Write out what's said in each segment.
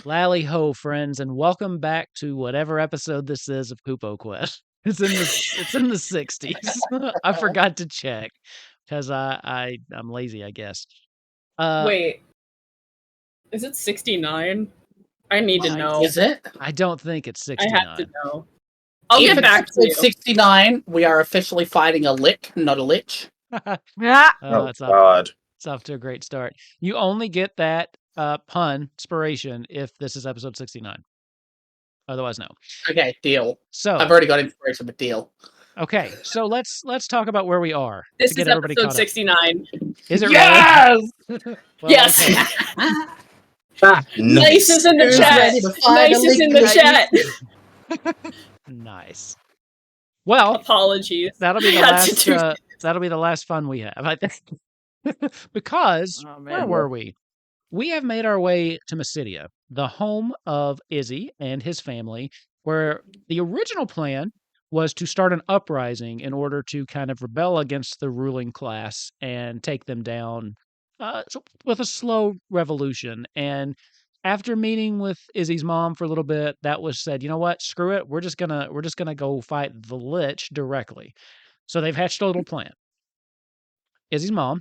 Lally ho, friends, and welcome back to whatever episode this is of Kupo Quest. It's in the 60s. I forgot to check because I'm lazy, I guess. Wait, is it 69? I need to know. Is it? I don't think it's 69. I have to know. I'll get back to you. 69. We are officially fighting a Lich, not a Lich. Yeah. Oh God. It's off to a great start. You only get that pun inspiration if this is episode 69. Otherwise, no. Okay, deal. So I've already got inspiration, but deal. Okay, so let's talk about where we are. This to get is everybody episode caught 69. Up. Is it Yes! really? Well, Yes! okay. Nice is in the chat. Nice is in the chat. Nice. Well, apologies. That'll be the last. That'll be the last fun we have, I think. Because where were we? We have made our way to Dissidia, the home of Izzy and his family, where the original plan was to start an uprising in order to kind of rebel against the ruling class and take them down with a slow revolution. And after meeting with Izzy's mom for a little bit, that was said, you know what, screw it, we're just gonna go fight the Lich directly. So they've hatched a little plan. Izzy's mom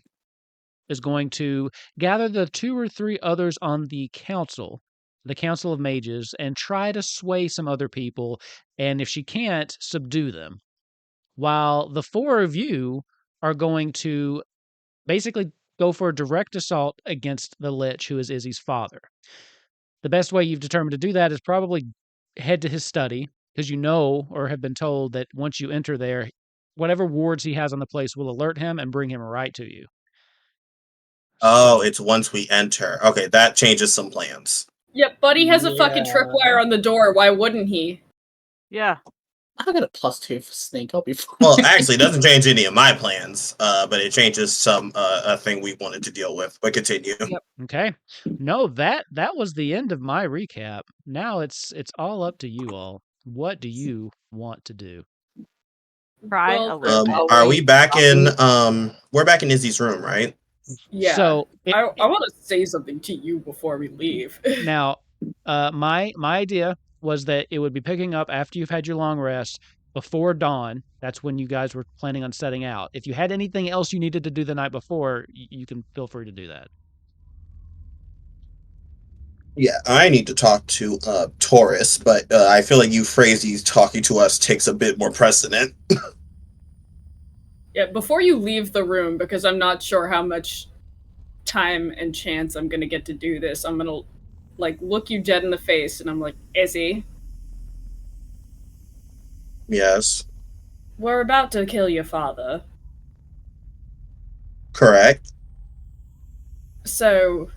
is going to gather the 2 or 3 others on the Council of Mages, and try to sway some other people, and if she can't, subdue them. While the 4 of you are going to basically go for a direct assault against the Lich, who is Izzy's father. The best way you've determined to do that is probably head to his study, because you know or have been told that once you enter there, whatever wards he has on the place will alert him and bring him right to you. Oh, it's once we enter. Okay, that changes some plans. Yep, Buddy has a fucking tripwire on the door. Why wouldn't he? Yeah. I got a +2 for sneak. I'll be fine. Well, actually, it doesn't change any of my plans, but it changes some a thing we wanted to deal with. But continue. Yep. Okay. No, that was the end of my recap. Now it's all up to you all. What do you want to do? Try a little bit. Are we back in? We're back in Izzy's room, right? Yeah. So I want to say something to you before we leave. Now, my idea was that it would be picking up after you've had your long rest before dawn. That's when you guys were planning on setting out. If you had anything else you needed to do the night before, you can feel free to do that. Yeah, I need to talk to Taurus, but I feel like you Phrasy's talking to us takes a bit more precedent. Yeah, before you leave the room, because I'm not sure how much time and chance I'm gonna get to do this, I'm gonna look you dead in the face, and I'm like, Izzy. Yes. We're about to kill your father. Correct. So,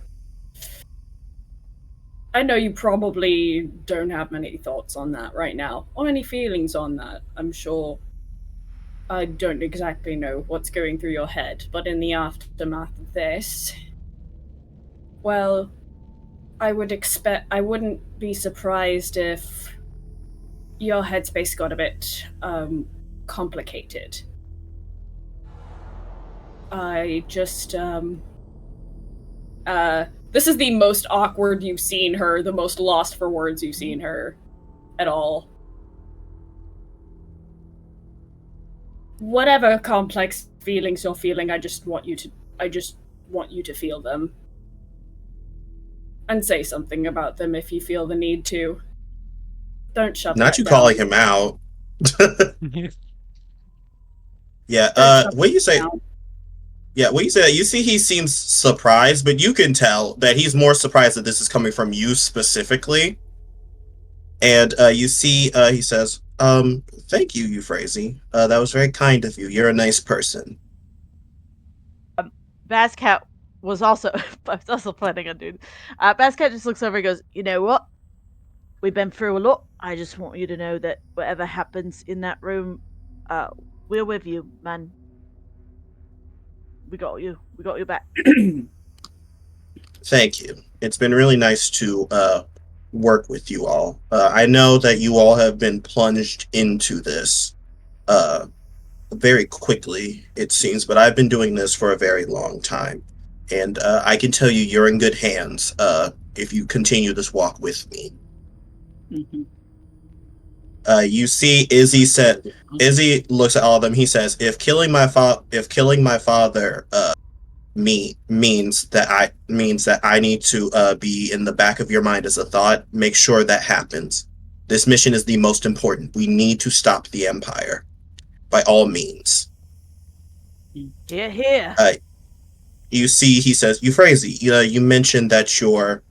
I know you probably don't have many thoughts on that right now, or any feelings on that, I'm sure. I don't exactly know what's going through your head, but in the aftermath of this, well, I wouldn't be surprised if your headspace got a bit complicated. I just this is the most awkward you've seen her, the most lost for words you've seen her at all. Whatever complex feelings you're feeling, I just want you to feel them. And say something about them if you feel the need to. Don't shut Not that you down. calling him out. Yeah, what you say? Yeah, what you say? You see, he seems surprised, but you can tell that he's more surprised that this is coming from you specifically. And you see, he says, thank you, Euphrasy. That was very kind of you. You're a nice person. Bascat was also planning on doing. Bascat just looks over and goes, you know what? We've been through a lot. I just want you to know that whatever happens in that room, we're with you, man. We got you. We got your back. Thank you. It's been really nice to work with you all. I know that you all have been plunged into this very quickly, it seems, but I've been doing this for a very long time. And I can tell you, you're in good hands. if you continue this walk with me. Mm-hmm. You see Izzy looks at all of them. He says, if killing my father means that I need to be in the back of your mind as a thought, make sure that happens. This mission is the most important. We need to stop the Empire by all means. Here. You see, he says, Euphrasia, you mentioned that you're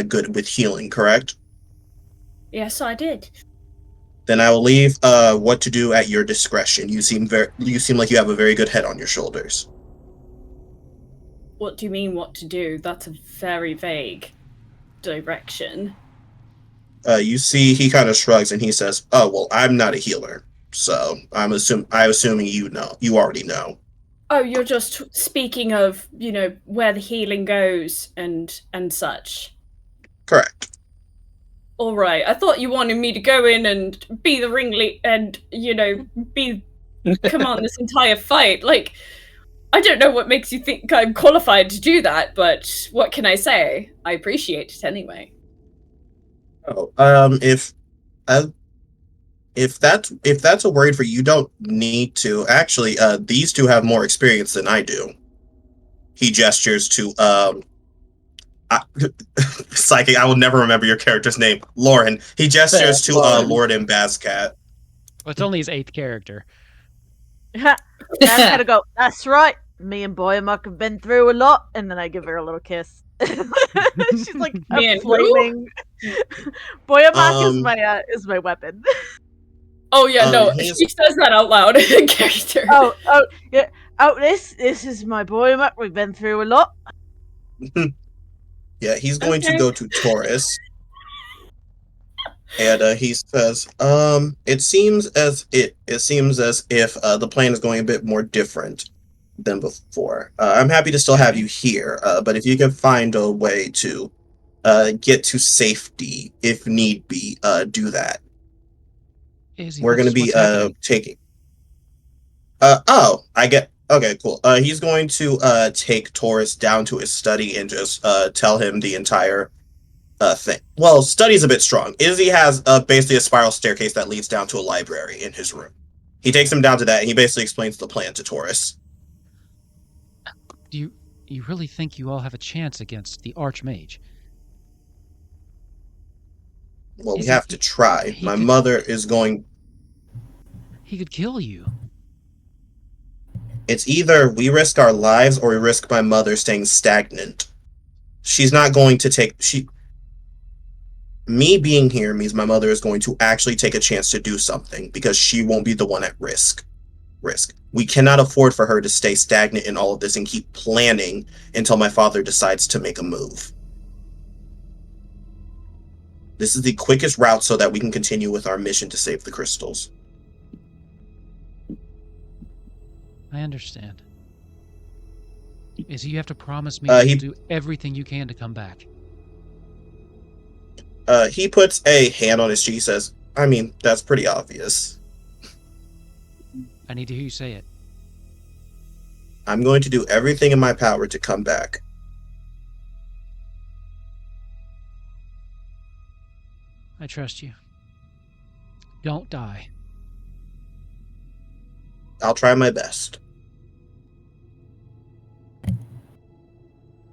good with healing, correct? Yes, I did. Then I will leave what to do at your discretion. You seem like you have a very good head on your shoulders. What do you mean, what to do? That's a very vague direction. You see, he kind of shrugs and he says, "Oh well, I'm not a healer, so I'm assuming you already know." Oh, you're just speaking of, where the healing goes and such. Correct. All right. I thought you wanted me to go in and be the ringleader and, command this entire fight. Like, I don't know what makes you think I'm qualified to do that, but what can I say? I appreciate it anyway. Oh, if that's a worry for you, don't need to. Actually, these two have more experience than I do. He gestures to Psychic. I will never remember your character's name, Lauren. He gestures to Lord and Bazcat. Well, it's only his 8th character. Bazcat will go, that's right. Me and Boyamuck have been through a lot, and then I give her a little kiss. She's like a flaming. Boyamuck is my weapon. Oh yeah, no, she says that out loud in character. Oh yeah. Oh, this is my Boyamuck. We've been through a lot. Yeah, he's going to go to Taurus. And he says, it seems as if the plan is going a bit more different than before. I'm happy to still have you here, but if you can find a way to get to safety, if need be, do that. Izzy, we're going to be taking... Okay, cool. He's going to take Taurus down to his study and just tell him the entire thing. Well, study's a bit strong. Izzy has basically a spiral staircase that leads down to a library in his room. He takes him down to that, and he basically explains the plan to Taurus. Do you really think you all have a chance against the Archmage? Well, we have to try. My mother is going... He could kill you. It's either we risk our lives or we risk my mother staying stagnant. She's not going to take... Me being here means my mother is going to actually take a chance to do something because she won't be the one at risk. We cannot afford for her to stay stagnant in all of this and keep planning until my father decides to make a move. This is the quickest route so that we can continue with our mission to save the crystals. I understand. Izzy, you have to promise me you'll do everything you can to come back. He puts a hand on his cheek, says, I mean, that's pretty obvious. I need to hear you say it. I'm going to do everything in my power to come back. I trust you. Don't die. I'll try my best.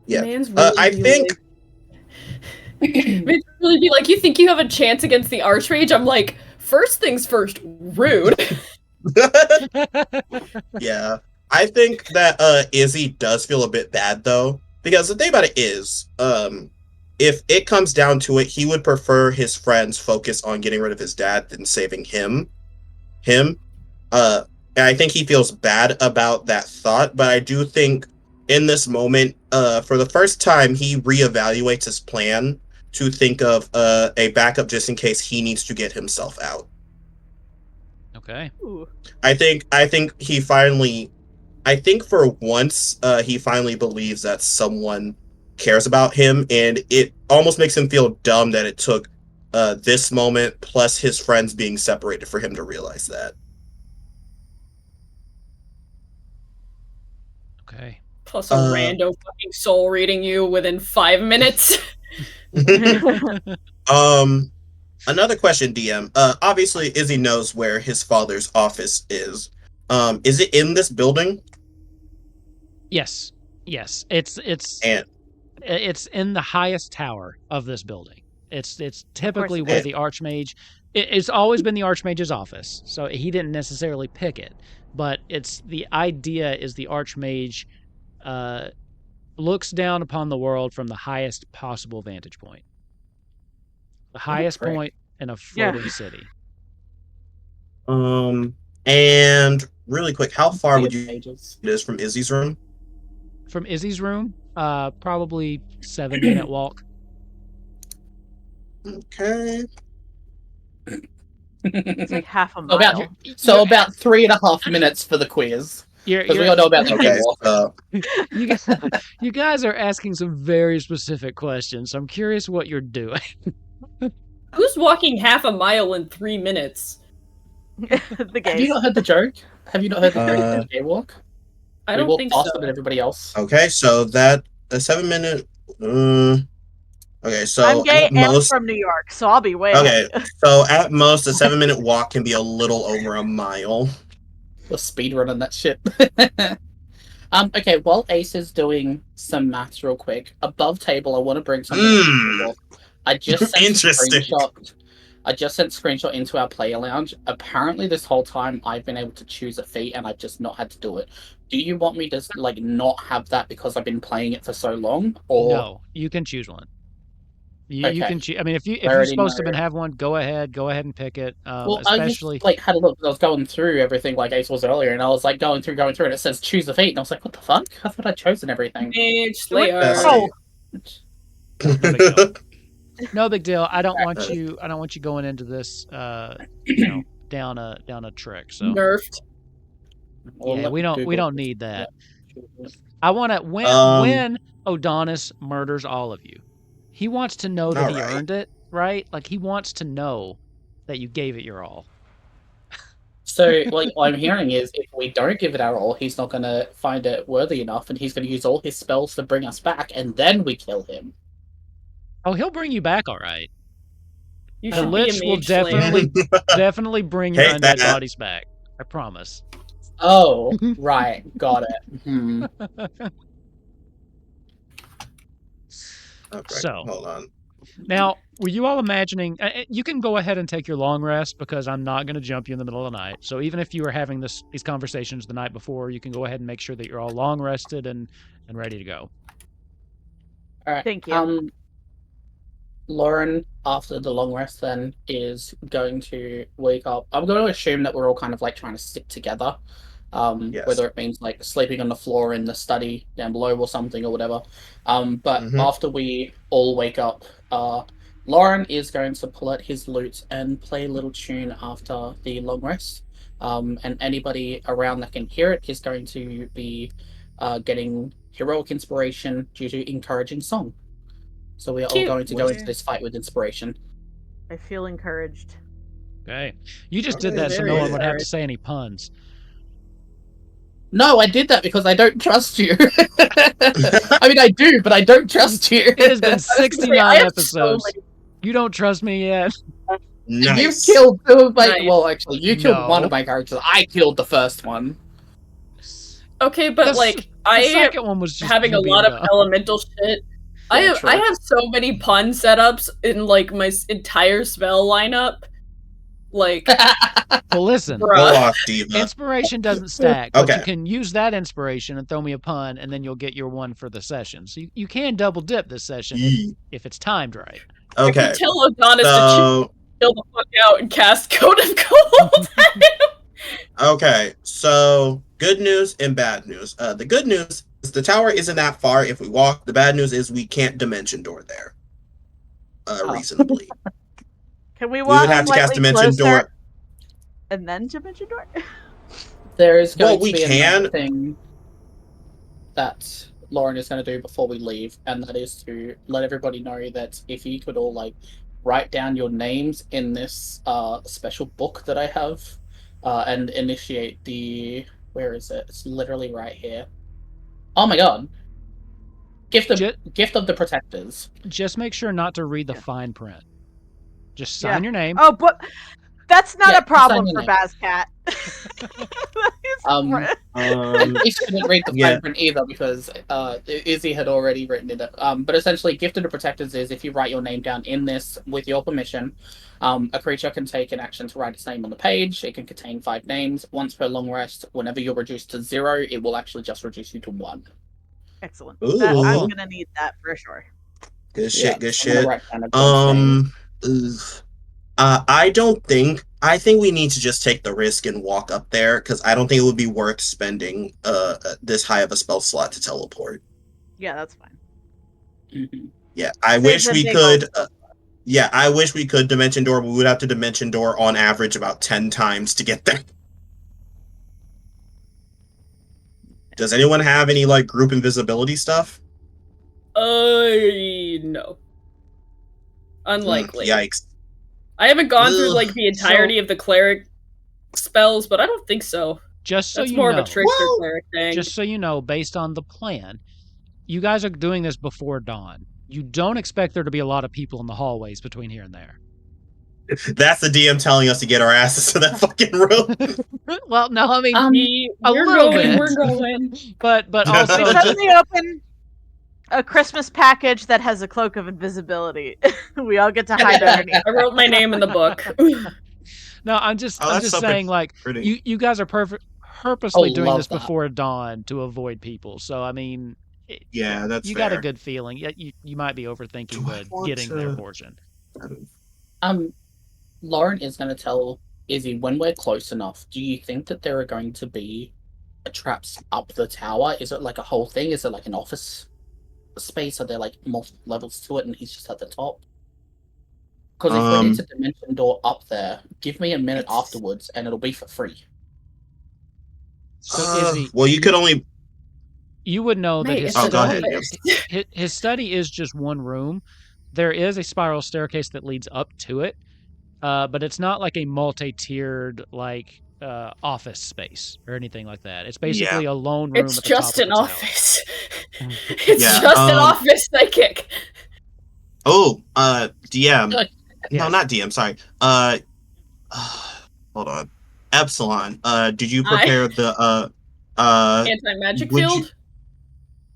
Yeah. I think... It'd really be like, you think you have a chance against the Archmage? I'm like, first things first, rude. Yeah. I think that Izzy does feel a bit bad, though. Because the thing about it is, if it comes down to it, he would prefer his friends focus on getting rid of his dad than saving him. And I think he feels bad about that thought, but I do think in this moment, for the first time, he reevaluates his plan to think of a backup just in case he needs to get himself out. Okay. Ooh. I think for once, he finally believes that someone cares about him, and it almost makes him feel dumb that it took this moment plus his friends being separated for him to realize that. Okay. Plus a rando fucking soul reading you within 5 minutes. Another question, DM. Obviously, Izzy knows where his father's office is. Is it in this building? Yes. It's in the highest tower of this building. It's typically where the Archmage. It's always been the Archmage's office, so he didn't necessarily pick it. But the idea is the Archmage looks down upon the world from the highest possible vantage point. The highest point in a floating city. And really quick, how far would you it is from Izzy's room? From Izzy's room, probably 7-minute walk. Okay. It's like half a mile. About 3.5 minutes for the quiz. Because we all know about the you guys are asking some very specific questions, so I'm curious what you're doing. Who's walking half a mile in 3 minutes? Have you not heard the joke? Have you not heard the joke of the jaywalk? I don't think so. Faster than everybody else. Okay, so that a 7-minute. Okay, so I'm gay at most, and from New York, so I'll be way. Okay, so at most, a 7-minute walk can be a little over a mile. We're speedrunning that shit. Okay, while Ace is doing some maths real quick, above table, I want to bring something up to you. I just sent screenshot into our player lounge. Apparently, this whole time I've been able to choose a feat, and I've just not had to do it. Do you want me to not have that because I've been playing it for so long? Or no, you can choose one. You can choose. I mean, if you're supposed to have one, go ahead and pick it. Especially I just, had a look. I was going through everything like Ace was earlier, and I was going through, and it says choose a feat, and I was like, what the fuck? I thought I'd chosen everything. Mage Slayer. Oh. No big deal. I don't want you going into this down a trick. So nerfed. Yeah, we don't need that. I want to when Odonis murders all of you. He wants to know that he earned it, right? Like he wants to know that you gave it your all. So, what I'm hearing is, if we don't give it our all, he's not going to find it worthy enough, and he's going to use all his spells to bring us back, and then we kill him. Oh, he'll bring you back, all right. The Lich will definitely bring your undead bodies back. I promise. Oh, right, got it. Okay, so, hold on. Now, were you all imagining... you can go ahead and take your long rest because I'm not going to jump you in the middle of the night. So even if you were having these conversations the night before, you can go ahead and make sure that you're all long rested and ready to go. All right. Thank you. Lauren, after the long rest, then is going to wake up. I'm going to assume that we're all kind of trying to stick together. Yes. Whether it means sleeping on the floor in the study down below or something or whatever. But after we all wake up, Lauren is going to pull out his lute and play a little tune after the long rest. And anybody around that can hear it is going to be getting heroic inspiration due to encouraging song. So we are all going to go into this fight with inspiration. I feel encouraged. Okay. You just did that so no one would have to say any puns. No, I did that because I don't trust you. I mean, I do, but I don't trust you. It has been 69 episodes. You don't trust me yet? Nice. You killed 2 of my... Well, actually, you killed one of my characters. I killed the first one. Okay, but the second one was just having a lot of elemental shit. I have so many pun setups in my entire spell lineup. Well, listen. Go off, Diva. Inspiration doesn't stack, but you can use that inspiration and throw me a pun, and then you'll get your one for the session. So you can double dip this session if it's timed right. Okay. I can tell Odonis to chill the fuck out and cast Code of Gold. Okay, so good news and bad news. The good news is the tower isn't that far if we walk. The bad news is we can't dimension door there reasonably. Can we walk? We would have to cast dimension door and then dimension door. There is going to be another thing that Lauren is going to do before we leave, and that is to let everybody know that if you could all write down your names in this special book that I have, and initiate the... Where is it? It's literally right here. Oh my god. Gift of the Protectors. Just make sure not to read the fine print. Just sign your name. Oh, but that's not a problem for name. Bazcat. He shouldn't read the fine print either because Izzy had already written it. But essentially, Gift of the Protectors is if you write your name down in this with your permission, a creature can take an action to write its name on the page. It can contain 5 names. Once per long rest, whenever you're reduced to 0, it will actually just reduce you to 1. Excellent. I'm gonna need that for sure. Good shit. Good shit. I think we need to just take the risk and walk up there because I don't think it would be worth spending this high of a spell slot to teleport. Yeah, that's fine. Mm-hmm. Yeah, I wish we could. I wish we could dimension door, but we would have to dimension door on average about 10 times to get there. Does anyone have any like group invisibility stuff? No. Unlikely. Yikes. I haven't gone through like the entirety of the cleric spells, but I don't think so. Just so That's you more know, of a trickster cleric thing. Just so you know, based on the plan, you guys are doing this before dawn. You don't expect there to be a lot of people in the hallways between here and there. That's the DM telling us to get our asses to that fucking room. Well, no, I mean we're going. But also we suddenly open a Christmas package that has a cloak of invisibility. We all get to hide underneath. I wrote my name in the book. No, I'm just saying, like, you guys are purposely doing this before dawn to avoid people. So I mean, that's you fair. got a good feeling. You might be overthinking the getting their portion. Lauren is going to tell Izzy when we're close enough. Do you think that there are going to be traps up the tower? Is it like a whole thing? Is it like an office space? Are there like multiple levels to it and he's just at the top? Because if we need to dimension door up there, give me a minute afterwards and it'll be for free. So Izzy, well, you could only... You would know that his study is just one room. There is a spiral staircase that leads up to it, but it's not like a multi-tiered like office space or anything like that. It's basically a lone room. It's at the just top an of the office. It's just an office psychic. DM. No, not DM. Sorry. Hold on. Epsilon. Did you prepare the anti-magic field?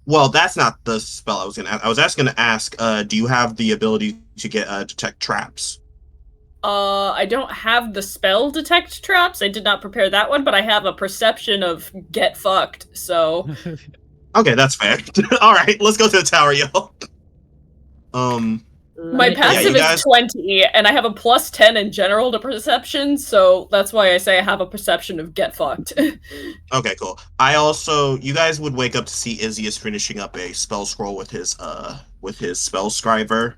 Well, that's not the spell I was gonna ask. I was asking to ask, do you have the ability to get detect traps? I don't have the spell detect traps. I did not prepare that one, but I have a perception of get fucked, so... Okay, that's fair. Alright, let's go to the tower, y'all. My passive is 20, and I have a plus 10 in general to perception, so that's why I say I have a perception of get fucked. Okay, cool. You guys would wake up to see Izzy is finishing up a spell scroll with his spell scriber.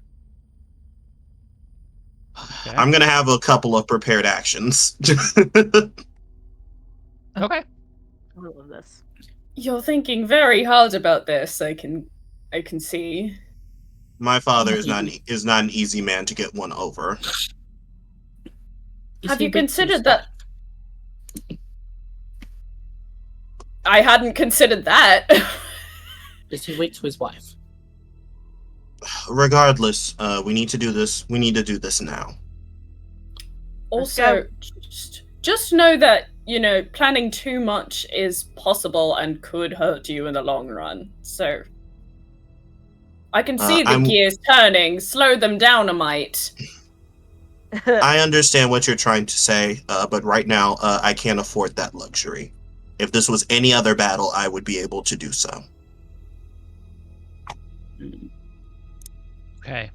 Okay. I'm gonna have a couple of prepared actions. Okay. I love this. You're thinking very hard about this, I can see. My father is not an easy man to get one over. Have you considered that? I hadn't considered that. Is he weak to his wife? Regardless, we need to do this. We need to do this now. Also, just know that, planning too much is possible and could hurt you in the long run. So, I can see the gears turning. Slow them down a mite. I understand what you're trying to say, but right now, I can't afford that luxury. If this was any other battle, I would be able to do so. Okay.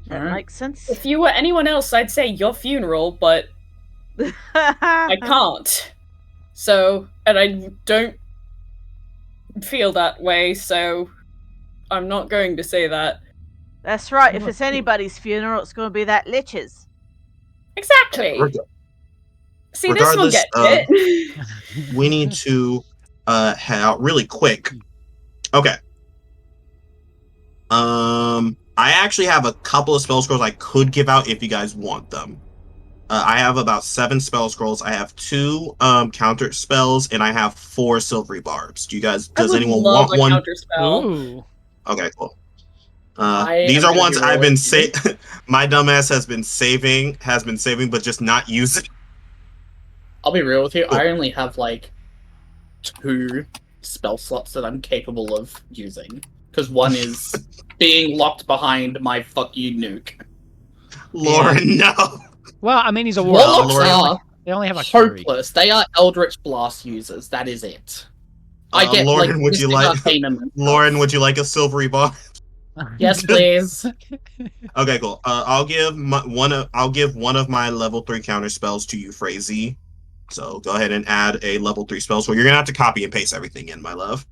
That makes sense. If you were anyone else, I'd say your funeral, but I can't. So, and I don't feel that way, so I'm not going to say that. That's right. If it's anybody's funeral, it's going to be that Lich's. Exactly. See, this will get it. We need to head out really quick. Okay. I actually have a couple of spell scrolls I could give out if you guys want them. I have about 7 spell scrolls. I have 2 counter spells, and I have 4 silvery barbs. Does anyone love want a one? counter spell. Ooh. Okay, cool. I These am are gonna ones be I've real been with you. my dumbass has been saving, but just not using. I'll be real with you. Cool. I only have like 2 spell slots that I'm capable of using. Because one is being locked behind my fuck you nuke. Lauren, no. Well, I mean, he's a warlock. Warlocks are They only have like 3. hopeless. They are Eldritch Blast users. That is it. I get Lauren, like would you Mystic like Arcanum and Lauren? stuff. Would you like a silvery bar? Yes, please. Okay, cool. I'll give one of my level 3 counter spells to you, Frazee. So go ahead and add a level 3 spell. So you're gonna have to copy and paste everything in, my love.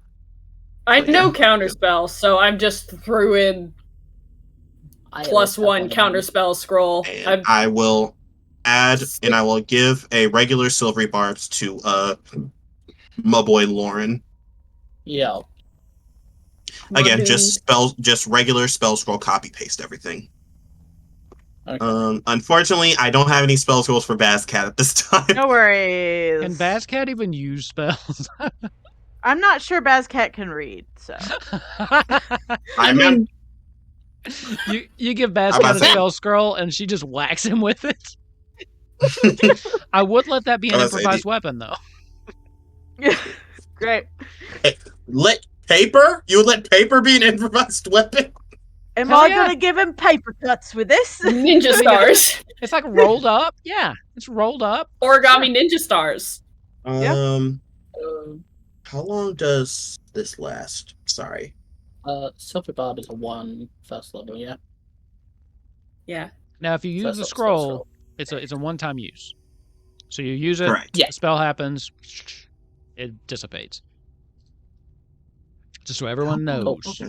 I know counter spell, so I'm just threw in +1 counter spell scroll. And I will add, and I will give a regular silvery barbs to my boy Lauren. Yeah. Again, just regular spell scroll, copy paste everything. Okay. Unfortunately, I don't have any spell scrolls for Bazcat at this time. No worries. Can Bazcat even use spells? I'm not sure Bazcat can read, so. I mean, you give Bazcat a spell scroll and she just whacks him with it. I would let that be an improvised weapon, though. Great. Hey, paper? You would let paper be an improvised weapon? Am I gonna give him paper cuts with this? Ninja stars. It's like rolled up. Yeah, it's rolled up. Origami ninja stars. How long does this last? Sorry. Silver Barb is a 1 first level, yeah. Yeah. Now, if you use the scroll, it's a one-time use. So you use it, Correct. The spell happens, it dissipates. Just so everyone knows.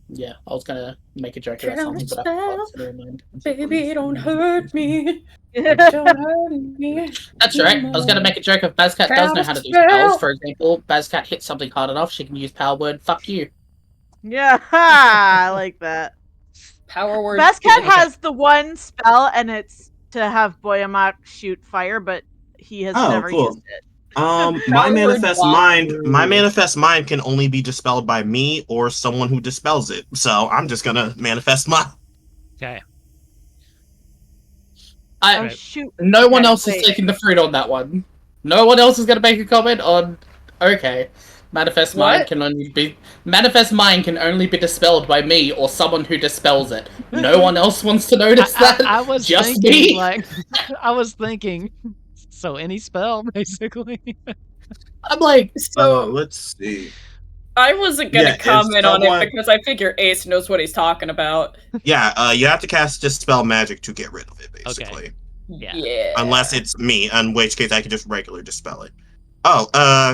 Yeah, I was gonna make a joke about something, but I mind. Baby, don't hurt me. Don't hurt me. That's right. I was gonna make a joke if Bazcat does know how to do spells. For example, Bazcat hits something hard enough, she can use power word, fuck you. Yeah, I like that. Power word. Bazcat has the one spell, and it's to have Boyamak shoot fire, but he has never used it. My manifest mind can only be dispelled by me or someone who dispels it. So I'm just gonna manifest mine. Okay. No one else is taking the fruit on that one. No one else is gonna make a comment on. Okay, manifest mind can only be dispelled by me or someone who dispels it. No one else wants to notice that. I was just thinking, me. I was thinking. So any spell, basically. I'm like, so let's see. I wasn't gonna comment on it because I figure Ace knows what he's talking about. Yeah, you have to cast Dispel Magic to get rid of it, basically. Okay. Yeah. Unless it's me, in which case I could just regular dispel it.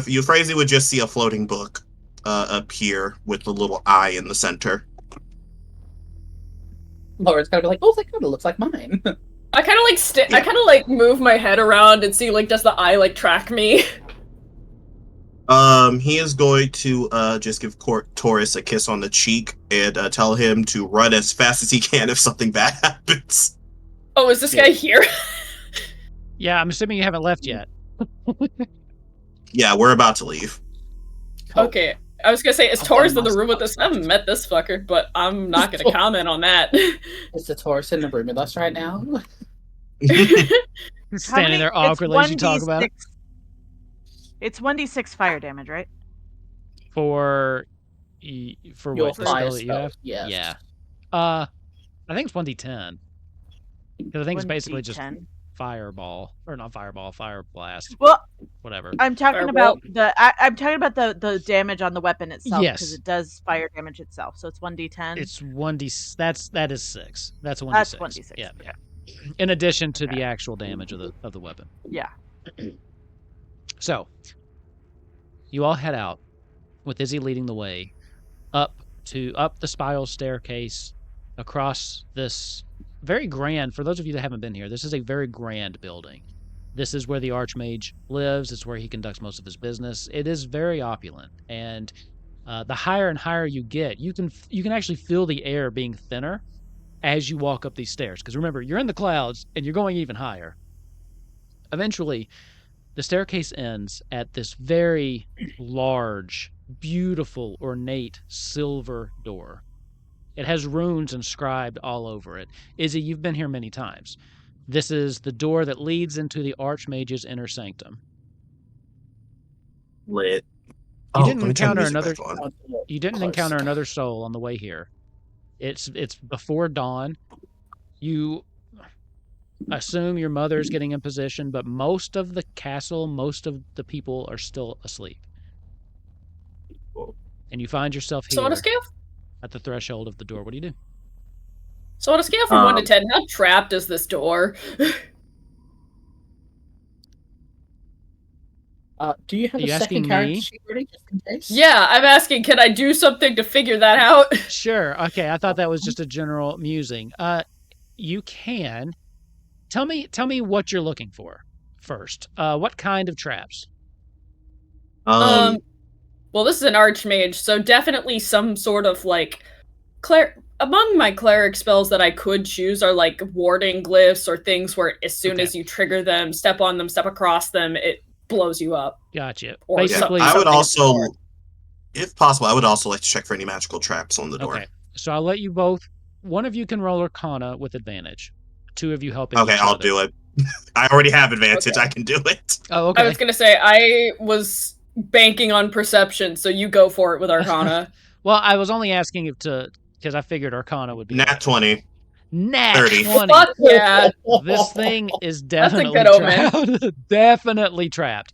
Euphrasia would just see a floating book appear with the little eye in the center. Laura's gonna be like, oh, that kind of looks like mine. I kind of like move my head around and see, like, does the eye like track me? He is going to just give Taurus a kiss on the cheek and tell him to run as fast as he can if something bad happens. Oh, is this guy here? Yeah, I'm assuming you haven't left yet. Yeah, we're about to leave. Okay, I was gonna say, is Taurus in the room with us? I haven't met this fucker, but I'm not gonna comment on that. Is the Taurus in the room with us right now? Standing there awkwardly as you talk about it. It's 1d6 fire damage, right? For your what? The spell that you have? Yes. Yeah. I think it's 1d10. Because I think it's basically just fireball, or not fireball, fire blast. Well, whatever. I'm talking about the damage on the weapon itself, yes, because it does fire damage itself. So it's 1d10. It's 1d. That is 6. That's 1d6. That's 1d6. Yeah. In addition to the actual damage of the weapon. Yeah. So, you all head out with Izzy leading the way up the spiral staircase across this very grand. For those of you that haven't been here, this is a very grand building. This is where the Archmage lives. It's where he conducts most of his business. It is very opulent, and the higher and higher you get, you can actually feel the air being thinner as you walk up these stairs. Because remember, you're in the clouds and you're going even higher. Eventually, the staircase ends at this very large, beautiful, ornate silver door. It has runes inscribed all over it. Izzy, you've been here many times. This is the door that leads into the Archmage's inner sanctum. Lit. You didn't encounter Close. another soul on the way here. It's before dawn. You assume your mother's getting in position, but most of the castle, most of the people are still asleep. And you find yourself here at the threshold of the door. What do you do? So on a scale from 1 to 10, how trapped is this door? Do you have a second character sheet ready, just in case? Yeah, I'm asking, can I do something to figure that out? Sure. Okay, I thought that was just a general musing. You can. Tell me what you're looking for first. What kind of traps? Well, this is an archmage, so definitely some sort of, like, among my cleric spells that I could choose are, like, warding glyphs or things where as soon as you trigger them, step on them, step across them, it blows you up. Gotcha. Or basically, I would also, if possible, I would also like to check for any magical traps on the door. Okay, so I'll let you both. One of you can roll Arcana with advantage. Two of you helping. Okay, I'll do it. I already have advantage. Okay. I can do it. Oh, okay. I was gonna say I was banking on perception, so you go for it with Arcana. Well, I was only asking because I figured Arcana would be Nat 20. Nat 30. 20. Fuck yeah. This thing is definitely That's a good trapped. Definitely trapped.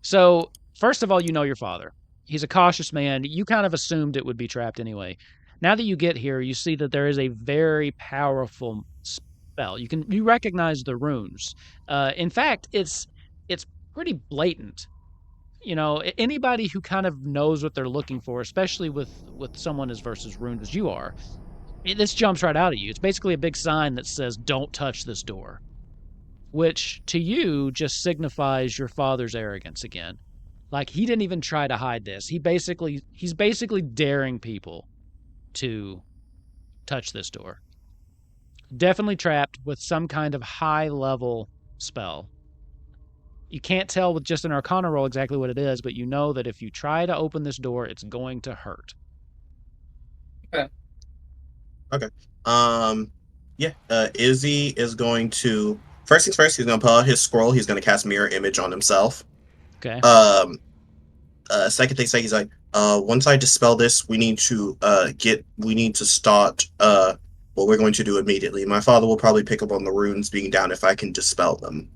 So, first of all, you know your father. He's a cautious man. You kind of assumed it would be trapped anyway. Now that you get here, you see that there is a very powerful spell. You recognize the runes. In fact, it's pretty blatant. You know, anybody who kind of knows what they're looking for, especially with someone as versus runes as you are, this jumps right out at you. It's basically a big sign that says, "Don't touch this door," which to you just signifies your father's arrogance again. Like, he didn't even try to hide this. He's basically daring people to touch this door. Definitely trapped with some kind of high-level spell. You can't tell with just an Arcana roll exactly what it is, but you know that if you try to open this door, it's going to hurt. Okay. Izzy is going to, first things first, he's going to pull out his scroll. He's going to cast Mirror Image on himself. Okay. Second thing, he's like, once I dispel this, we need to start what we're going to do immediately. My father will probably pick up on the runes being down if I can dispel them.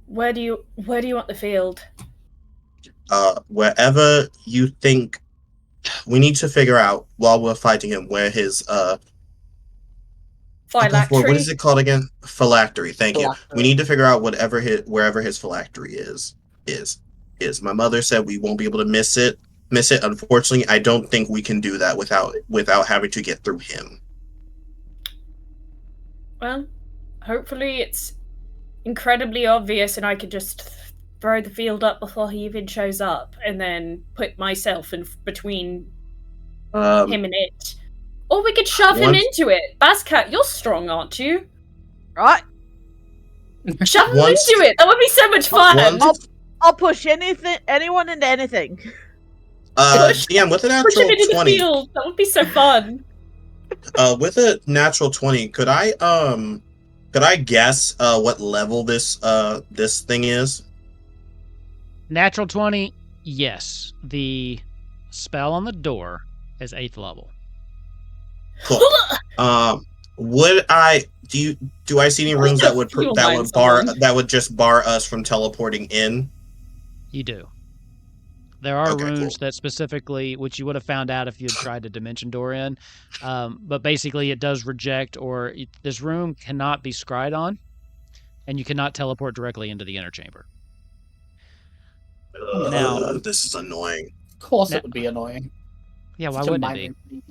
Where do you want the field? Wherever you think. We need to figure out while we're fighting him where his phylactery. What is it called again? Phylactery. Thank you. We need to figure out wherever his phylactery is. My mother said we won't be able to miss it. Unfortunately, I don't think we can do that without having to get through him. Well, hopefully it's incredibly obvious and I could just throw the field up before he even shows up and then put myself in between him and it. Or we could shove him into it. Bascat, you're strong, aren't you? Right? Shove him into it. That would be so much fun. I'll push anyone into anything. DM with a natural push him into 20. The field. That would be so fun. With a natural 20, could I guess what level this thing is? Natural 20, yes. The spell on the door is 8th level. Cool. Do I see any runes that would just bar us from teleporting in? You do. There are runes cool. that specifically, which you would have found out if you had tried to dimension door in, but basically it does reject, this room cannot be scryed on, and you cannot teleport directly into the inner chamber. Now, this is annoying. Of course it would be annoying. Yeah, why wouldn't it be?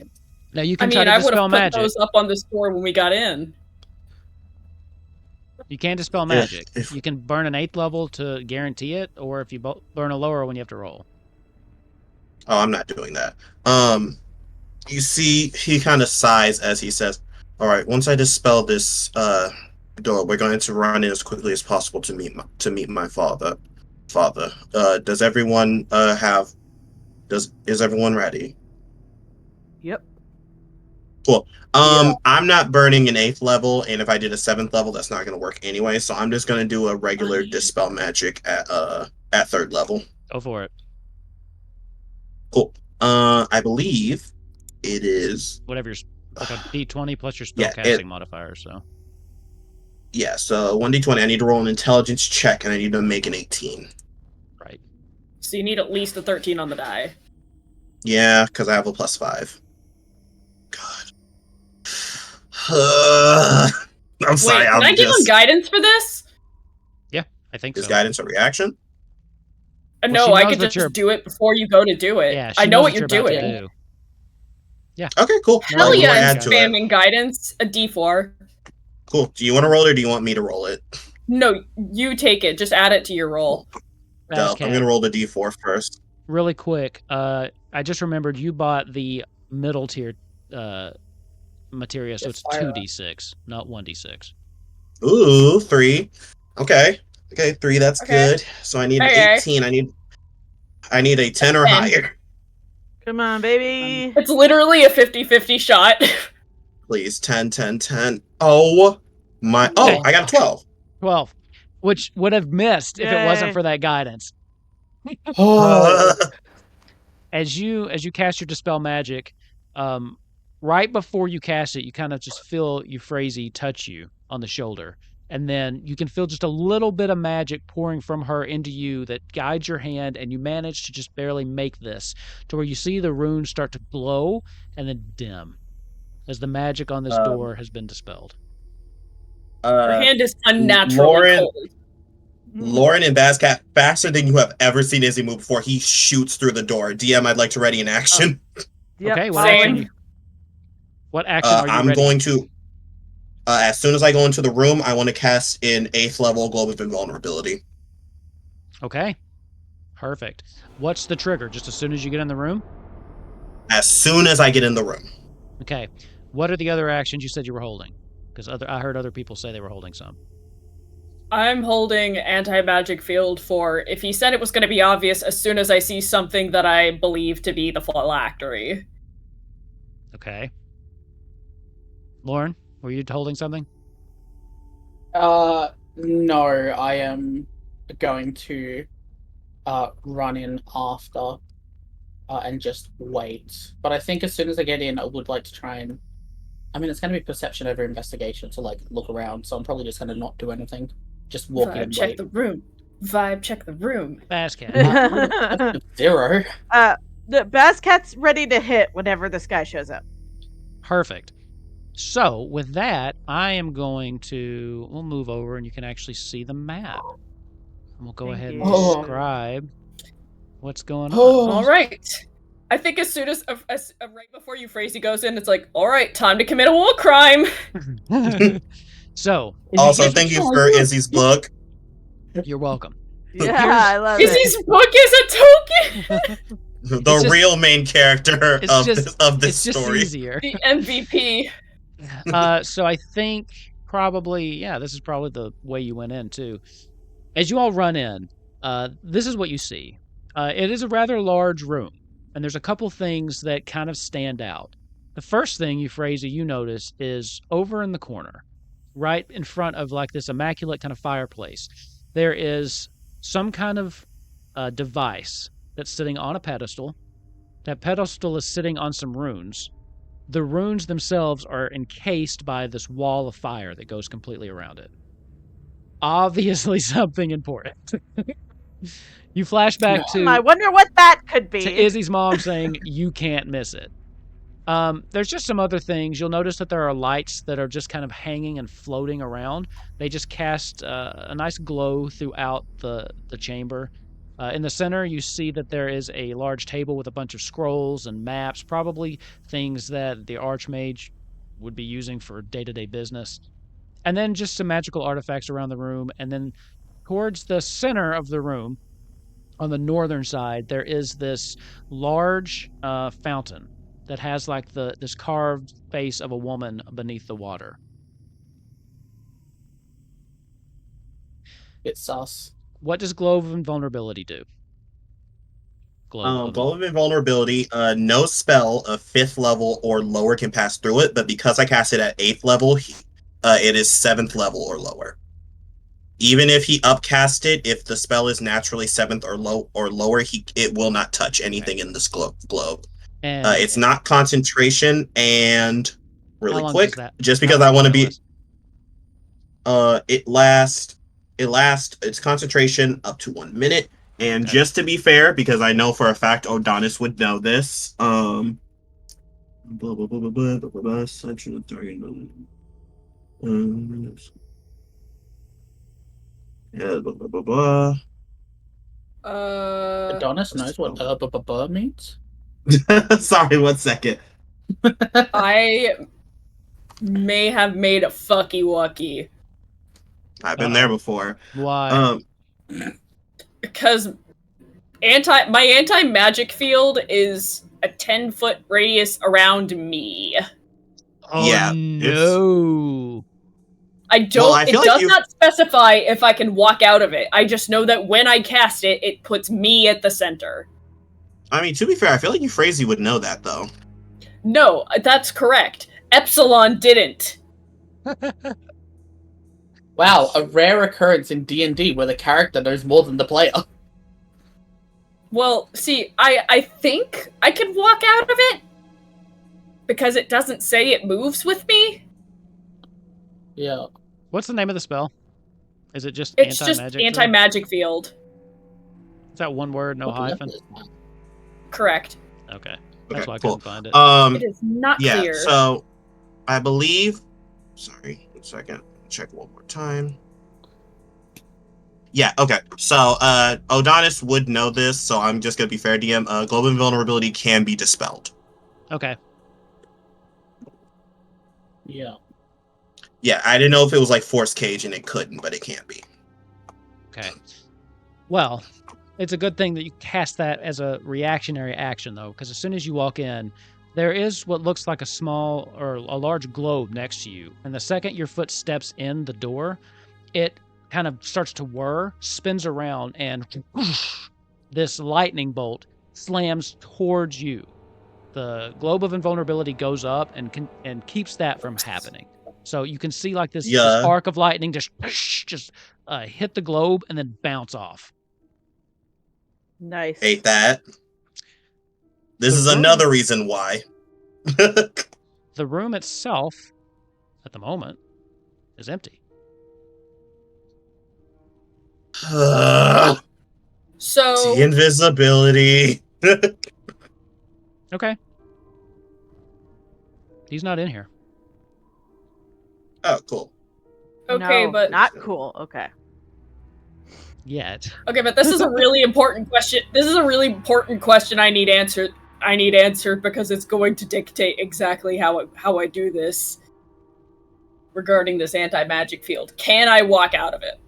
Now you can try to I dispel would have magic. put those up on the store when we got in. You can dispel magic. You can burn an 8th level to guarantee it, or if you burn a lower one, you have to roll. Oh, I'm not doing that. You see, he kind of sighs as he says, "All right, once I dispel this door, we're going to run in as quickly as possible to meet my father. Does everyone is everyone ready?" Yep. Cool. Yeah. I'm not burning an 8th level, and if I did a 7th level, that's not going to work anyway. So I'm just going to do a regular dispel magic at 3rd level. Go for it. Cool. I believe it is whatever your like a D20 plus your spellcasting modifier. So yeah, so 1d20. I need to roll an intelligence check, and I need to make an 18. Right. So you need at least a 13 on the die. Yeah, because I have a +5. God. I'm sorry. Wait, can I give him guidance for this? Yeah, I think Is so. guidance a reaction? No, I could just do it before you go to do it. Yeah, I know what you're doing. Do. Yeah. Okay, cool. Hell yeah, spamming guidance, a D4. Cool. Do you want to roll it, or do you want me to roll it? No, you take it. Just add it to your roll. No, I'm going to roll the D4 first. Really quick, I just remembered you bought the middle tier materia, so it's 2d6, not 1d6. Ooh, 3. Okay, 3. That's good. So I need an 18. I need a 10 or higher. Come on, baby. It's literally a 50-50 shot. Please, 10, 10, 10. Oh my! Oh, I got a 12. 12, which would have missed if it wasn't for that guidance. As you cast your dispel magic, right before you cast it, you kind of just feel Euphrasia touch you on the shoulder, and then you can feel just a little bit of magic pouring from her into you that guides your hand, and you manage to just barely make this to where you see the runes start to glow and then dim as the magic on this door has been dispelled. Her hand is unnaturally cold. Lauren and Bazcat, faster than you have ever seen Izzy move before. He shoots through the door. DM, I'd like to ready an action. Okay, what action are you I'm ready? going to, as soon as I go into the room, I want to cast an 8th level Globe of Invulnerability. Okay, perfect. What's the trigger? Just as soon as you get in the room? As soon as I get in the room. Okay, what are the other actions you said you were holding? Because I heard other people say they were holding some. I'm holding anti-magic field for if he said it was going to be obvious as soon as I see something that I believe to be the phylactery. Okay. Lauren, were you holding something? No, I am going to run in after and just wait. But I think as soon as I get in, I would like to try and... I mean, it's going to be perception over investigation to, like, look around, so I'm probably just going to not do anything. Just walk in and check wait. the room. Vibe check the room. Bazcat. 0. The Bazcat's ready to hit whenever this guy shows up. Perfect. So, with that, I am going to... We'll move over and you can actually see the map. And we'll go ahead and describe what's going on. All right. I think as soon as right before Euphrasia goes in, it's like, all right, time to commit a war crime. So, also, thank you for Izzy's book. You're welcome. Yeah, I love it. Izzy's book is a token. The real main character of this story. It's just easier. The MVP. So I think probably, this is probably the way you went in too. As you all run in, this is what you see. It is a rather large room, and there's a couple things that kind of stand out. The first thing, Euphrasia, you notice is over in the corner, right in front of like this immaculate kind of fireplace, there is some kind of device that's sitting on a pedestal. That pedestal is sitting on some runes. The runes themselves are encased by this wall of fire that goes completely around it. Obviously something important. You flash back to... I wonder what that could be. To Izzy's mom saying, you can't miss it. There's just some other things. You'll notice that there are lights that are just kind of hanging and floating around. They just cast a nice glow throughout the chamber. In the center, you see that there is a large table with a bunch of scrolls and maps, probably things that the Archmage would be using for day-to-day business. And then just some magical artifacts around the room. And then towards the center of the room, on the northern side, there is this large fountain that has like this carved face of a woman beneath the water. It's sus. What does Globe of Invulnerability do? Globe of Invulnerability, no spell of 5th level or lower can pass through it, but because I cast it at 8th level, it is 7th level or lower. Even if he upcast it, if the spell is naturally 7th or lower, it will not touch anything in this globe. And it's not concentration, and really quick, just because I want to be... It's concentration up to 1 minute. And just to be fair, because I know for a fact Odonis would know this, blah blah blah blah blah blah blah. Such a target. Yeah, blah blah blah blah. Odonis knows what means. Sorry, 1 second. I may have made a fucky wucky. I've been there before. Why? Because my anti-magic field is a 10-foot radius around me. Oh yeah, no. I don't. Well, it does not specify if I can walk out of it. I just know that when I cast it, it puts me at the center. I mean, to be fair, I feel like Euphrasia would know that, though. No, that's correct. Epsilon didn't. Wow, a rare occurrence in D&D where the character knows more than the player. Well, see, I think I can walk out of it because it doesn't say it moves with me. Yeah. What's the name of the spell? Is it just it's anti-magic? It's just anti-magic field. Is that one word, no hyphen? Correct. Okay. That's why I couldn't find it. It is not clear. So I believe... Sorry, 1 second. Check one more time. Yeah, okay. So Odonis would know this, so I'm just going to be fair, DM. Global Invulnerability can be dispelled. Okay. Yeah. Yeah, I didn't know if it was like Force Cage and it couldn't, but it can be. Okay. Well, it's a good thing that you cast that as a reactionary action, though, because as soon as you walk in, there is what looks like a small or a large globe next to you. And the second your foot steps in the door, it kind of starts to whir, spins around, and this lightning bolt slams towards you. The globe of invulnerability goes up and keeps that from happening. So you can see like this arc of lightning just hit the globe and then bounce off. Nice. Hate that. This is another reason why. The room itself, at the moment, is empty. So the invisibility. Okay. He's not in here. Oh, cool. Okay, no, but not cool. Okay. Yet. Okay, but this is a really important question. This is a really important question I need answered. I need answered because it's going to dictate exactly how I do this regarding this anti-magic field. Can I walk out of it?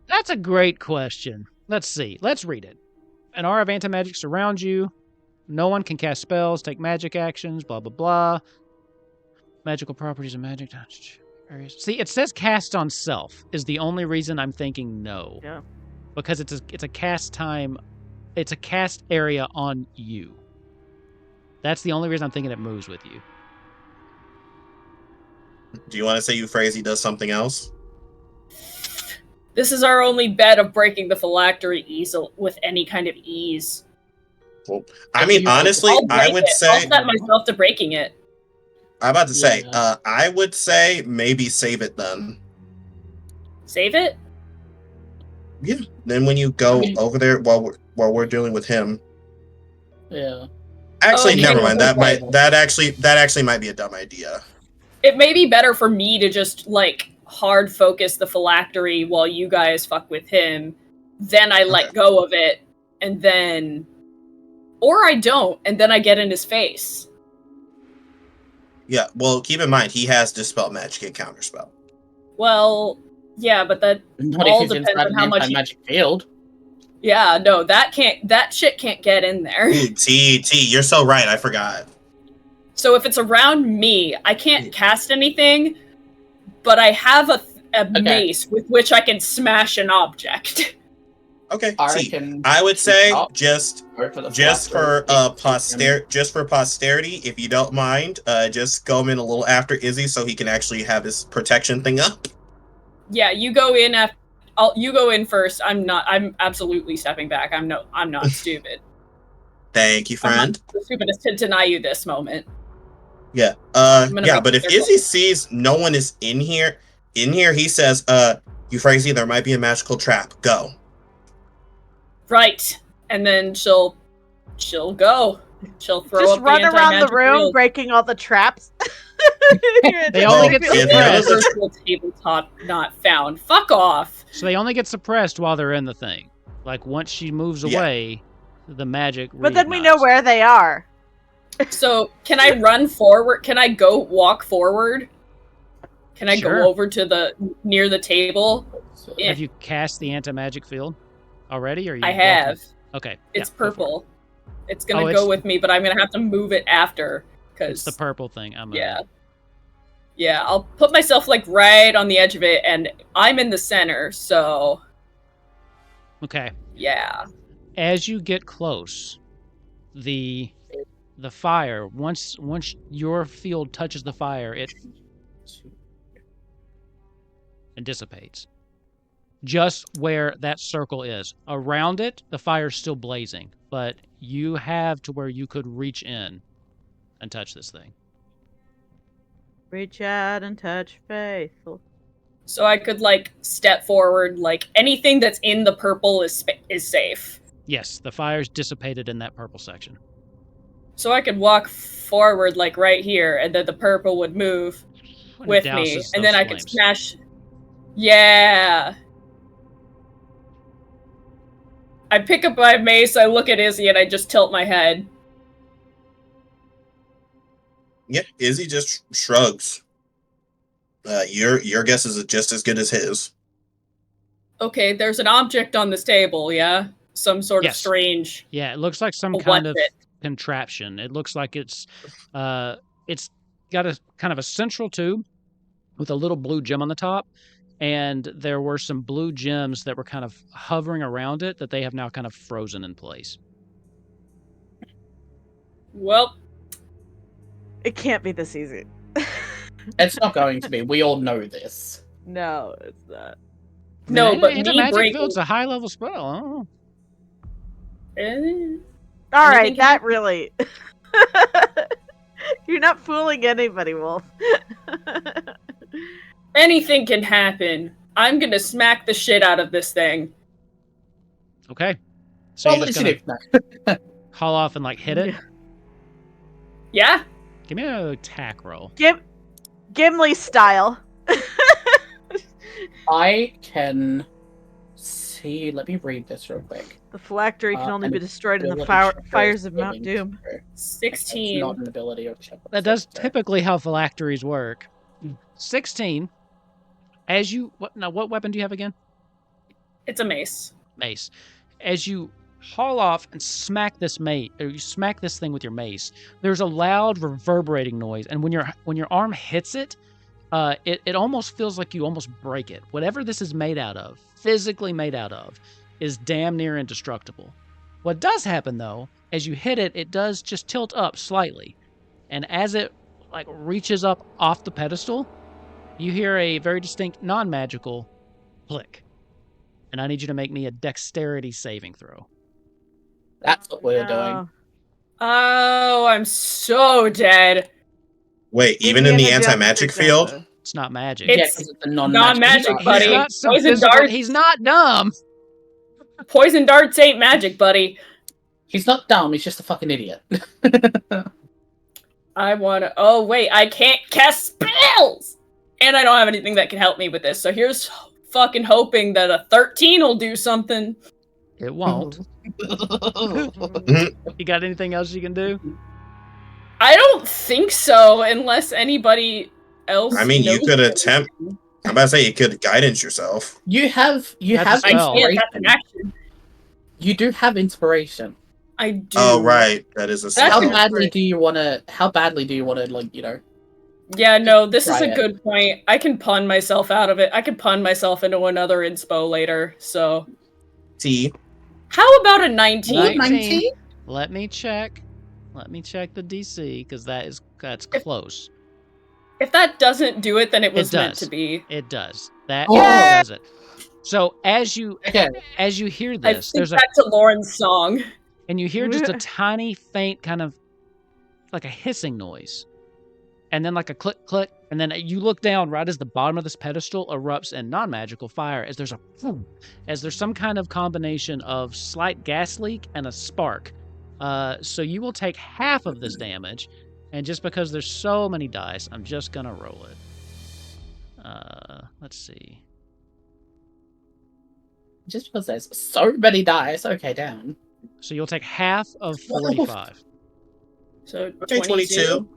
That's a great question. Let's see. Let's read it. An aura of anti-magic surrounds you. No one can cast spells, take magic actions, blah, blah, blah. Magical properties of magic. See, it says cast on self is the only reason I'm thinking no. Yeah. Because it's a cast time. It's a cast area on you. That's the only reason I'm thinking it moves with you. Do you want to say Euphrasia does something else? This is our only bet of breaking the phylactery with any kind of ease. Well, I mean, honestly, I would say... I'll set myself to breaking it. I'm about to say, I would say maybe save it then. Save it? Yeah. Then when you go over there while we're dealing with him. Yeah. Actually, never mind. That actually might be a dumb idea. It may be better for me to just like hard focus the phylactery while you guys fuck with him. Then I let go of it, and then, or I don't, and then I get in his face. Yeah. Well, keep in mind he has dispel magic and counterspell. Well, yeah, but that all depends on how much magic field. Yeah, no, that shit can't get in there. Ooh, T, you're so right. I forgot. So if it's around me, I can't cast anything, but I have a mace with which I can smash an object. Okay. I would say just for posterity, if you don't mind, just go in a little after Izzy so he can actually have his protection thing up. Yeah, you go in you go in first. I'm absolutely stepping back. I'm not stupid. Thank you, friend. I'm not stupid to deny you this moment. Yeah. But if Izzy sees no one is in here, he says, Euphrasia, there might be a magical trap. Go. Right. And then she'll go. She'll throw just up run the around the room, field. breaking all the traps. They only get suppressed. Tabletop not found. Fuck off. So they only get suppressed while they're in the thing. Like once she moves away, the magic. But then we know where they are. So can I run forward? Can I go walk forward? Can I go over to near the table? Have you cast the anti-magic field already? Or you? I have. Okay. It's purple. It's gonna go with me, but I'm gonna have to move it after because it's the purple thing. Yeah. I'll put myself like right on the edge of it, and I'm in the center. So. Okay. Yeah. As you get close, the fire once your field touches the fire, it dissipates. Just where that circle is. Around it, the fire's still blazing, but you have to where you could reach in and touch this thing. Reach out and touch faithful. So I could like step forward, like anything that's in the purple is safe. Yes, the fire's dissipated in that purple section. So I could walk forward like right here, and then the purple would move with me, and then I could smash. Yeah. I pick up my mace, I look at Izzy, and I just tilt my head. Yeah, Izzy just shrugs. Your guess is just as good as his. Okay, there's an object on this table, yeah? Some sort of strange... Yeah, it looks like some kind of contraption. It looks like it's got a kind of a central tube with a little blue gem on the top. And there were some blue gems that were kind of hovering around it that they have now kind of frozen in place. Well, it can't be this easy. It's not going to be. We all know this. No, it's not. No, but magic field's a high level spell. I don't know. All right, that really. You're not fooling anybody, Wolf. Anything can happen. I'm gonna smack the shit out of this thing. Okay. So you're just gonna haul off and like hit it? Yeah. Give me an attack roll. Gimli style. I can see. Let me read this real quick. The phylactery can only be destroyed in the fires of Mount Doom. 16. Not an ability of that does typically how phylacteries work. 16. As you what weapon do you have again? It's a mace. Mace. As you haul off and smack this you smack this thing with your mace, there's a loud reverberating noise, and when your arm hits it, it almost feels like you almost break it. Whatever this is made out of, physically made out of, is damn near indestructible. What does happen though, as you hit it, it does just tilt up slightly, and as it like reaches up off the pedestal, you hear a very distinct non-magical click. And I need you to make me a dexterity saving throw. That's what we're doing. Oh, I'm so dead. Wait, even in the anti-magic field? It's not magic. It's non-magic, buddy. Poison darts. He's not dumb. Poison darts ain't magic, buddy. He's not dumb, he's just a fucking idiot. I wanna... Oh, wait, I can't cast spells! And I don't have anything that can help me with this, so here's fucking hoping that a 13 will do something. It won't. You got anything else you can do? I don't think so, unless anybody else you could attempt... I'm about to say you could guidance yourself. You have inspiration. You do have inspiration. I do. Oh right, that is a That's How spell. badly do you want to? Like Yeah, no, this is try a it. good point. I can pun myself out of it. I can pun myself into another inspo later. So, T. how about a 19? 19? Let me check. Let me check the DC because that's close. If that doesn't do it, then it was It meant does. to be. It does. That Yeah! does it. So as you hear I this, think back to Lauren's song. and you hear just a tiny, faint kind of like a hissing noise, and then like a click, click, and then you look down right as the bottom of this pedestal erupts in non-magical fire. As there's some kind of combination of slight gas leak and a spark. So you will take half of this damage, and just because there's so many dice, I'm just gonna roll it. Let's see. Just because there's so many dice. Okay, down. So you'll take half of 45. So Okay, 22.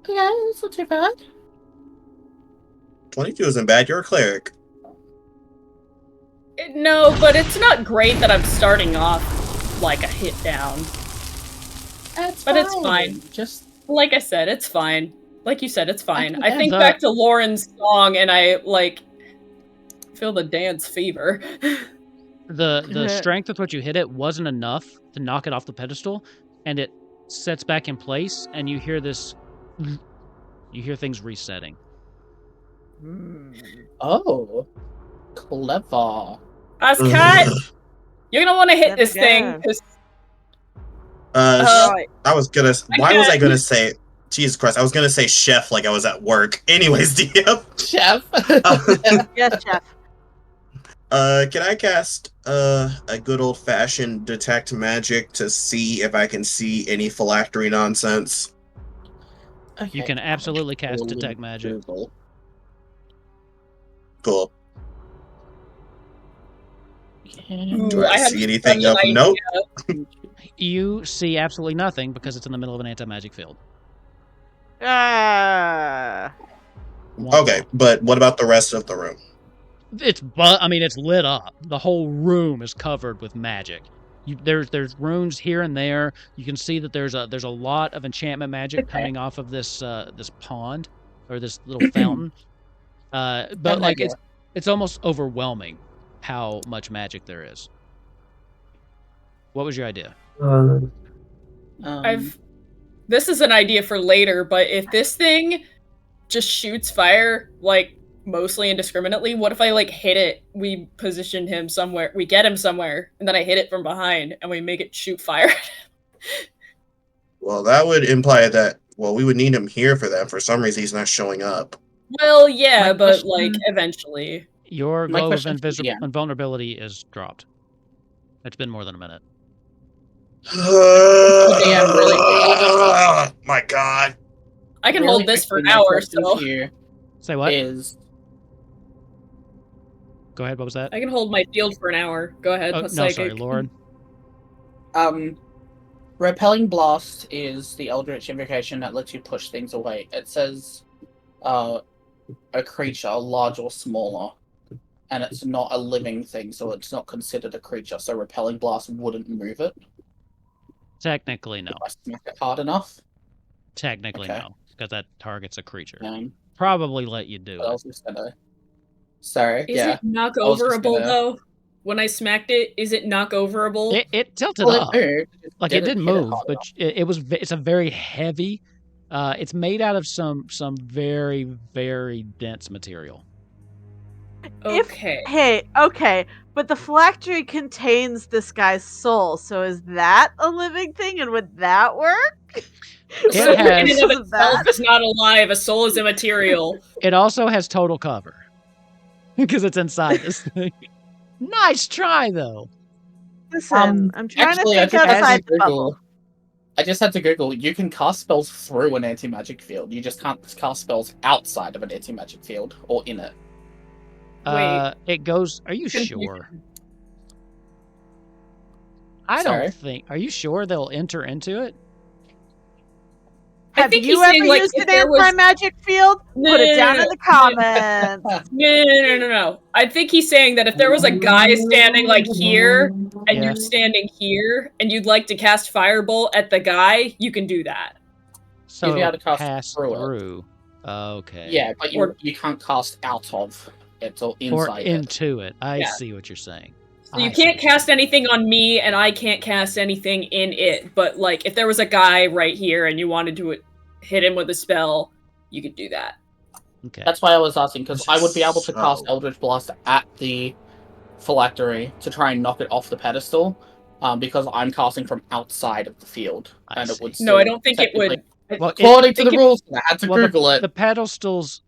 Yeah, it's not too bad. 22 isn't bad. You're a cleric. No, but it's not great that I'm starting off like a hit down. But it's fine. Just like I said, it's fine. Like you said, it's fine. I can think back to Lauren's song and I feel the dance fever. The strength with which you hit it wasn't enough to knock it off the pedestal, and it sets back in place, and you hear this. You hear things resetting. Oh, clever. Cat, you're gonna want to hit this thing. I was gonna. Why was I gonna say? Jesus Christ! I was gonna say chef like I was at work. Anyways, DM. Chef. Yes, chef. Can I cast a good old fashioned detect magic to see if I can see any phylactery nonsense? Okay. You can absolutely cast detect magic. Cool. Ooh, Do I see anything of note? You see absolutely nothing because it's in the middle of an anti-magic field. Okay, but what about the rest of the room? It's lit up. The whole room is covered with magic. There's runes here and there. You can see that there's a lot of enchantment magic coming off of this this pond or this little fountain. But like it's almost overwhelming how much magic there is. What was your idea? This is an idea for later, but if this thing just shoots fire like mostly indiscriminately, what if I hit it, we position him somewhere, we get him somewhere, and then I hit it from behind and we make it shoot fire? Well, that would imply that we would need him here for that. For some reason he's not showing up. Well, yeah, but eventually. Your glow of invulnerability is dropped. It's been more than a minute. My God. I can hold this for an hour, so. Say what? Go ahead, what was that? I can hold my field for an hour. Go ahead. No, sorry, Lauren. Repelling Blast is the Eldritch invocation that lets you push things away. It says a creature, large or smaller, and it's not a living thing, so it's not considered a creature, so Repelling Blast wouldn't move it. Technically, no. If I smack it hard enough? Technically, no, because that target's a creature. Yeah. Probably let you do it. Sorry, Is it knock overable though? When I smacked it, is it knock overable? It tilted up. It didn't move, but it's a very heavy. It's made out of some very, very dense material. Okay. Okay, but the phylactery contains this guy's soul, so is that a living thing, and would that work? So in and of itself is not alive. A soul is immaterial. It also has total cover because it's inside this thing. Nice try, though. Listen, I'm trying to think outside the bubble. I just had to Google. You can cast spells through an anti-magic field. You just can't cast spells outside of an anti-magic field or in it. It goes. Are you sure? I don't think. Are you sure they'll enter into it? Have think you he's ever saying, like, used if an there was- anti-magic field? No, Put no, it no, down no, in the no. comments. No. I think he's saying that if there was a guy standing, like, here, and Yeah. you standing here, and you'd like to cast Firebolt at the guy, you can do that. So You'd be able to cast pass through it. through. Okay. Yeah, but you can't cast out of it or Or inside it. into it. I Yeah. see what you're saying. So you I see can't what you're cast saying. anything on me, and I can't cast anything in it. But, like, if there was a guy right here and you wanted to hit him with a spell, you could do that. Okay. That's why I was asking, because I would be able to So- cast Eldritch Blast at the phylactery to try and knock it off the pedestal, because I'm casting from outside of the field. I And it see. would No, I still don't think it technically- would. Well, According to think the it- rules, I had to Well, Google it. the pedestal's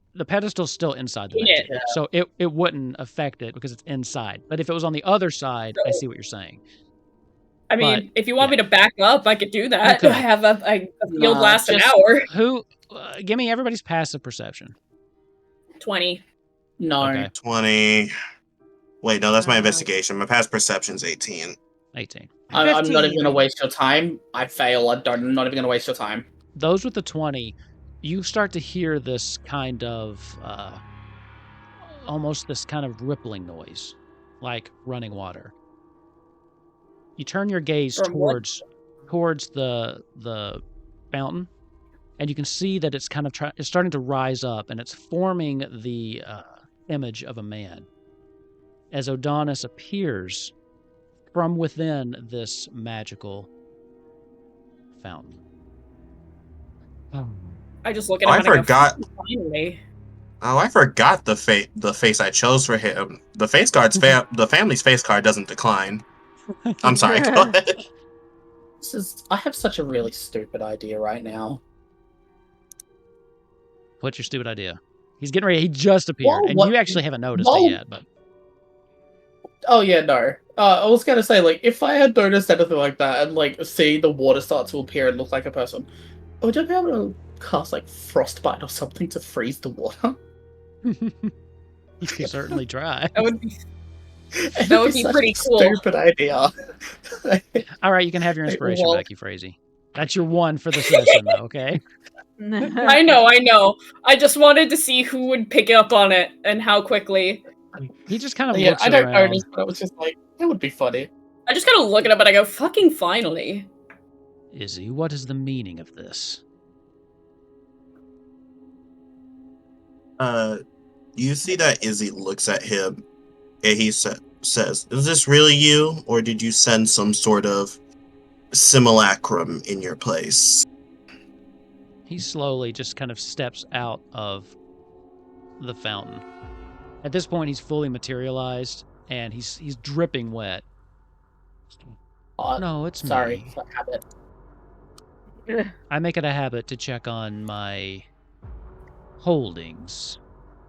still inside the In magic, it. so it wouldn't affect it because it's inside. But if it was on the other side, I see what you're saying. I mean, But, if you want me to back up, I could do that. could. I have a field Nah, last an just- hour. Who? Give me everybody's passive perception. 20. No. Okay, 20. Wait, no, that's my investigation. My past perception's 18. 18. I'm not even 15. going to waste your time. I fail. I'm not even going to waste your time. Those with the 20, you start to hear this kind of almost this kind of rippling noise, like running water. You turn your gaze From what? towards the fountain, and you can see that it's kind of it's starting to rise up, and it's forming the image of a man as Odonis appears from within this magical fountain. I just look at Oh, him I and I forgot. go, finally. Oh, I forgot the face I chose for him. The face card's the family's face card doesn't decline. I'm sorry. Go ahead. I have such a really stupid idea right now. What's your stupid idea? He's getting ready. He just appeared, Well, and what- you actually haven't noticed well- it yet. But Oh yeah, no. I was gonna say, like, if I had noticed anything like that and like see the water start to appear and look like a person, would I be able to cast like frostbite or something to freeze the water? you can certainly try. That would be It'd That would be such pretty a cool. Stupid idea. All right, you can have your inspiration Well- back, you crazy. That's your one for the session, though. Okay. I know. I just wanted to see who would pick up on it and how quickly. He just kind of Yeah, looks I don't around. notice, but I was just like, that would be funny. I just kind of look at him and I go, fucking finally. Izzy, what is the meaning of this? You see that Izzy looks at him and he says, "Is this really you, or did you send some sort of simulacrum in your place?" He slowly just kind of steps out of the fountain. At this point, he's fully materialized, and he's dripping wet. No, it's Sorry, me. it's a habit. I make it a habit to check on my holdings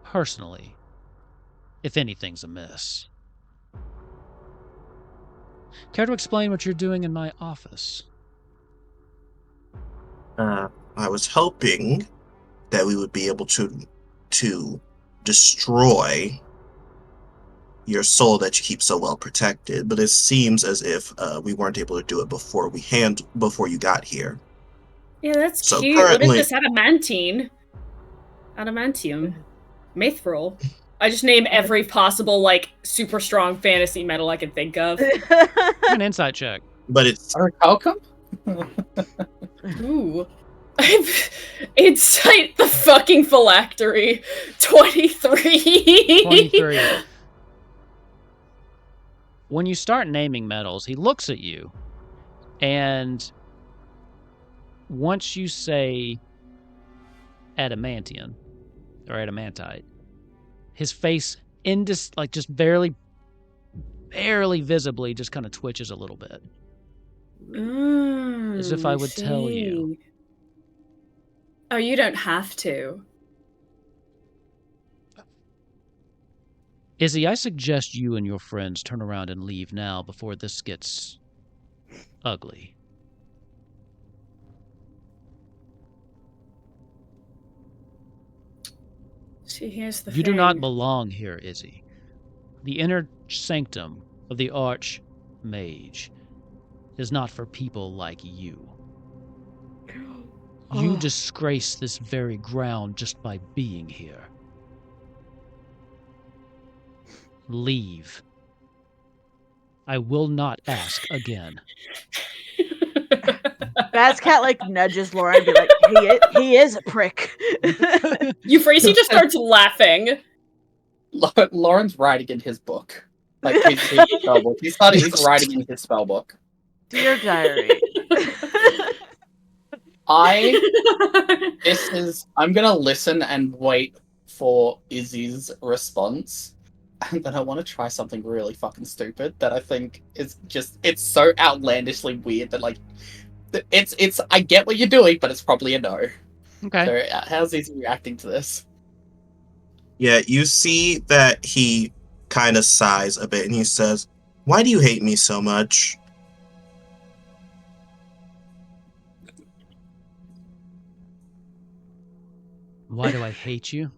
personally, if anything's amiss. Care to explain what you're doing in my office? I was hoping that we would be able to destroy your soul that you keep so well protected, but it seems as if we weren't able to do it before you got here. Yeah, that's So cute. What currently- is this? Adamantine? Adamantium. Mithril. I just name every possible, like, super strong fantasy metal I can think of. An insight check. But it's Welcome? Ooh. Incite the fucking phylactery. 23. 23. When you start naming metals, he looks at you, and once you say adamantium or adamantite, his face just barely visibly just kind of twitches a little bit. As if I would tell you. Oh, you don't have to. Izzy, I suggest you and your friends turn around and leave now before this gets ugly. See, here's the You do not thing. belong here, Izzy. The inner sanctum of the Archmage is not for people like you. You disgrace this very ground just by being here. Leave. I will not ask again. Bascat like nudges Lauren and be like, he is a prick. Euphrasia just starts laughing. Lauren's writing in his book. Like his spell book. He's writing in his spell book. Dear diary. I'm gonna listen and wait for Izzy's response. And then I want to try something really fucking stupid that I think is it's so outlandishly weird that like it's I get what you're doing, but it's probably a no. Okay. So how's Izzy reacting to this? Yeah, you see that he kind of sighs a bit and he says, "Why do you hate me so much?" Why do I hate you?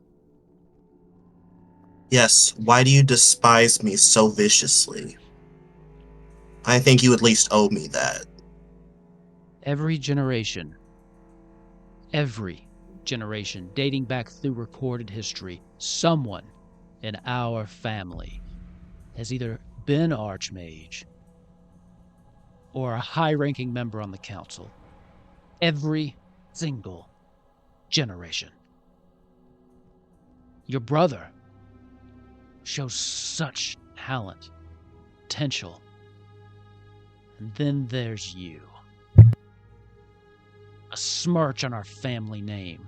Yes, why do you despise me so viciously? I think you at least owe me that. Every generation, dating back through recorded history, someone in our family has either been Archmage or a high-ranking member on the council. Every single generation. Your brother shows such talent, potential, and then there's you. A smirch on our family name.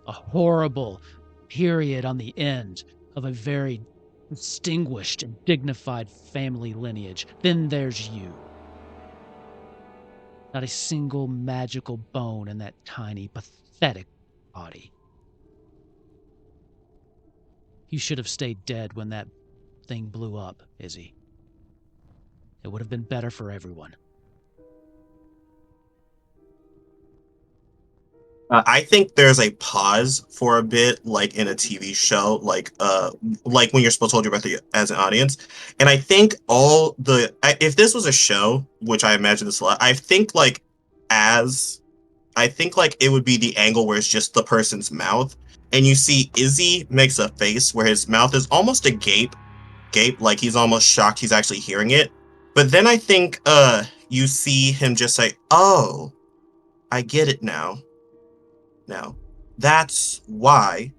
A horrible period on the end of a very distinguished and dignified family lineage. Then there's you. Not a single magical bone in that tiny, pathetic body. You should have stayed dead when that thing blew up, Izzy. It would have been better for everyone. I think there's a pause for a bit, like in a TV show, like when you're supposed to hold your breath as an audience. And I think if this was a show, which I imagine this a lot, I think it would be the angle where it's just the person's mouth, and you see Izzy makes a face where his mouth is almost a gape, like he's almost shocked he's actually hearing it. But then I think you see him just say, "Oh, I get it now. Now, that's why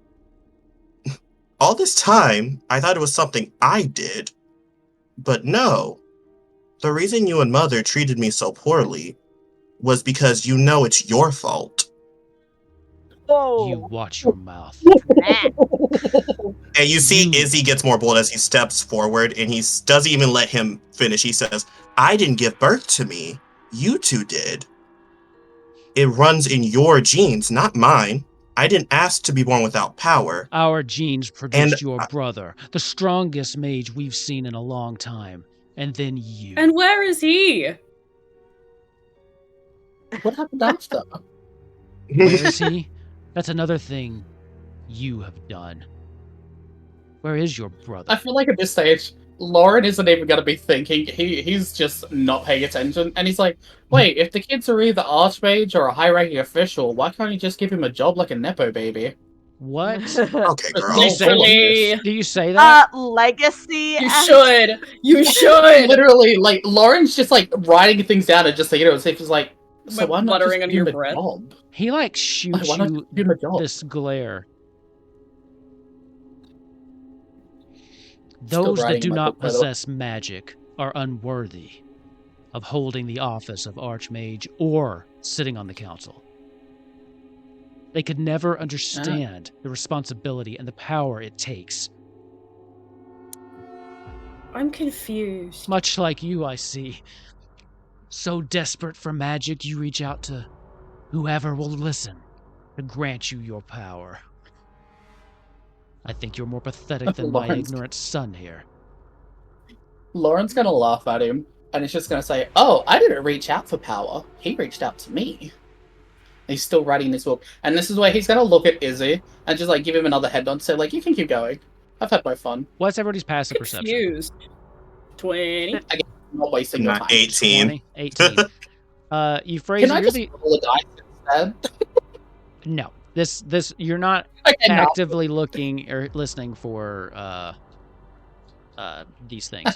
all this time I thought it was something I did. But no, the reason you and Mother treated me so poorly was because you know it's your fault." Oh. You watch your mouth. And you see Izzy gets more bold as he steps forward, and he doesn't even let him finish. He says, "I didn't give birth to me. You two did. It runs in your genes, not mine. I didn't ask to be born without power. Our genes produced your brother, the strongest mage we've seen in a long time. And then you." And where is he? What happened after? Where is he? That's another thing you have done. Where is your brother? I feel like at this stage, Lauren isn't even going to be thinking. He's just not paying attention. And he's like, wait, if the kids are either Archmage or a high-ranking official, why can't you just give him a job like a Nepo baby? What? Okay, girl. Literally. Do you say that? Legacy. You should. You should. Literally, like, Lauren's just, like, writing things down and just thinking, as if he's like, so why not just under give your him a breath. job? He, like, shoots Why not you just give him a job? this glare. Still Those that writing do my not book, by the way. possess magic are unworthy of holding the office of Archmage or sitting on the council. They could never understand the responsibility and the power it takes. I'm confused. Much like you, I see. So desperate for magic, you reach out to whoever will listen to grant you your power. I think you're more pathetic than my ignorant son here. Lauren's gonna laugh at him, and he's just gonna say, oh, I didn't reach out for power. He reached out to me. He's still writing this book. And this is where he's gonna look at Izzy and just, like, give him another head nod and say, like, you can keep going. I've had my fun. What's everybody's passive perception? Confused. 20. I'm not wasting your time. 18. 20? 18. Euphrasia, Can I you're just roll a dice instead? No. This you're not actively looking or listening for these things.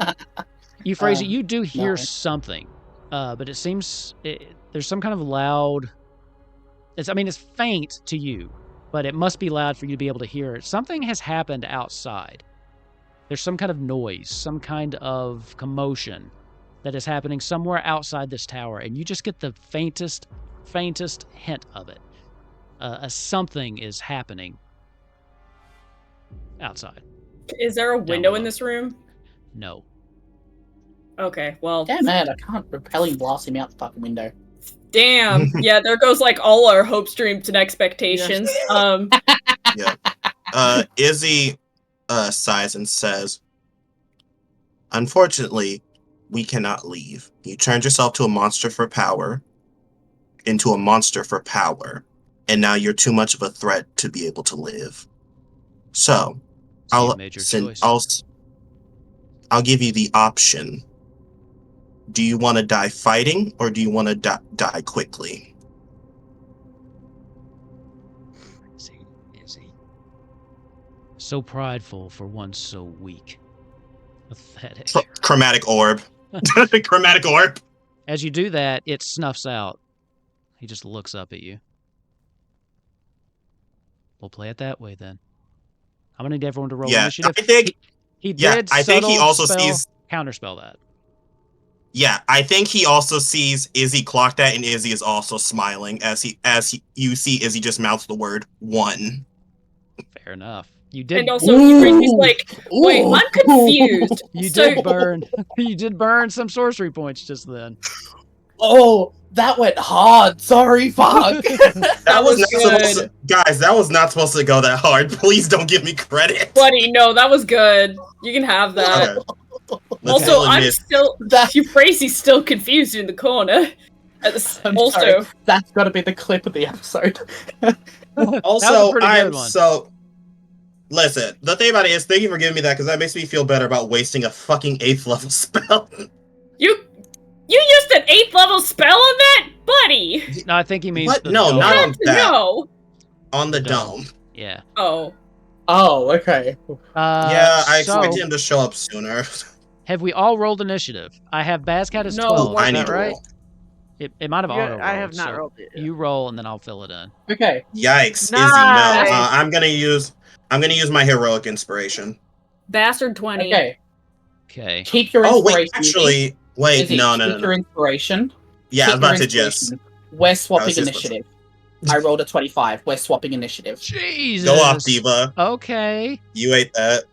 Euphrasia, you do hear something, but it seems there's some kind of loud. It's faint to you, but it must be loud for you to be able to hear it. Something has happened outside. There's some kind of noise, some kind of commotion that is happening somewhere outside this tower, and you just get the faintest hint of it. Something is happening outside. Is there a window in this room? No. Okay, well. Damn man, I can't repelling blast him out the fucking window. Damn. Yeah, there goes like all our hopes, dreams, and expectations. Yeah. Izzy sighs and says, "Unfortunately, we cannot leave. You turned yourself into a monster for power, and now you're too much of a threat to be able to live. So, I'll give you the option. Do you want to die fighting, or do you want to die quickly?" Izzy. So prideful for one so weak. Pathetic. Chromatic orb. Chromatic orb. As you do that, it snuffs out. He just looks up at you. We'll play it that way then. I'm gonna need everyone to roll initiative. I think he did. I think he also sees counterspell that. Yeah, I think he also sees Izzy clock that, and Izzy is also smiling as you see Izzy just mouths the word 1. Fair enough. You did. And also, he's like, wait, I'm confused. You did burn. You did burn some sorcery points just then. Oh, that went hard. Sorry, fuck. That was not supposed to, guys. That was not supposed to go that hard. Please don't give me credit, buddy. No, that was good. You can have that. Okay. Also, I'm still. Euphrasy's still confused in the corner. Sorry. That's got to be the clip of the episode. Also, I'm so. Listen, the thing about it is, thank you for giving me that, because that makes me feel better about wasting a fucking 8th level spell. You used an 8th level spell on that, buddy. No, I think he means what? No, not on that. No. On the dome. Yeah. Oh. Oh, okay. Yeah, I expected him to show up sooner. Have we all rolled initiative? I have Bazcat as 12. I need to right? Roll. It might have auto rolled. I have not rolled it. You roll and then I'll fill it in. Okay. Yikes, Izzy, no. I'm gonna use my heroic inspiration. Bastard 20. Okay. Keep your inspiration. Wait, no. Keep your inspiration. Yeah, I was about to just. We're swapping initiative. I rolled a 25. We're swapping initiative. Jesus. Go off, Diva. Okay. You ate that.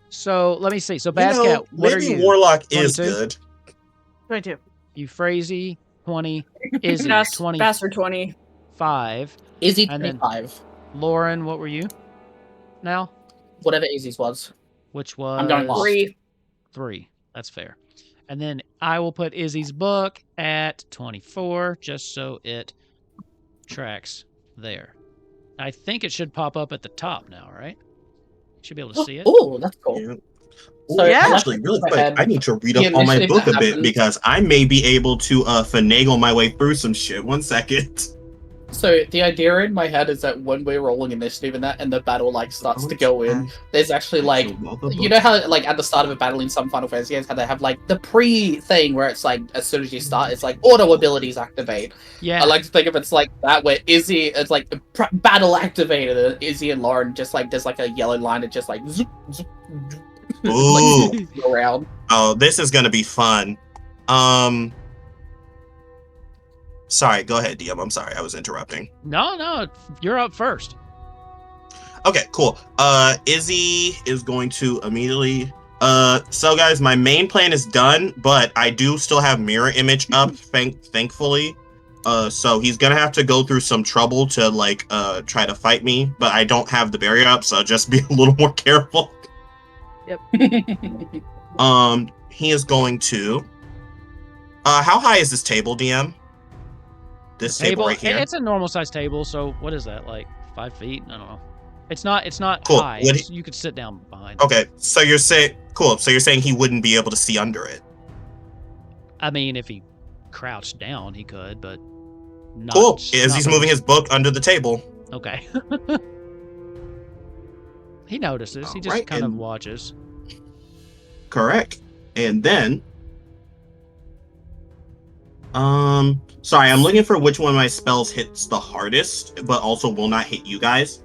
So, let me see. So, Bazcat, what are you? Maybe Warlock 22? is good. 22. Euphrasia, 20. Izzy, 20. Bastard 20. 5. Izzy, 25. Lauren, what were you? Now? Whatever Izzy's was. Which was? I'm going last. 3. That's fair. And then I will put Izzy's book at 24, just so it tracks there. I think it should pop up at the top now, right? Should be able to see it. Oh, that's cool. Yeah. So actually, really quick, I need to read up on my book a bit because I may be able to finagle my way through some shit. 1 second. So the idea in my head is that when we're rolling initiative and the battle starts to go in, there's actually you know how at the start of a battle in some Final Fantasy games how they have the pre-thing where it's as soon as you start it's auto abilities activate. Yeah. I like to think of it's that where Izzy it's battle activated and Izzy and Lauren just there's a yellow line and just zoop, zoop, ooh. Around. Oh, this is gonna be fun. Sorry, go ahead, DM. I'm sorry, I was interrupting. No, you're up first. Okay, cool. Izzy is going to immediately. So guys, my main plan is done, but I do still have mirror image up, thankfully. So he's gonna have to go through some trouble to try to fight me, but I don't have the barrier up, so just be a little more careful. Yep. He is going to. How high is this table, DM? This table right here. It's a normal size table, so what is that, 5 feet? I don't know. It's not cool. high. You could sit down behind. Okay, so you're saying cool. So you're saying he wouldn't be able to see under it. I mean, if he crouched down, he could, but not. Cool. As not he's from moving his book under the table. Okay. He notices. He just Alright, kind of and- watches. Correct. And then, sorry, I'm looking for which one of my spells hits the hardest, but also will not hit you guys.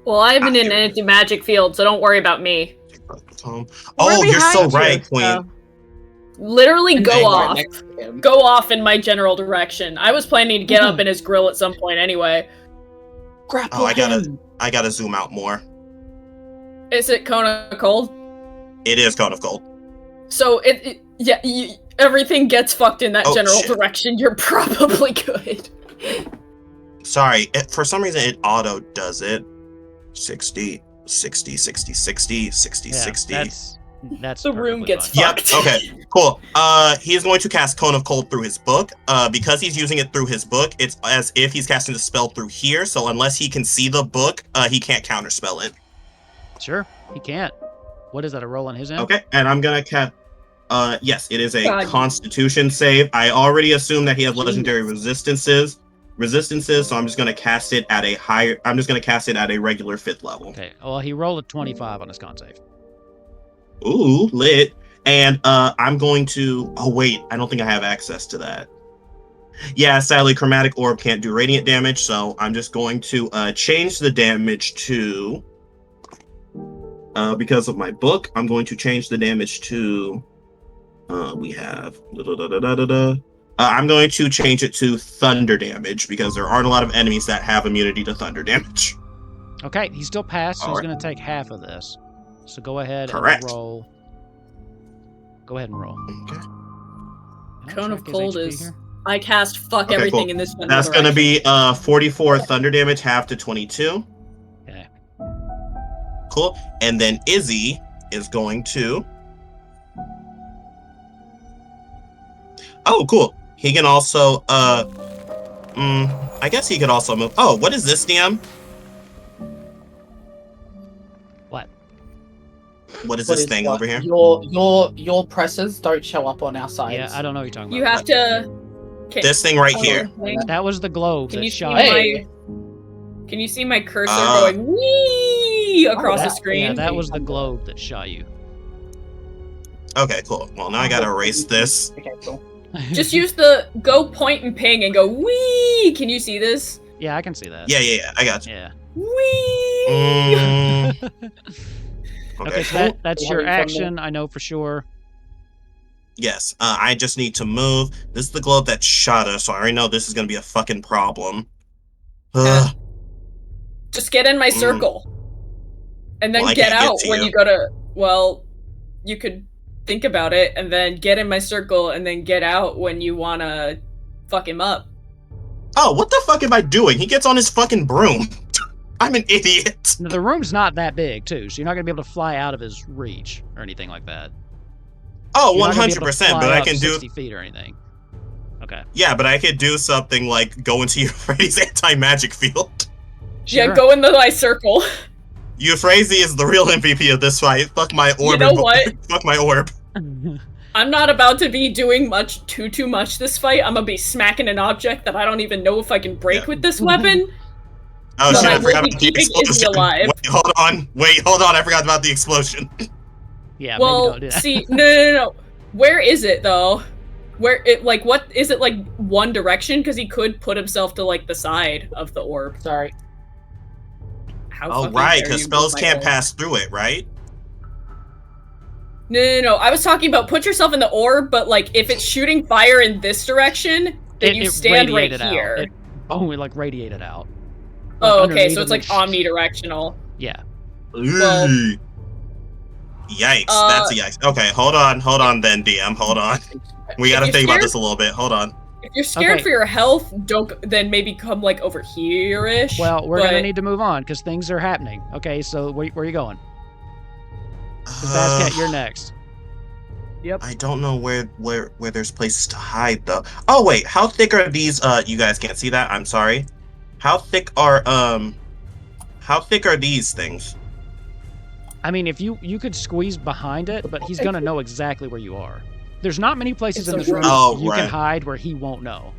Well, I'm in an anti-magic field, so don't worry about me. We're Oh, you're so behind you, right, Queen. so- Literally And go hang right off. next to him. Go off in my general direction. I was planning to get up in his grill at some point anyway. Grapple Oh, I him. gotta zoom out more. Is it Cone of Cold? It is Cone of Gold. So everything gets fucked in that Oh, general shit. direction. You're probably good. Sorry, for some reason it auto does it. 60, 60, 60, 60, 60, Yeah, 60. that's The room perfectly gets fine. fucked. Yep, okay, cool. He's going to cast Cone of Cold through his book. Because he's using it through his book, it's as if he's casting the spell through here, so unless he can see the book, he can't counterspell it. Sure, he can't. What is that, a roll on his end? Okay, and I'm gonna cast... yes, it is a God. Constitution save. I already assume that he has legendary resistances, so I'm just gonna cast it at a higher... I'm just gonna cast it at a regular 5th level. Okay, well, he rolled a 25 on his con save. Ooh, lit. And I'm going to... Oh, wait. I don't think I have access to that. Yeah, sadly, Chromatic Orb can't do radiant damage, so I'm just going to change the damage to... because of my book, I'm going to change the damage to... we have... I'm going to change it to thunder damage, because there aren't a lot of enemies that have immunity to thunder damage. Okay, he still passed, so he's Alright. going to take half of this. So go ahead Correct. and roll. Go ahead and roll. Okay. Can I Cone of check his Cold HP is- here? I cast fuck Okay, everything cool. in this general That's going to direction. be 44 thunder damage, half to 22. Okay. Cool. And then Izzy is going to... Oh, cool. He can also, I guess he could also move... Oh, what is this, DM? What? What is this thing what? over here? Your presses don't show up on our sides. Yeah, I don't know what you're talking You about. have to. This thing right here. That was the globe Can that you see shot. my? Can you see my cursor Ah. going wee across the that- screen? Yeah, that was the globe that shot you. Okay, cool. Well, now I gotta erase this. Okay, cool. Just use the go point and ping and go wee. Can you see this? Yeah, I can see that. Yeah, I got you. Yeah. Wee. Mm, Okay, okay, so cool. that's You your having fun action, I know for sure. Yes, I just need to move. This is the globe that shot us, so I already know this is gonna be a fucking problem. Ugh. Just get in my circle, and then Well, I get can't get out to when you. you go to. Well, you could think about it, and then get in my circle, and then get out when you wanna fuck him up. Oh, what the fuck am I doing? He gets on his fucking broom. I'm an idiot. Now, the room's not that big, too, so you're not going to be able to fly out of his reach or anything like that. Oh, You're not gonna be able to 100%, but fly I up can do... 60 feet or anything. Okay. Yeah, but I could do something like go into Euphrates' anti-magic field. Yeah, Sure. go into my circle. Euphrates is the real MVP of this fight. Fuck my orb. You know what? Fuck my orb. I'm not about to be doing too much this fight. I'm gonna be smacking an object that I don't even know if I can break Yeah. with this weapon. Oh But shit, I I will forgot be about the keeping Izzy explosion. alive. Wait, hold on, I forgot about the explosion. Yeah, Well, maybe don't do that. see, no. Where is it though? Where it what is it like one direction? Because he could put himself to like the side of the orb. Sorry. How Oh fucking right, dare because you spells move my can't orb. pass through it, right? No. I was talking about put yourself in the orb, but like if it's shooting fire in this direction, then you stand right radiated here. Out. It radiated out. Oh, Like, okay, so underneath it's like and then omnidirectional. Yeah. Well- Ooh. Yikes, that's a yikes. Okay, hold on then, DM, hold on. We gotta you're think about scared- this a little bit, hold on. If you're scared Okay. for your health, don't then maybe come like over here-ish. Well, we're but- going to need to move on because things are happening. Okay, so where are you going? Basket, you're next. I don't know where there's places to hide though. Oh wait, how thick are these? You guys can't see that. I'm sorry. How thick are these things? I mean, if you could squeeze behind it, but he's going to know exactly where you are. There's not many places in It's this a room room. you can hide where he won't know.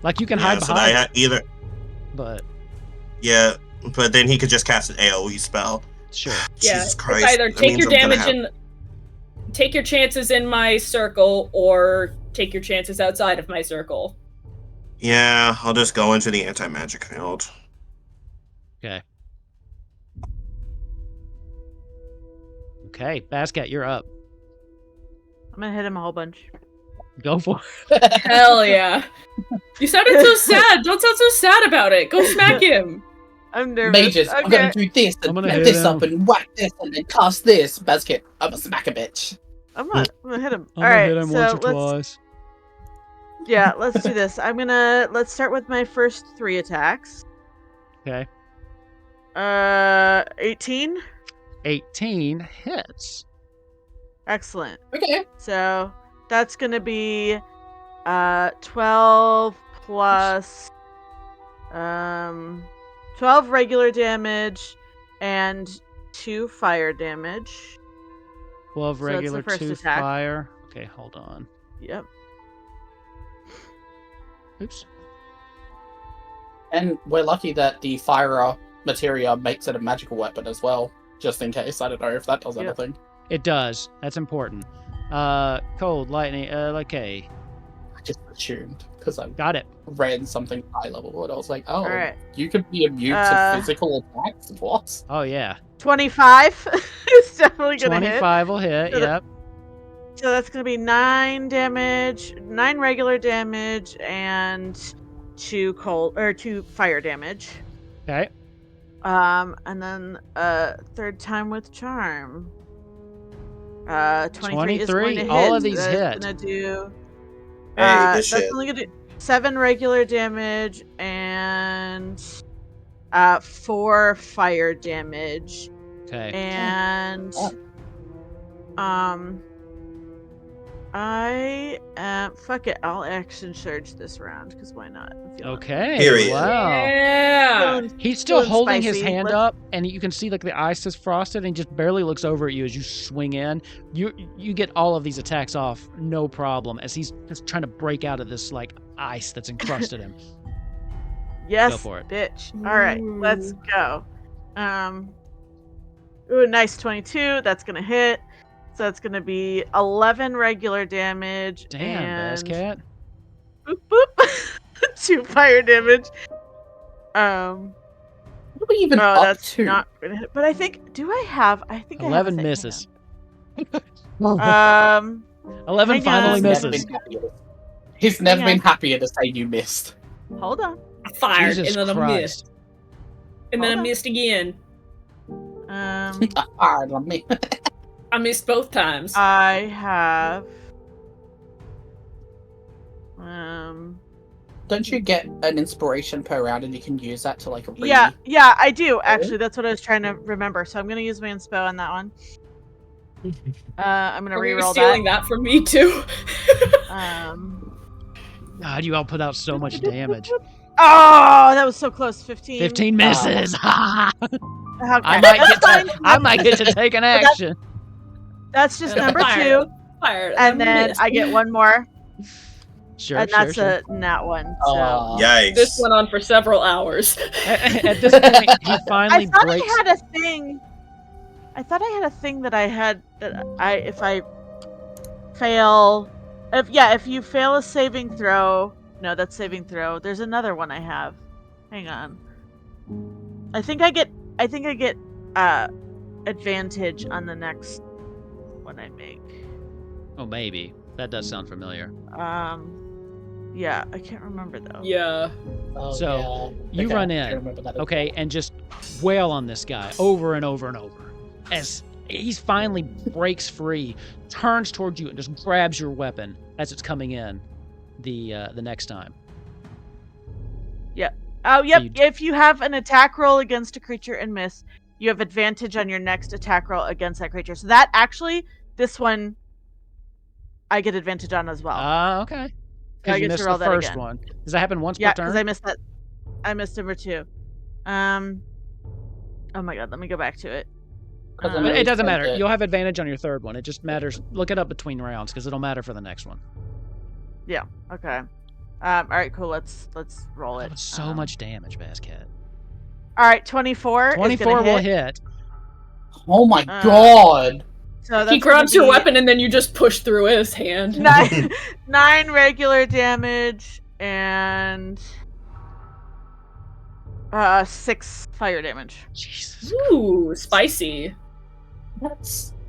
Like you can Yeah, hide so behind that either. but Yeah, but then he could just cast an AoE spell. sure. Jesus Yeah, Christ. it's either that take means your I'm gonna damage have- in, take your chances in my circle, or take your chances outside of my circle. Yeah, I'll just go into the anti-magic field. Okay. Okay, Basket, you're up. I'm gonna hit him a whole bunch. Go for it. Hell yeah. You sounded so sad. Don't sound so sad about it. Go smack him. I'm nervous. Mages, Okay. I'm gonna do this I'm and gonna pick hit this him. up and whack this and then cast this. Basket, I'm gonna smack a bitch. I'm gonna hit him. I'm All gonna right, hit him so once or let's twice. yeah, let's do this. Let's start with my first 3 attacks. Okay. 18. 18 hits. Excellent. Okay. So that's gonna be 12 plus 12 regular damage and 2 fire damage. 12 So it's the regular, first 2 attack. fire. Okay, hold on. Yep. Oops. And we're lucky that the fire materia makes it a magical weapon as well, just in case. I don't know if that does Yep. anything. It does. That's important. Cold, lightning, okay. I just assumed, because I Got it. read something high level, and I was like, oh, Alright. you could be immune to physical attacks? What? Oh, yeah. 25 is definitely gonna hit. 25 will hit, So yep. So that's gonna be 9 damage, 9 regular damage, and 2 fire damage. Okay. And then third time with charm. 23 is going to hit. All of these That's hit. Gonna do. Hey, good That's shit. only gonna do 7 regular damage and 4 fire damage. Okay. And fuck it, I'll action surge this round because why not? I'm feeling Okay. Period. Wow. Yeah. He's still feeling holding his spicy. hand Let's- up, and you can see like the ice is frosted, and he just barely looks over at you as you swing in. You get all of these attacks off, no problem, as he's just trying to break out of this like ice that's encrusted him. Yes, Go for it. bitch. All right, let's go. Ooh, nice 22. That's gonna hit. So it's gonna be 11 regular damage. Damn, and Basket. boop boop. 2 fire damage. What are we even Oh, up that's to? not gonna hit. But I think I have 11 a misses. hang on. 11 hang finally on. misses. He's never Hang been on. happier to say you missed. Hold on. I fired, Jesus and then I Christ. missed. And then Hold I on. missed again. Hard on me. I missed both times. I have Don't you get an inspiration per round and you can use that to like yeah, I do actually. That's what I was trying to remember. So I'm gonna use my inspo on that one. I'm gonna Are you reroll stealing that from me too? God, you all put out so much damage. Oh, that was so close. 15. 15 misses. Okay, I might get to take an action. That's just And I number fired. 2, Fired. and then missed. I get one more, Sure, and sure, that's sure. a nat one. So Yikes. This went on for several hours. At this point, he finally I thought breaks. I had a thing. I thought I had a thing that I had that if I fail, if you fail a saving throw. No, that's saving throw. There's another one I have. Hang on. I think I get advantage on the next one I make. Oh, maybe. That does sound familiar. Yeah, I can't remember though. Yeah. Oh, So, yeah. you Okay, run I in, remember that. okay, and just wail on this guy over and over and over. As he finally breaks free, turns towards you, and just grabs your weapon as it's coming in the next time. Oh, yep. You- If you have an attack roll against a creature and miss, you have advantage on your next attack roll against that creature. So that actually, this one, I get advantage on as well. Okay. I Because you get to missed roll the that first again. one. Does that happen once Yeah, per because turn? I missed that. I missed number 2. Oh my god, let me go back to it. But it doesn't matter. You'll have advantage on your third one. It just matters. Look it up between rounds because it'll matter for the next one. Yeah. Okay. All right. Cool. Let's roll it. That was so much damage, Basscat. All right. 24. 24 will hit. Oh my god! So he grabs your weapon and then you just push through his hand. 9 regular damage and 6 fire damage. Jesus. Ooh, spicy.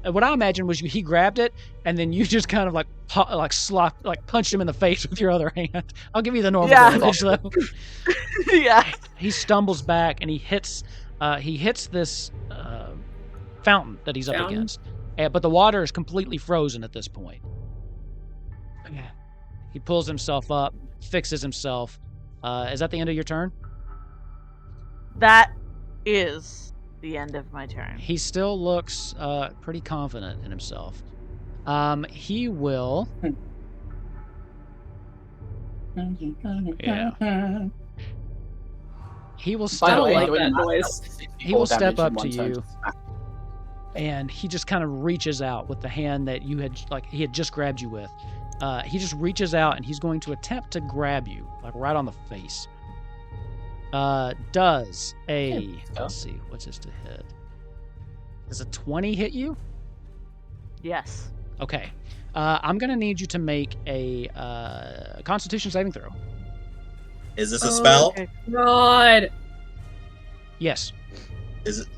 What I imagined was he grabbed it and then you just kind of punched him in the face with your other hand. I'll give you the normal damage though. Yeah. He stumbles back and he hits this fountain that he's up against. But the water is completely frozen at this point. He pulls himself up, fixes himself. Is that the end of your turn? That is the end of my turn. He still looks pretty confident in himself. He will... Yeah. He will step up to you. And he just kind of reaches out with the hand that he had just grabbed you with. He just reaches out and he's going to attempt to grab you, like right on the face. Does a... Let's see, what's this to hit? Does a 20 hit you? Yes. Okay. I'm going to need you to make a Constitution saving throw. Is this a spell? Okay. God. Yes. Is it?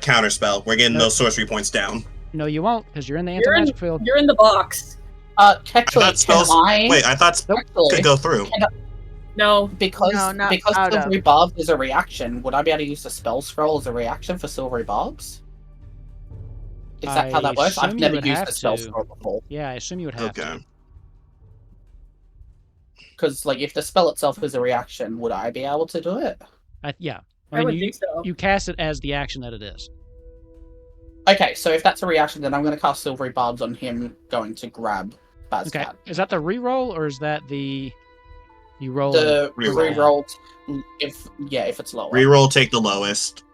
Counter spell. We're getting those sorcery points down. No, you won't, because you're in the anti-magic field. You're in the box. Technically, I thought spells could go through. No, because Silvery Barbs is a reaction. Would I be able to use the spell scroll as a reaction for Silvery Barbs? Is that how that works? I've never used the spell scroll before. Yeah, I assume you would have to. Because, if the spell itself is a reaction, would I be able to do it? Yeah. I would think so. You cast it as the action that it is. Okay, so if that's a reaction, then I'm going to cast Silvery Barbs on him going to grab Bazcat. Okay, is that the reroll, or is that the... You roll... The reroll, if it's lower. Reroll, take the lowest.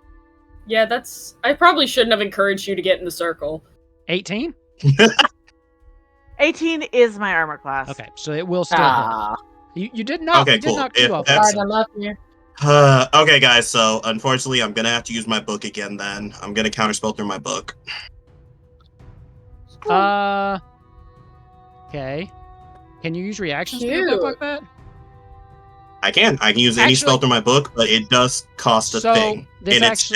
Yeah, I probably shouldn't have encouraged you to get in the circle. 18? 18 is my armor class. Okay, so it will still hit. You did not. Okay, you did cool. knock you off. I love you. Okay, guys, so unfortunately, I'm going to have to use my book again then. I'm going to counterspell through my book. Okay. Can you use reactions to your book like that? I can use any spell through my book, but it does cost a thing. And it's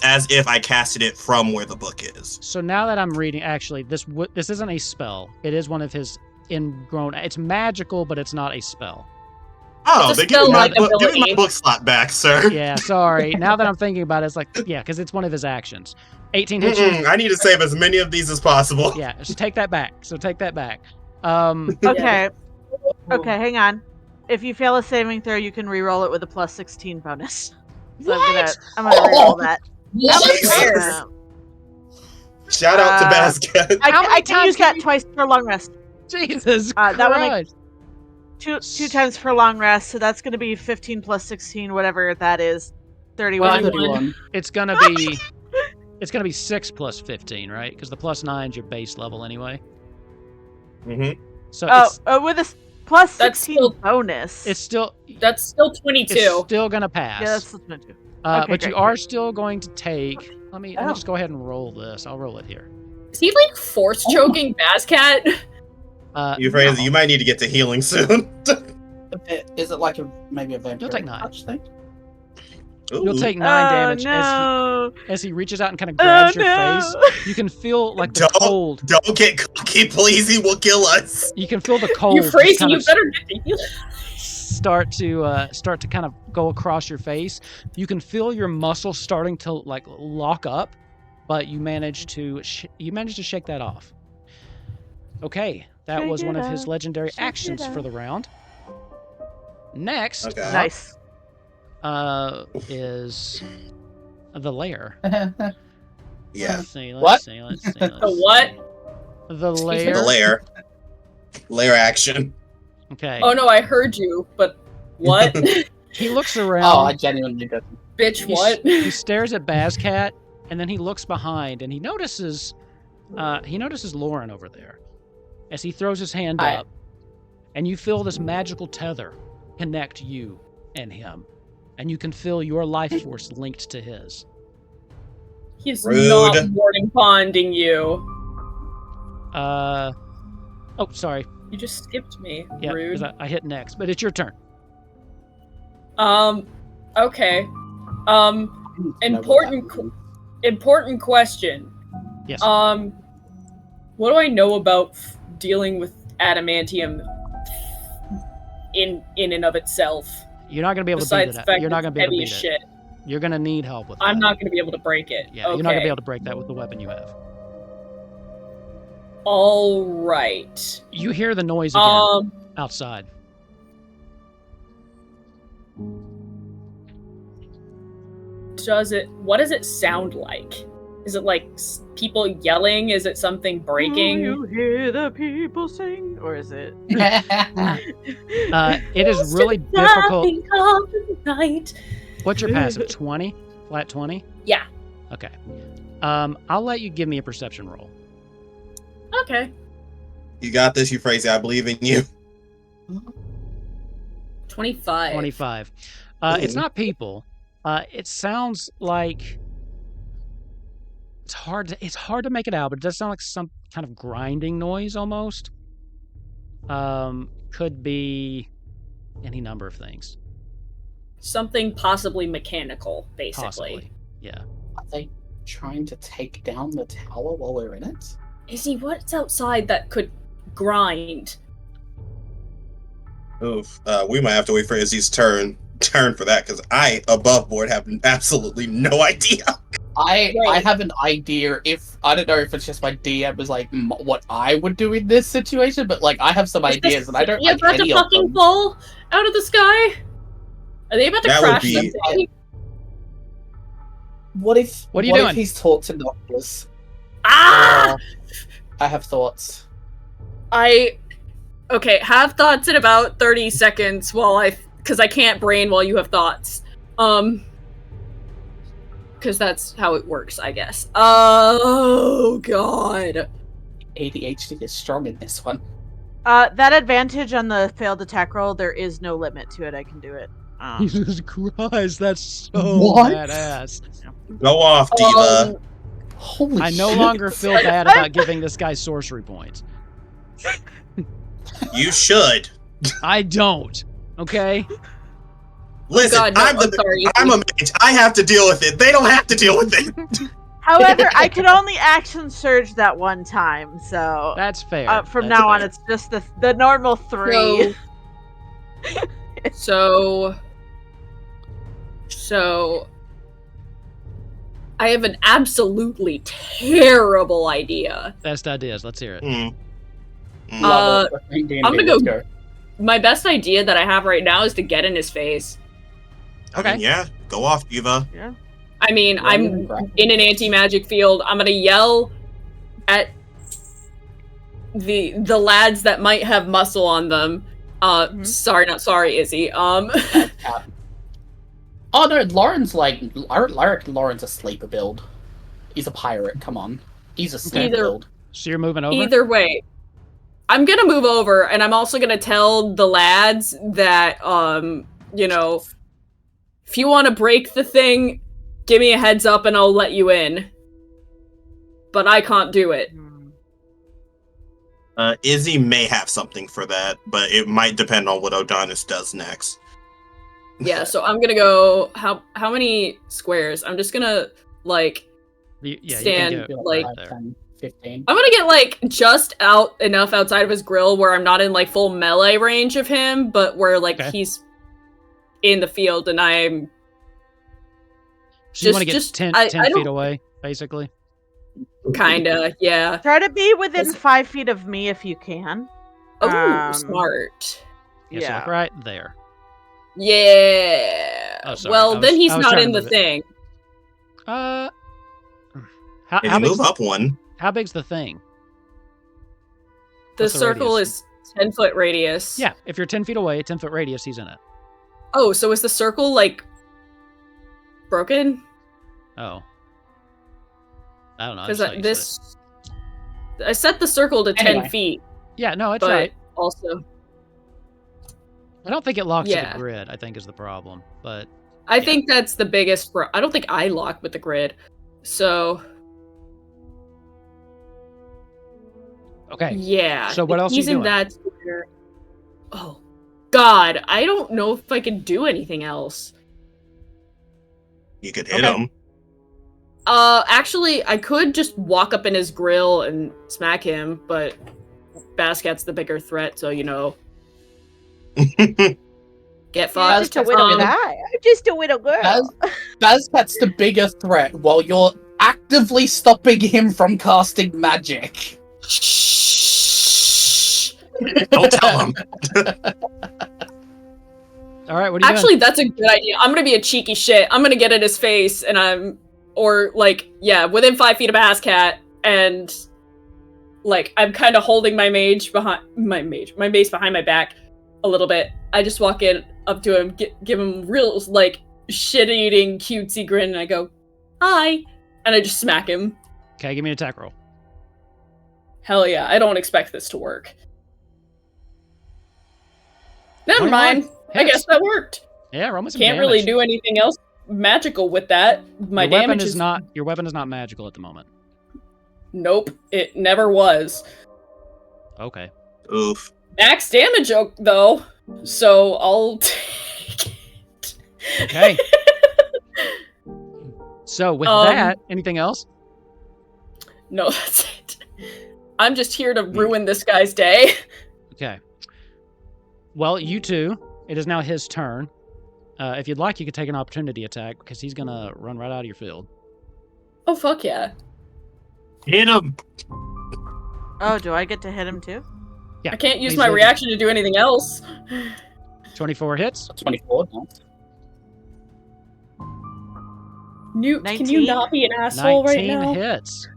as if I casted it from where the book is. So now that I'm reading, actually, this isn't a spell. It is one of his ingrown... It's magical, but it's not a spell. Oh, then give me my book slot back, sir. Yeah, sorry. Now that I'm thinking about it, it's because it's one of his actions. 18 hits you. I need to save as many of these as possible. Yeah, so take that back. Okay. Okay, hang on. If you fail a saving throw, you can re-roll it with a plus 16 bonus. So what? I'm gonna re-roll that. Shout out to Bazcat. I can use that twice per long rest. Jesus Christ. That one makes two times per long rest, so that's gonna be 15 plus 16, whatever that is. 31. It's gonna be 6 plus 15, right? Because the plus 9 is your base level anyway. Mm-hmm. So with a plus 16 bonus. That's still 22. It's still gonna pass. Yeah, that's still 22. Okay, but great, you are still going to take. Let me just go ahead and roll this. I'll roll it here. Is he force choking Bazcat? You might need to get to healing soon. Is it maybe a vampire? You'll take 9. Thing? You'll take 9 damage as he reaches out and kind of grabs your face. You can feel the cold. Don't get cocky, please. He will kill us. You can feel the cold. You're phrasing. You better get the healing. Start to kind of go across your face. You can feel your muscles starting to lock up, but you manage to shake that off. Okay, that was one of his legendary actions for the round. Next, nice. Is the lair. Yeah. Let's see. The what? The lair. The lair. Lair action. Okay. Oh no, I heard you, but what? He looks around. Oh, I genuinely didn't. Bitch, what? He stares at Bazcat, and then he looks behind and he notices Lauren over there as he throws his hand up, and you feel this magical tether connect you and him, and you can feel your life force linked to his. He's Rude. not morning ponding you. Oh, sorry. You just skipped me. Yeah, Rude. I hit next, but it's your turn. Okay. Important question. Yes. What do I know about dealing with adamantium in and of itself? You're not going to be able to beat it. You're not going to be able to beat it. You're going to need help with that. I'm not going to be able to break it. Yeah, okay. You're not going to be able to break that with the weapon you have. All right. You hear the noise again outside. What does it sound like? Is it like people yelling? Is it something breaking? Do you hear the people sing? Or is it? It is really difficult. What's your passive? 20? Flat 20? Yeah. Okay. I'll let you give me a perception roll. Okay. You got this, Euphrasia. I believe in you. 25. 25. It's not people. It sounds like it's hard to make it out, but it does sound like some kind of grinding noise almost. Could be any number of things. Something possibly mechanical, basically. Possibly. Yeah. Are they trying to take down the tower while we're in it? Izzy, what's outside that could grind? Oof. We might have to wait for Izzy's turn for that, because I, above board, have absolutely no idea. I have an idea. I don't know if it's just my DM is like what I would do in this situation, but like I have some ideas and I don't like about any to of fucking them. fall out of the sky? Are they about to That would crash be- something? What if? What are you doing? If he's taught to knockers? Ah! I have thoughts. Okay, have thoughts in about 30 seconds because I can't brain while you have thoughts. Because that's how it works, I guess. Oh, God. ADHD is strong in this one. That advantage on the failed attack roll, there is no limit to it. I can do it. Jesus Christ, that's so What? badass. Go off, Diva. Holy I no shit. longer feel bad about giving this guy sorcery points. You should. I don't. Okay? Listen, God, no, I'm a mage. I have to deal with it. They don't have to deal with it. However, I could only action surge that one time, so That's fair. from That's now on, fair. it's just the normal 3. So I have an absolutely terrible idea. Best ideas. Let's hear it. Love it. I'm gonna Let's go. My best idea that I have right now is to get in his face. I mean, yeah, go off, Diva. I mean, I'm in an anti-magic field. I'm gonna yell at the lads that might have muscle on them. Sorry, Izzy. Oh no, Lauren's Lauren's a sleeper build. He's a pirate. Come on, he's a sleeper build. So you're moving over? Either way, I'm gonna move over, and I'm also gonna tell the lads that if you want to break the thing, give me a heads up and I'll let you in. But I can't do it. Izzy may have something for that, but it might depend on what Odonis does next. Yeah, so I'm gonna go. How many squares? I'm just gonna stand right there. 10, 15. I'm gonna get just enough outside of his grill where I'm not in full melee range of him, but where he's in the field and I'm. So you want to get 10 feet away, basically? Kinda, yeah. Try to be within 5 feet of me if you can. Oh, smart. Yeah. So right there. Yeah. Oh, sorry. Well, then he's not in the thing. How move up one? How big's the thing? The circle is 10-foot radius. Yeah, if you're 10 feet away, 10-foot radius, he's in it. Oh, so is the circle broken? Oh. I don't know. Because I set the circle to 10 feet. Yeah, no, it's right. Also, I don't think it locks to the grid, I think is the problem. But I think that's the biggest I don't think I lock with the grid. So okay. Yeah. So what else are you doing? Oh God, I don't know if I can do anything else. You could hit him. Actually, I could just walk up in his grill and smack him, but Bascat's the bigger threat, so get fucked. I'm just a little guy. I'm just a little girl. Bascat's the bigger threat, while you're actively stopping him from casting magic. Don't tell him. All right, what are you Actually, doing? that's a good idea. I'm gonna be a cheeky shit. I'm gonna get in his face, and within 5 feet of Bascat, and I'm kind of holding my mace behind my back a little bit. I just walk in up to him, give him real shit-eating cutesy grin, and I go, "Hi," and I just smack him. Okay, give me an attack roll. Hell yeah! I don't expect this to work. Never mind. I guess that worked. Yeah, roll me some Can't damage. really do anything else magical with that. My damage is not. Your weapon is not magical at the moment. Nope, it never was. Okay. Oof. Max damage though, so I'll take it. Okay. So with that, anything else? No, that's it. I'm just here to ruin this guy's day. Okay. Well, you two. It is now his turn. If you'd like, you could take an opportunity attack because he's gonna run right out of your field. Oh fuck yeah! Hit him. Oh, do I get to hit him too? Yeah. I can't use my reaction to do anything else. 24 hits. 24. Newt, can you not be an asshole right now? 19 hits.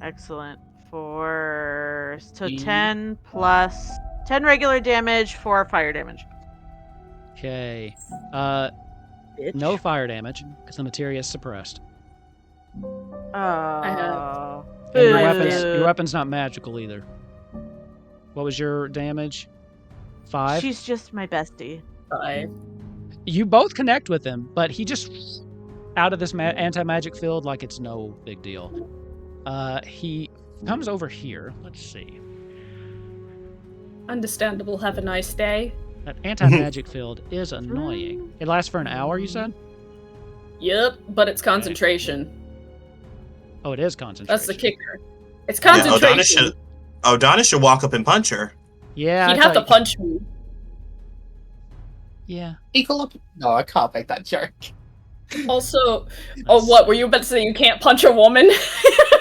Excellent. So 10 plus 10 regular damage, 4 fire damage. Okay. Bitch. No fire damage because the materia is suppressed. Oh. And your weapon's not magical either. What was your damage? 5? She's just my bestie. 5. You both connect with him, but he just out of this anti-magic field like it's no big deal. He comes over here. Let's see. Understandable. Have a nice day. That anti-magic field is annoying. It lasts for an hour, you said? Yep, but it's concentration. Oh, it is concentration. That's the kicker. It's concentration. Yeah, Odonis should walk up and punch her. Yeah, he'd have to punch me. Yeah. Equal up. No, I can't make that joke. Also, what were you about to say? You can't punch a woman?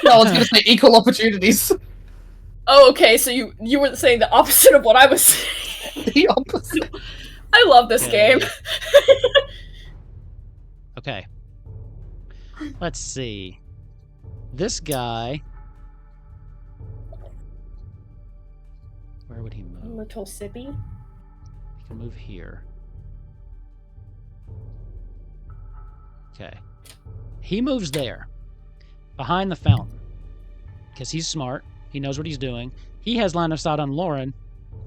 No, I was going to say equal opportunities. Oh, okay. So you were saying the opposite of what I was saying. The opposite. I love this game. Okay. Let's see. This guy. Where would he move? Little sippy. He can move here. Okay. He moves there. Behind the fountain. Because he's smart. He knows what he's doing. He has line of sight on Lauren.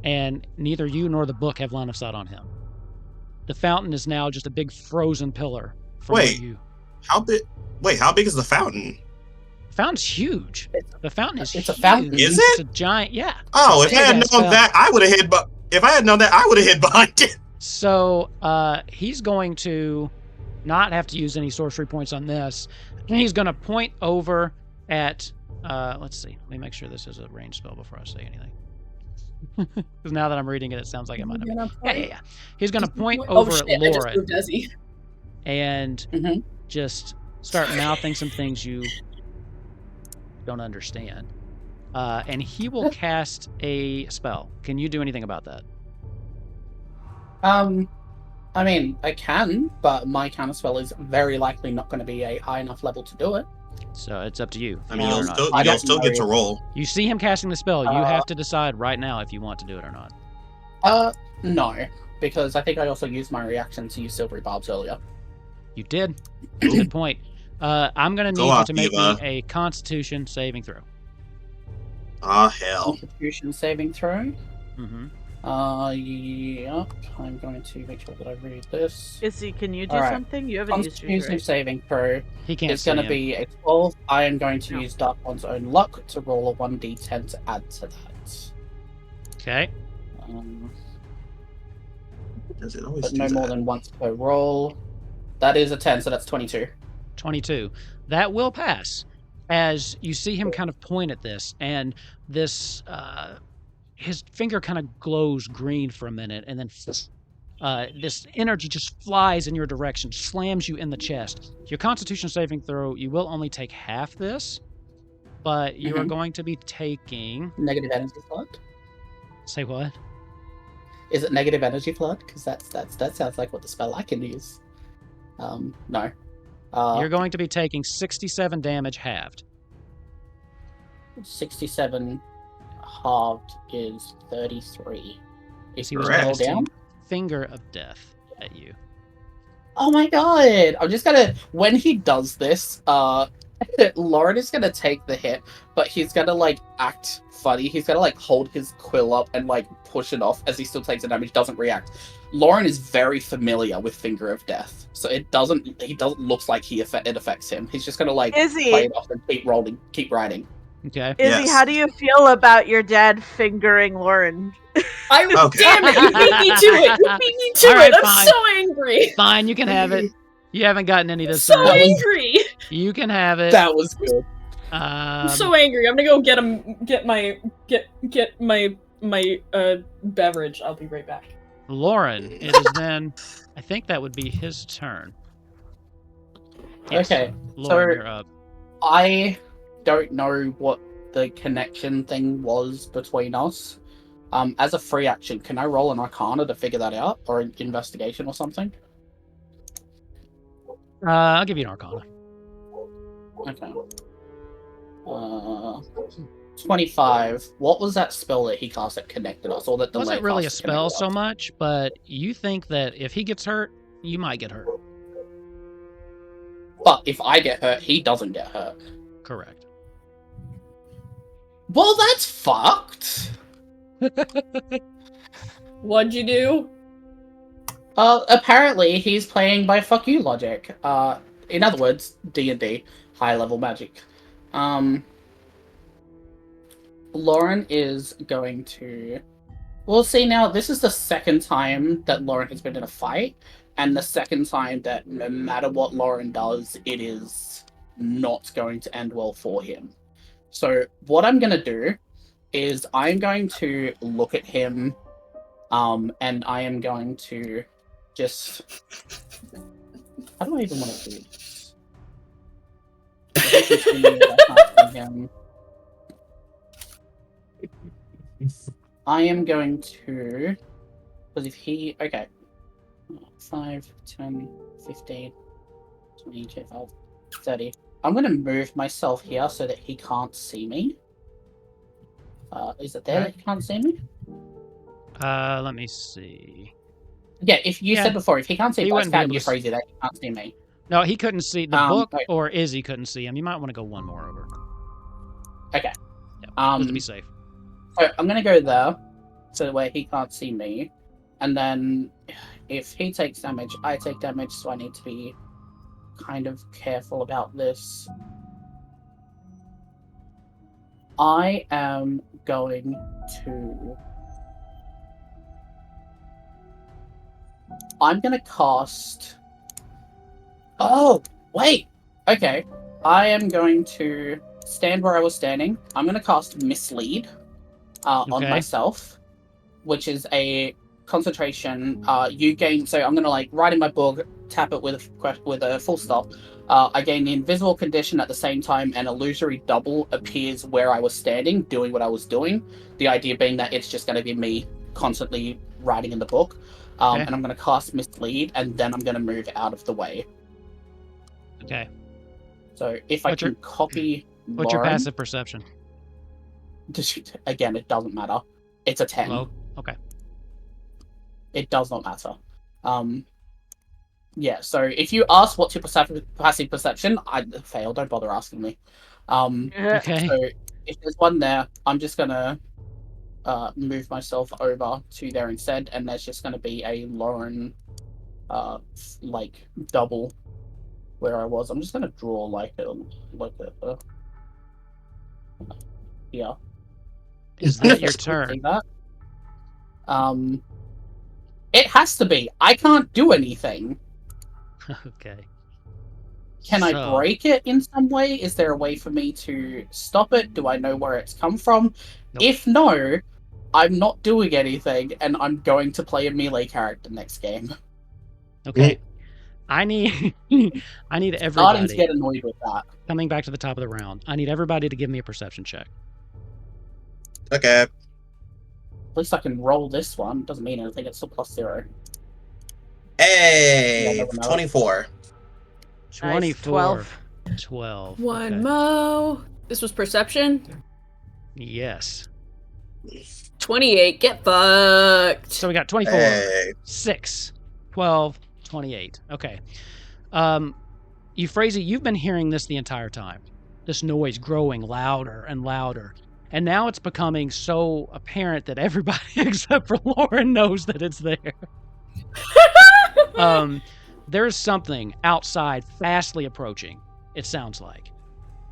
And neither you nor the book have line of sight on him. The fountain is now just a big frozen pillar. Wait. How big is the fountain? The fountain's huge. The fountain is huge. It's a fountain. Is it? It's a giant, yeah. Oh, if I had known that, I would have hid. If I had known that, I would have hid behind it. So he's going to not have to use any sorcery points on this. He's going to point over at. Let's see. Let me make sure this is a ranged spell before I say anything. Because now that I'm reading it, it sounds like it might have. Yeah. He's going to point over at Lauren and just start mouthing some things you don't understand. And he will cast a spell. Can you do anything about that? I mean, I can, but my counterspell is very likely not going to be a high enough level to do it. So it's up to you. I mean, you'll still get to roll. You see him casting the spell. You have to decide right now if you want to do it or not. No, because I think I also used my reaction to use silvery barbs earlier. You did. Good point. I'm going to Go need you on, to make me Eva. a Constitution saving throw. Ah, hell. Constitution saving throw. Mm-hmm. Yep. I'm going to make sure that I read this. Izzy, can you do Alright. something? You haven't used yours, Constitution right? saving throw. He can't It's going to see him. be a 12. I am going to No. use Dark One's own luck to roll a 1d10 to add to that. Okay. Does it always But do no that? more than once per roll. That is a 10, so that's 22. 22. That will pass. As you see him kind of point at this, and this, his finger kind of glows green for a minute, and then this energy just flies in your direction, slams you in the chest. Your Constitution saving throw, you will only take half this, but you are going to be taking... Negative energy flood? Say what? Is it negative energy flood? Because that sounds like what the spell I can use. No. You're going to be taking 67 damage halved. 67 halved is 33. If He was you roll casting down. Finger of Death at you. Oh my god! I'm just gonna... When he does this, Lauren is gonna take the hit, but he's gonna, like, act funny. He's gonna, like, hold his quill up and, like, push it off as he still takes the damage, doesn't react. Lauren is very familiar with Finger of Death, so he doesn't look like it affects him. He's just gonna, like, Izzy. play it off and keep rolling, keep riding. Okay. Izzy, Yes. how do you feel about your dad fingering Lauren? Okay. Damn it! You beat me to it. You beat me to All right, it. I'm fine. so angry. Fine, you can have it. You haven't gotten any this So turn. angry. You can have it. That was good. I'm so angry. I'm gonna go get my beverage. I'll be right back. Lauren, it is then... I think that would be his turn. Yes. Okay, Lauren, so- you're up. I don't know what the connection thing was between us. As a free action, can I roll an Arcana to figure that out, or an investigation or something? I'll give you an Arcana. Okay. 25. What was that spell that he cast that connected us, or that It the wasn't lair really a cast that spell connected so us? much, but you think that if he gets hurt, you might get hurt. But if I get hurt, he doesn't get hurt. Correct. Well, that's fucked. What'd you do? Apparently he's playing by fuck you logic. In other words, D&D, high level magic. Lauren is going to... Well, see, now, this is the second time that Lauren has been in a fight, and the second time that no matter what Lauren does, it is not going to end well for him. So, what I'm going to do is I'm going to look at him, and I am going to just... How do I even want to do this? I am going to... Because if he... Okay. 5, 10, 15, 20, 25, 30. I'm going to move myself here so that he can't see me. Is it there that he can't see me? Let me see. Yeah, if you Yeah. said before, if he can't see He me, wouldn't be can able you to phrase it that he can't see me? No, he couldn't see the book, right. or Izzy couldn't see him. You might want to go one more over. Okay. Yeah, just to be safe. So I'm going to go there, so where he can't see me. And then if he takes damage, I take damage, so I need to be kind of careful about this. I am going to... I'm going to cast... Oh, wait! Okay. I am going to stand where I was standing. I'm going to cast Mislead on Okay. myself, which is a concentration. You gain... So I'm going to, like, write in my book, tap it with a full stop. I gain the invisible condition at the same time, an illusory double appears where I was standing, doing what I was doing. The idea being that it's just going to be me constantly writing in the book. Okay. And I'm going to cast Mislead, and then I'm going to move out of the way. Okay. So if What's I can copy What's your Lauren- passive perception? Again, it doesn't matter. It's a 10. Low? Okay. It does not matter. Yeah, so if you ask what's your passive perception, I fail. Don't bother asking me. Okay. So if there's one there, I'm just gonna move myself over to there instead, and there's just gonna be a Lauren, like double where I was. I'm just gonna draw like a yeah. Is that your turn? See that? It has to be. I can't do anything. Okay. Can I break it in some way? Is there a way for me to stop it? Do I know where it's come from? Nope. If no, I'm not doing anything, and I'm going to play a melee character next game. Okay. I need everybody. Starting to get annoyed with that. Coming back to the top of the round, I need everybody to give me a perception check. Okay. At least I can roll this one. Doesn't mean anything. It's still +0. Hey, 24. 24. 12. One Okay. mo. This was perception. Yes. 28. Get fucked. So we got 24, Hey. 6, 12, 28. Okay. Euphrasia, you've been hearing this the entire time. This noise growing louder and louder. And now it's becoming so apparent that everybody except for Lauren knows that it's there. There's something outside fastly approaching, it sounds like.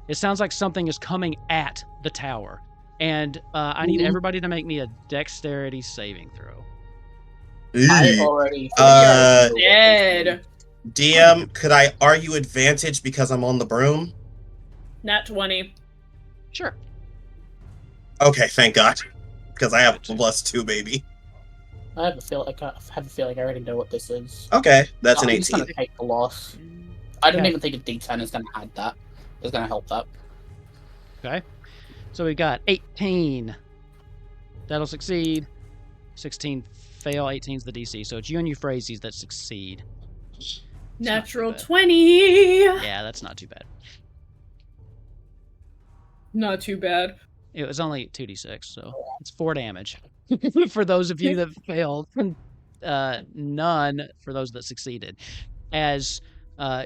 It sounds like something is coming at the tower. And I need everybody to make me a dexterity saving throw. I already dead. DM, could I argue advantage because I'm on the broom? Nat 20. Sure. Okay, thank God. Because I have +2, baby. I have a feel like I already know what this is. Okay, that's an I'm just 18. gonna take the loss. I don't Okay. even think a D10 is gonna add that. It's gonna help that. Okay. So we've got 18. That'll succeed. 16 fail. 18's the DC. So it's you and Euphrasia that succeed. Natural 20. Yeah, that's not too bad. Not too bad. It was only 2d6, so it's 4 damage. For those of you that failed, none for those that succeeded. As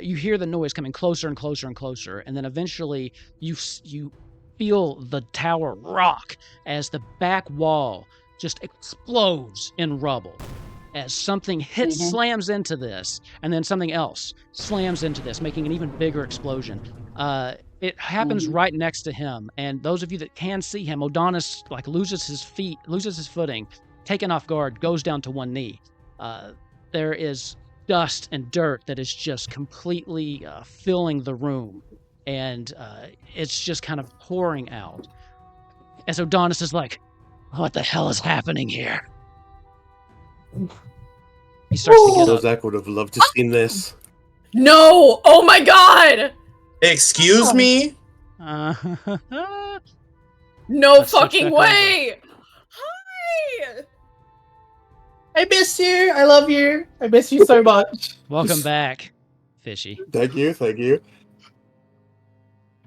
you hear the noise coming closer and closer and closer, and then eventually you feel the tower rock as the back wall just explodes in rubble. As something slams into this, and then something else slams into this, making an even bigger explosion. It happens right next to him, and those of you that can see him, Odonis loses his footing, taken off guard, goes down to one knee. There is dust and dirt that is just completely filling the room, and it's just kind of pouring out. As Odonis is like, "What the hell is happening here?" He starts to get up. Zach would have loved to seen this. No! Oh my god! Excuse me? No Let's switch fucking back way! Hi! I miss you. I love you. I miss you so much. Welcome back, Fishy. Thank you.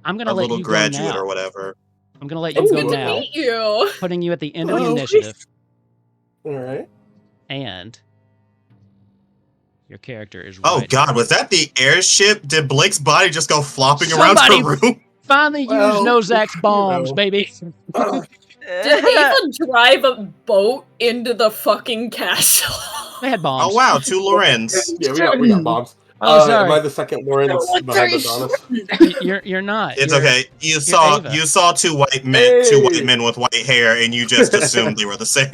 I'm gonna Our let little you go graduate now. or whatever. I'm gonna let you It's go good to now, meet you. putting you at the end of the Oh, initiative, All right. and your character is Oh right. God, was that the airship? Did Blake's body just go flopping Somebody- around her room? Finally Well, used Nozak's bombs, know. baby. Did Ava drive a boat into the fucking castle? They had bombs. Oh wow, 2 Lorens. Yeah, we got bombs. Oh, sorry. Am I the second Lawrence behind Adonis? You're not. It's You're- okay. You saw Ava. two white men Hey. with white hair, and you just assumed they were the same.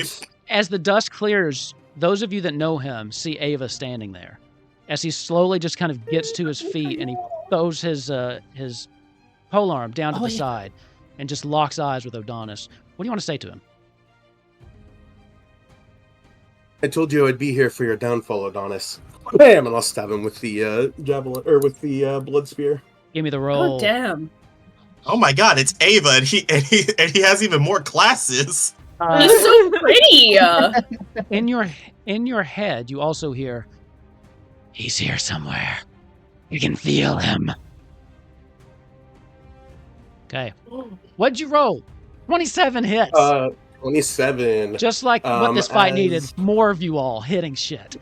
As the dust clears, those of you that know him see Ava standing there. As he slowly just kind of gets to his feet, and he throws his polearm down to the side, and just locks eyes with Odonis. What do you want to say to him? I told you I'd be here for your downfall, Adonis. Bam! And I'll stab him with the javelin or with the blood spear. Give me the roll. Oh damn! Oh my God, it's Ava, and he has even more classes. He's so pretty. In your head, you also hear, "He's here somewhere. You can feel him." Okay. What'd you roll? 27 hits. 27. Just like what this fight as- needed. More of you all hitting shit.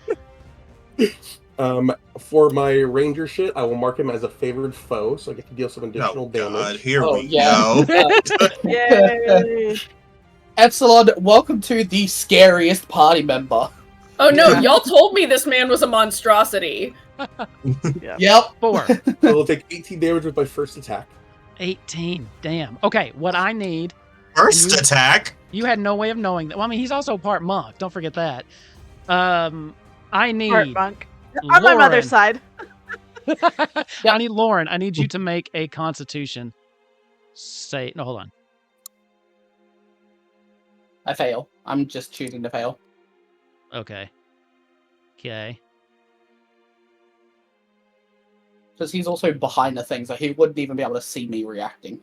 For my ranger shit, I will mark him as a favored foe, so I get to deal some additional damage. God, here we yeah. go. Yay! Epsilon, welcome to the scariest party member. Oh no, y'all told me this man was a monstrosity. Yep. 4. I will take 18 damage with my first attack. 18. Damn. Okay, what I need. First attack. You had no way of knowing that. Well, I mean, he's also part monk. Don't forget that. I need Part monk. On my mother's side. I need Lauren. I need you to make a Constitution. No, hold on. I fail. I'm just choosing to fail. Okay. Because he's also behind the thing, so he wouldn't even be able to see me reacting.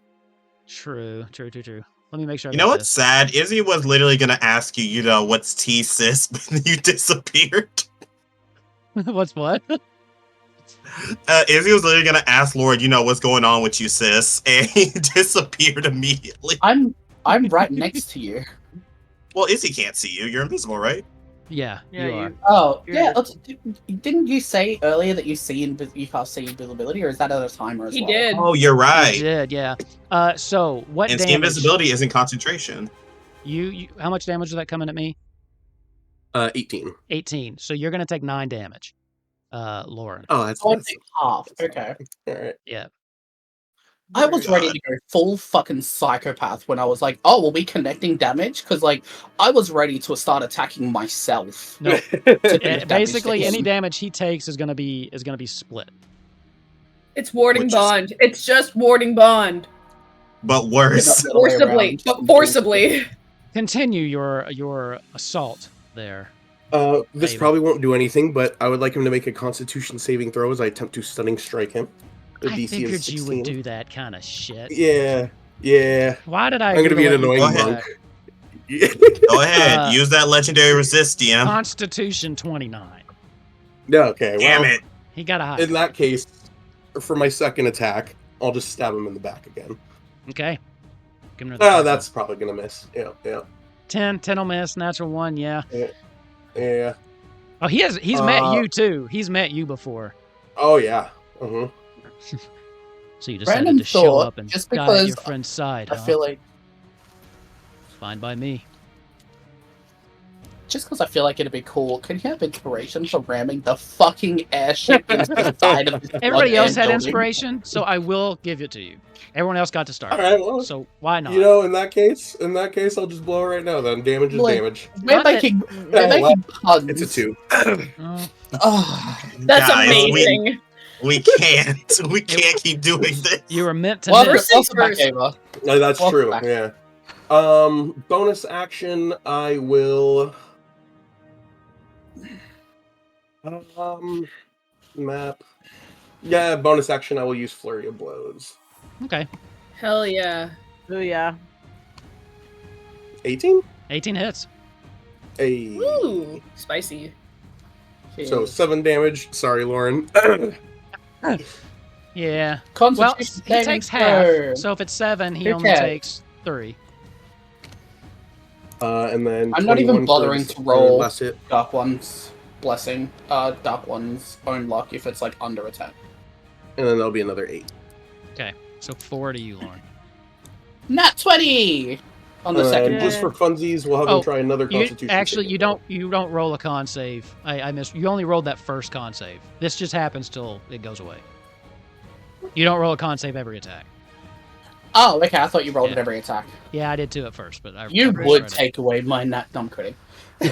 True. Let me make sure. You know what's sad? Izzy was literally gonna ask you, what's T, sis, but you disappeared. What's what? Izzy was literally gonna ask Lord, what's going on with you, sis, and he disappeared immediately. I'm right next to you. Well, Izzy can't see you. You're invisible, right? Yeah, you are. Oh, You're- yeah. Didn't you say earlier that you can't see invisibility, or is that at a timer as He well? did. Oh, you're You right. did, yeah. So what And damage? see, invisibility isn't concentration. You how much damage is that coming at me? 18. 18. So you're gonna take 9 damage, Lauren. Oh, that's Oh, I think half. Okay. all right. Yeah. I was ready to go full fucking psychopath when I was like, oh, we'll be connecting damage? Because, I was ready to start attacking myself. No. damage Basically, to any him. damage he takes is gonna be split. It's warding Which is- bond. It's just warding bond. But worse. The other way Forcibly. around. But forcibly. Continue your assault there. This Maybe. probably won't do anything, but I would like him to make a Constitution saving throw as I attempt to stunning strike him. The I DC figured is 16. you would do that kind of shit. Yeah. Why did I? I'm gonna agree be an let you annoying do monk. that? Go ahead. Uh, Use that legendary resist, DM. Constitution 29. Yeah, okay. Damn Well, it. He got a high. in that case, for my second attack, I'll just stab him in the back again. Okay. Give him another Oh, try. that's probably gonna miss. Yeah. 10 will miss. Natural 1. Yeah. Yeah. Oh, he's met you too. He's met you before. Oh yeah. Uh-huh. So you decided Random to show thought, up and just die at because your friend's side. I huh? feel like Fine by me. just because I feel like it'd be cool. Can you have inspiration for ramming the fucking airship into the side of this Everybody else had building? inspiration, so I will give it to you. Everyone else got to start. All right. Well, So why not? in that case, I'll just blow it right now. Then damage is Like- damage. We're Not that- making well, puns. It's a 2. Oh, Oh, That's Guys, amazing. We can't. We can't keep doing this. you were meant to welcome, miss. First things welcome back, first. Ava. No, that's Welcome true. back. Yeah. Bonus action. I will. Map. Yeah, bonus action. I will use flurry of blows. Okay. Hell yeah. Oh yeah. 18. 18 hits. A. Ooh, spicy. So 7 damage. Sorry, Lauren. Yeah. Well, Constitution he saving takes throw. half. So if it's 7, he Who only cares? takes 3. And then I'm not even 21 bothering for to roll. last hit. Dark One's blessing. Dark One's own luck if it's under attack. And then there'll be another 8. Okay. So 4 to you, Lauren. Nat 20 on the second. Yeah. Just for funsies, we'll have him try another You, Constitution. actually, saving you throw. don't roll a con save. I missed. You only rolled that first con save. This just happens till it goes away. You don't roll a con save every attack. Oh, okay. I thought you rolled Yeah. it every attack. Yeah, I did too at first, but I You I would restarted. take away my nat. No, I'm kidding.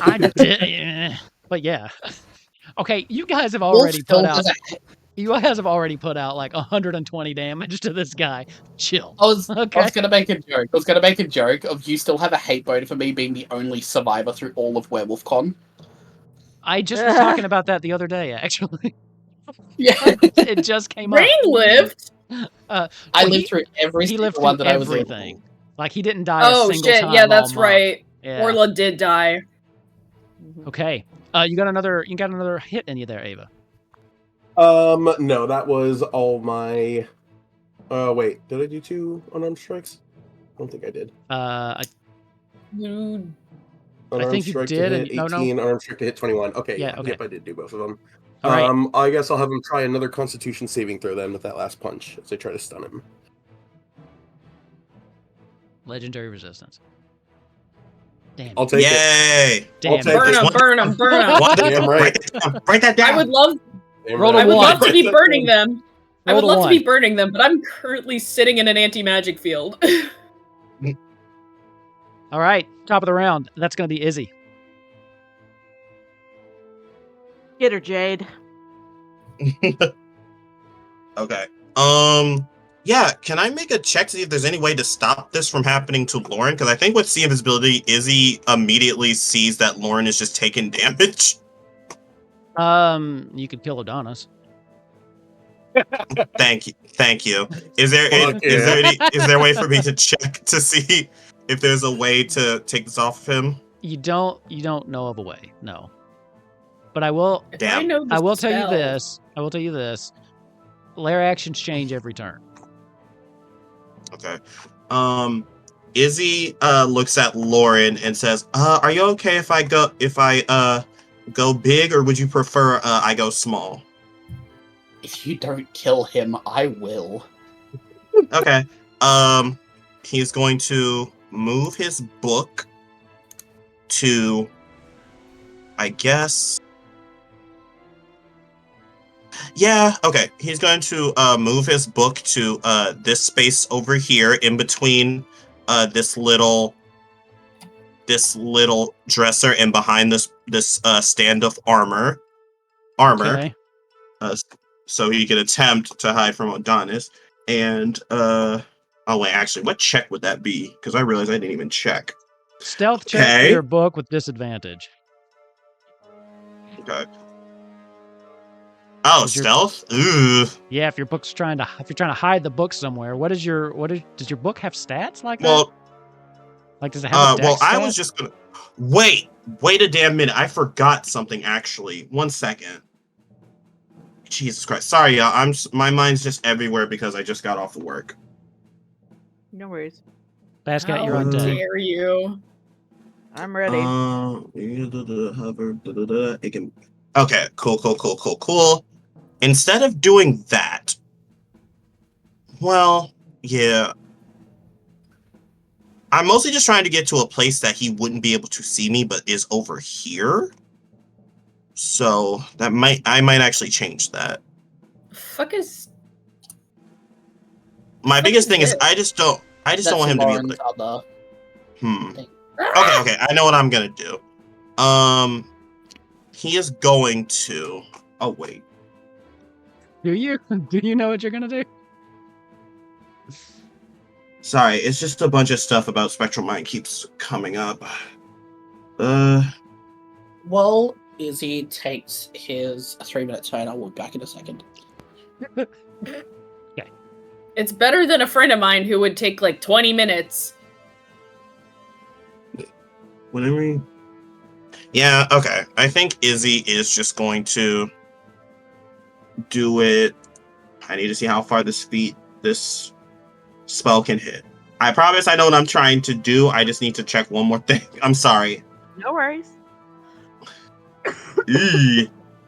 I did, but yeah. Okay, you guys have already Wolf put out. does a- You guys have already put out like 120 damage to this guy. Chill. I was Okay. gonna make a joke. I was gonna make a joke of you still have a hate bone for me being the only survivor through all of WerewolfCon. I just was talking about that the other day, actually. Yeah, It just came up. Rain lived. I Well, lived through every he single lived one through that I was in. everything. Like he didn't die Oh a single shit, time. yeah, that's all month. right. Yeah. Orla did die. Okay. You got another hit in you there, Ava. No, that was all my. Wait, did I do 2 unarmed strikes? I don't think I did. Dude. Unarmed think you strike did, to and- hit no, no. 18, unarmed strike to hit 21. Okay, Yeah, yeah, okay. Yep, I did do both of them. All right. I guess I'll have him try another Constitution saving throw then with that last punch as I try to stun him. Legendary resistance. Damn. I'll take it. Yay! Damn. Burn him, burn him, burn him. Damn right. Write that down. I would love Roll a I would one. love to be burning them. I would Roll a love to be one. burning them, but I'm currently sitting in an anti-magic field. All right. Top of the round. That's going to be Izzy. Get her, Jade. Okay. Yeah, can I make a check to see if there's any way to stop this from happening to Lauren? Because I think with Sea Invisibility, Izzy immediately sees that Lauren is just taking damage. You could kill Odonis. Thank you. Is there a way for me to check to see if there's a way to take this off of him? You don't know of a way. No. But I will. Damn. I will tell you this. Lair actions change every turn. Okay. Izzy looks at Lauren and says, "Are you okay if I go big, or would you prefer I go small?" If you don't kill him, I will. Okay. He's going to move his book to, I guess. Yeah, okay. He's going to move his book to this space over here in between this little dresser and behind this stand of armor. Okay. So he can attempt to hide from Odonis. And oh wait, actually, what check would that be? Because I realized I didn't even check. Stealth check for your book with disadvantage. Okay. Oh, stealth? Ooh. Yeah, if you're trying to hide the book somewhere, does your book have stats like that? Well, like does it have a dex I stat? was just gonna wait a damn minute. I forgot something actually. 1 second. Jesus Christ. Sorry, y'all. My mind's just everywhere because I just got off of work. No worries. Basket, you're How on deck. dare you? I'm ready. It can. Okay, cool. Instead of doing that, well, yeah. I'm mostly just trying to get to a place that he wouldn't be able to see me, but is over here. So I might actually change that. Fuck is. My biggest thing is I just don't want him to be able to. Other Okay, I know what I'm gonna do. He is going to. Oh wait. Do you know what you're gonna do? Sorry, it's just a bunch of stuff about Spectral Mind keeps coming up. Well, Izzy takes his 3-minute turn. I'll be back in a second. Okay. It's better than a friend of mine who would take like 20 minutes. Whatever. Yeah, okay. I think Izzy is just going to do it. I need to see how far this spell can hit. I promise I know what I'm trying to do. I just need to check one more thing. I'm sorry. No worries.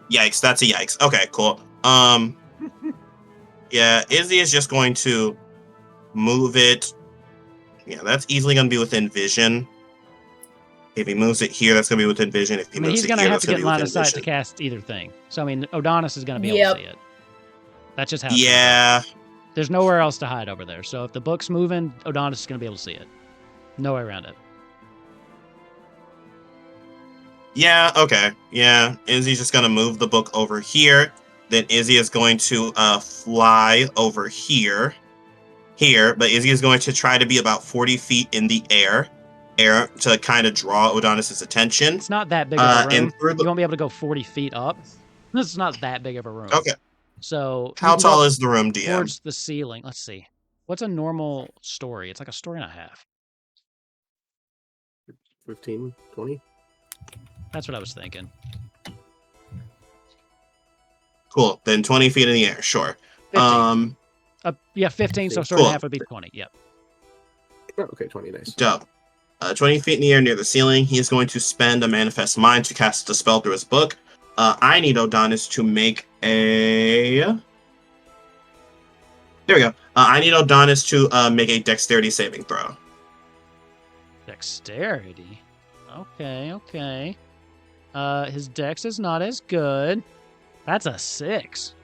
Yikes, that's a yikes. Okay, cool. Yeah, Izzy is just going to move it. Yeah, that's easily going to be within vision. If he moves it here, that's going to be within vision. If he moves he's it going to here, have that's to going get to be line within of sight vision. to cast either thing. So, I mean, Odonis is going to be able to see it. That's just how it's Yeah. There's nowhere else to hide over there. So if the book's moving, Odonis is going to be able to see it. No way around it. Yeah, okay. Yeah, Izzy's just going to move the book over here. Then Izzy is going to fly over here. But Izzy is going to try to be about 40 feet in the air to kind of draw Odonis' attention. It's not that big of a room. You won't be able to go 40 feet up. This is not that big of a room. Okay. So how tall is the room, DM? Towards the ceiling. Let's see. What's a normal story? It's like a story and a half. 15, 20? That's what I was thinking. Cool. Then 20 feet in the air. Sure. 15. 15. So story and a half would be 20. Yep. Oh, okay, 20. Nice. Dope. 20 feet in the air near the ceiling. He is going to spend a manifest mind to cast the spell through his book. I need Odonis to make a... There we go. I need Odonis to make a dexterity saving throw. Dexterity? Okay. His dex is not as good. That's a 6.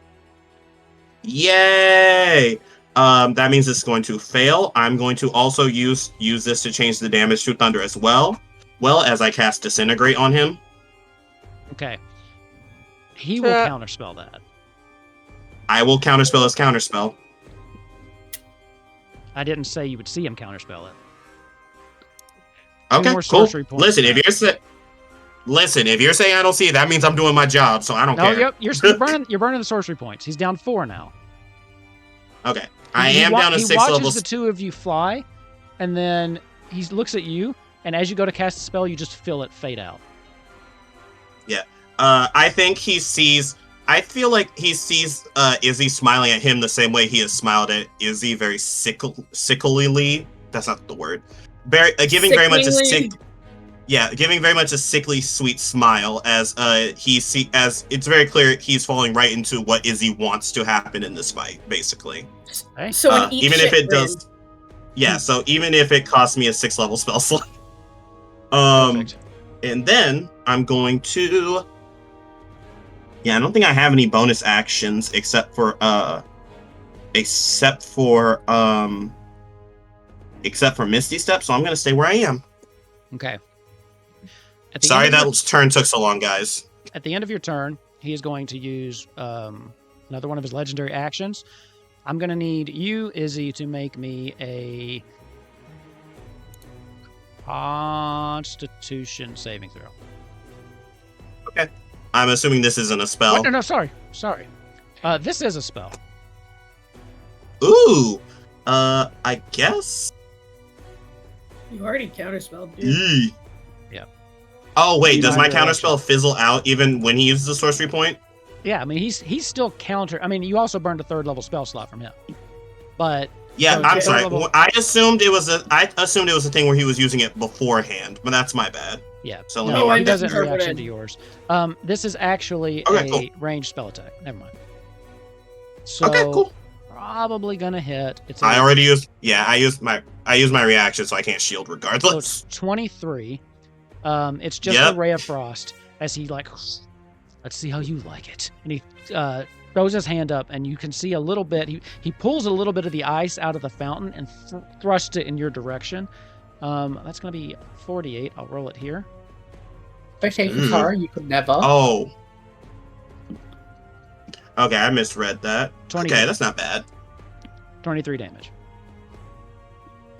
Yay! That means it's going to fail. I'm going to also use this to change the damage to thunder as well as I cast Disintegrate on him. Okay. He will counterspell that. I will counterspell his counterspell. I didn't say you would see him counterspell it. Okay, more cool. sorcery points Listen, back. if you're saying I don't see it, that means I'm doing my job, so I don't care. Yep, you're burning the sorcery points. He's down 4 now. Okay. I am down to 6 levels. He watches the two of you fly, and then he looks at you, and as you go to cast a spell, you just feel it fade out. Yeah. I think he sees... I feel like he sees Izzy smiling at him the same way he has smiled at Izzy, very sicklily. That's not the word. Giving very much a sickly sweet smile as as it's very clear he's falling right into what Izzy wants to happen in this fight, basically. Hey. So even if it does, so even if it costs me a 6 level spell slot, Perfect. And then I'm going to. Yeah, I don't think I have any bonus actions except for Misty Step, so I'm gonna stay where I am. Okay. Sorry that turn took so long, guys. At the end of your turn, he is going to use another one of his legendary actions. I'm going to need you, Izzy, to make me a Constitution saving throw. Okay. I'm assuming this isn't a spell. What? No, sorry. This is a spell. Ooh. I guess. You already counterspelled, dude. Yeah. Oh wait, does my counterspell fizzle out even when he uses the sorcery point? Yeah, I mean he's still counter. I mean, you also burned a 3rd level spell slot from him, but yeah, I'm sorry. I assumed it was a thing where he was using it beforehand, but that's my bad. Yeah. So he doesn't reaction to yours. This is actually a ranged spell attack. Never mind. So okay, cool. Probably gonna hit. I already used. Yeah, I used my reaction, so I can't shield regardless. So it's 23. It's just a ray of frost as he let's see how you like it. And he throws his hand up, and you can see a little bit. He pulls a little bit of the ice out of the fountain and thrusts it in your direction. That's gonna be 48. I'll roll it here. Okay, Katara, you could never. Oh. Okay, I misread that. 20. Okay, that's not bad. 23 damage.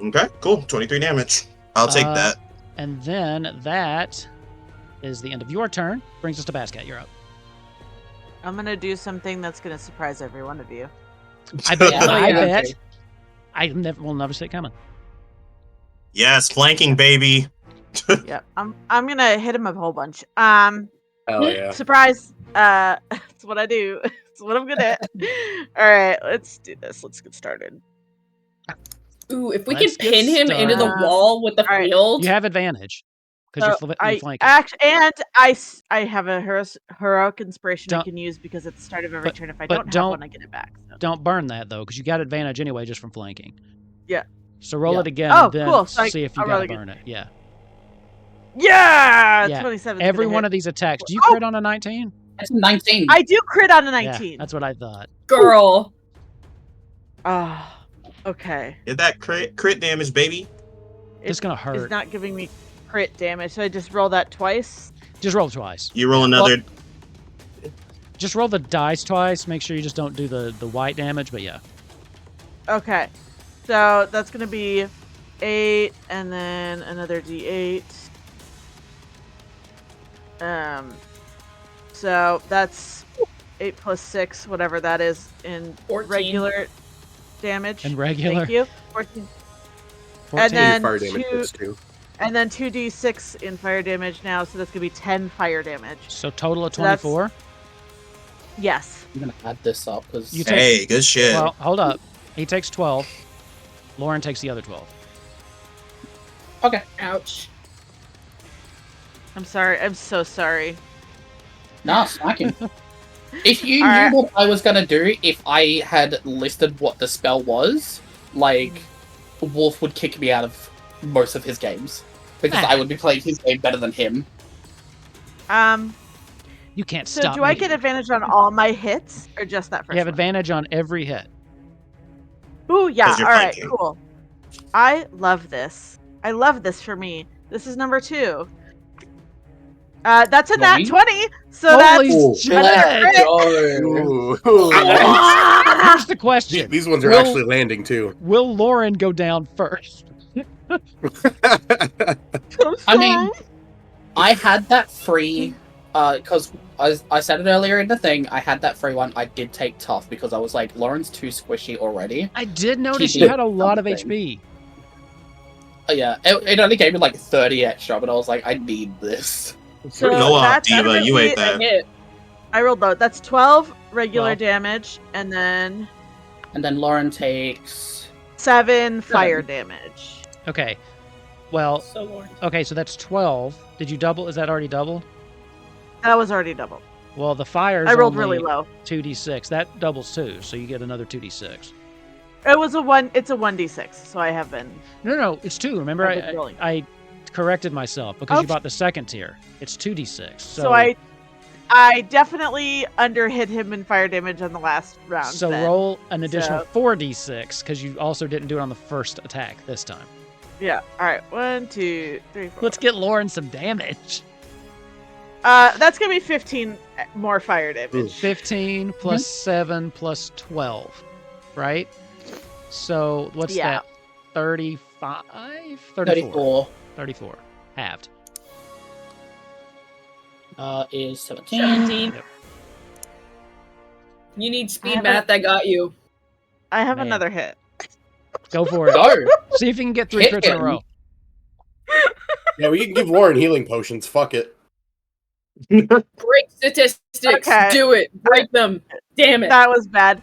Okay, cool. 23 damage. I'll take that. And then that is the end of your turn. Brings us to Basket. You're up. I'm gonna do something that's gonna surprise every one of you. I bet. Okay. I will never see it coming. Yes, flanking, baby. Yep. I'm gonna hit him a whole bunch. Hell yeah. Surprise. That's what I do. That's what I'm good at. All right, let's do this. Let's get started. Ooh, if we Let's can pin him get into the wall with the field. You have advantage because you're flanking. And I have a heroic inspiration I can use because at the start of every turn, if I don't have one, I get it back. So. Don't burn that though, because you got advantage anyway just from flanking. Yeah. So roll it again. Oh, and then cool. So see if you got to burn it. Yeah. Yeah. 27. Every one of these attacks. Do you crit on a 19? That's 19. I do crit on a 19. Yeah, that's what I thought. Girl. Okay. Get that crit damage, baby. It's gonna hurt. It's not giving me crit damage, so I just roll that twice. Just roll twice. You roll another. Just roll the dice twice. Make sure you just don't do the white damage, but yeah. Okay. So that's gonna be 8, and then another D8. So that's 8 plus 6, whatever that is, in 14. regular damage. And regular. Thank you. 14. 14. And then fire damage too. And then 2d6 in fire damage now, so that's gonna be 10 fire damage. So total of 24. Yes. I'm gonna add this up because. Hey, good shit. Well, hold up. He takes 12. Lauren takes the other 12. Okay. Ouch. I'm sorry. I'm so sorry. Nah, smack him. If you All knew right. what I was gonna do, if I had listed what the spell was, like, Wolf would kick me out of most of his games. Because I would be playing his game better than him. You can't So stop do me. I get advantage on all my hits, or just that first You have one? advantage on every hit. Ooh, yeah. 'Cause you're All right, flanking. cool. I love this. I love this for me. This is number 2. That's a nat 20. So Holy that's shit! another crit. Ooh. Here's the question. These ones are Will- actually landing too. Will Lauren go down first? I mean, I had that free, because I said it earlier in the thing, I had that free one. I did take tough because I was like, Lauren's too squishy already. I did notice Keep you it had a lot of something. HP. Yeah, it only gave me like 30 extra, but I was like, I need this. So Go up, that's Diva. gonna You be ate that. Hit. I rolled low. That's 12 regular 12. damage, and then And then Lauren takes 7 fire damage. Okay. Well, So Lord. okay, so that's 12. Did you double? Is that already doubled? That was already doubled. Well, the fire's I rolled only really low. 2d6. That doubles too, so you get another 2d6. It was a 1. It's a 1d6. So I have been. No, it's 2. Remember, I've been rolling. I corrected myself because you Okay. bought the second tier. It's 2d6. So I definitely underhit him in fire damage on the last round. So then. roll an additional So- 4d6 because you also didn't do it on the first attack this time. Yeah. All right. 1, 2, 3, 4. Let's get Lauren some damage. That's gonna be 15 more fire damage. 15 plus 7 plus 12, right? So what's Yeah. that? 35? 34. 34. Halved. Is 17. 17. Yep. You need I speed have math. I got you. I have Man. another hit. Go for it. Go! See if you can get 3 Hit crits in a him. row. Yeah, we can give Lauren healing potions. Fuck it. Break statistics. Okay. Do it. Break them. Damn it. That was bad.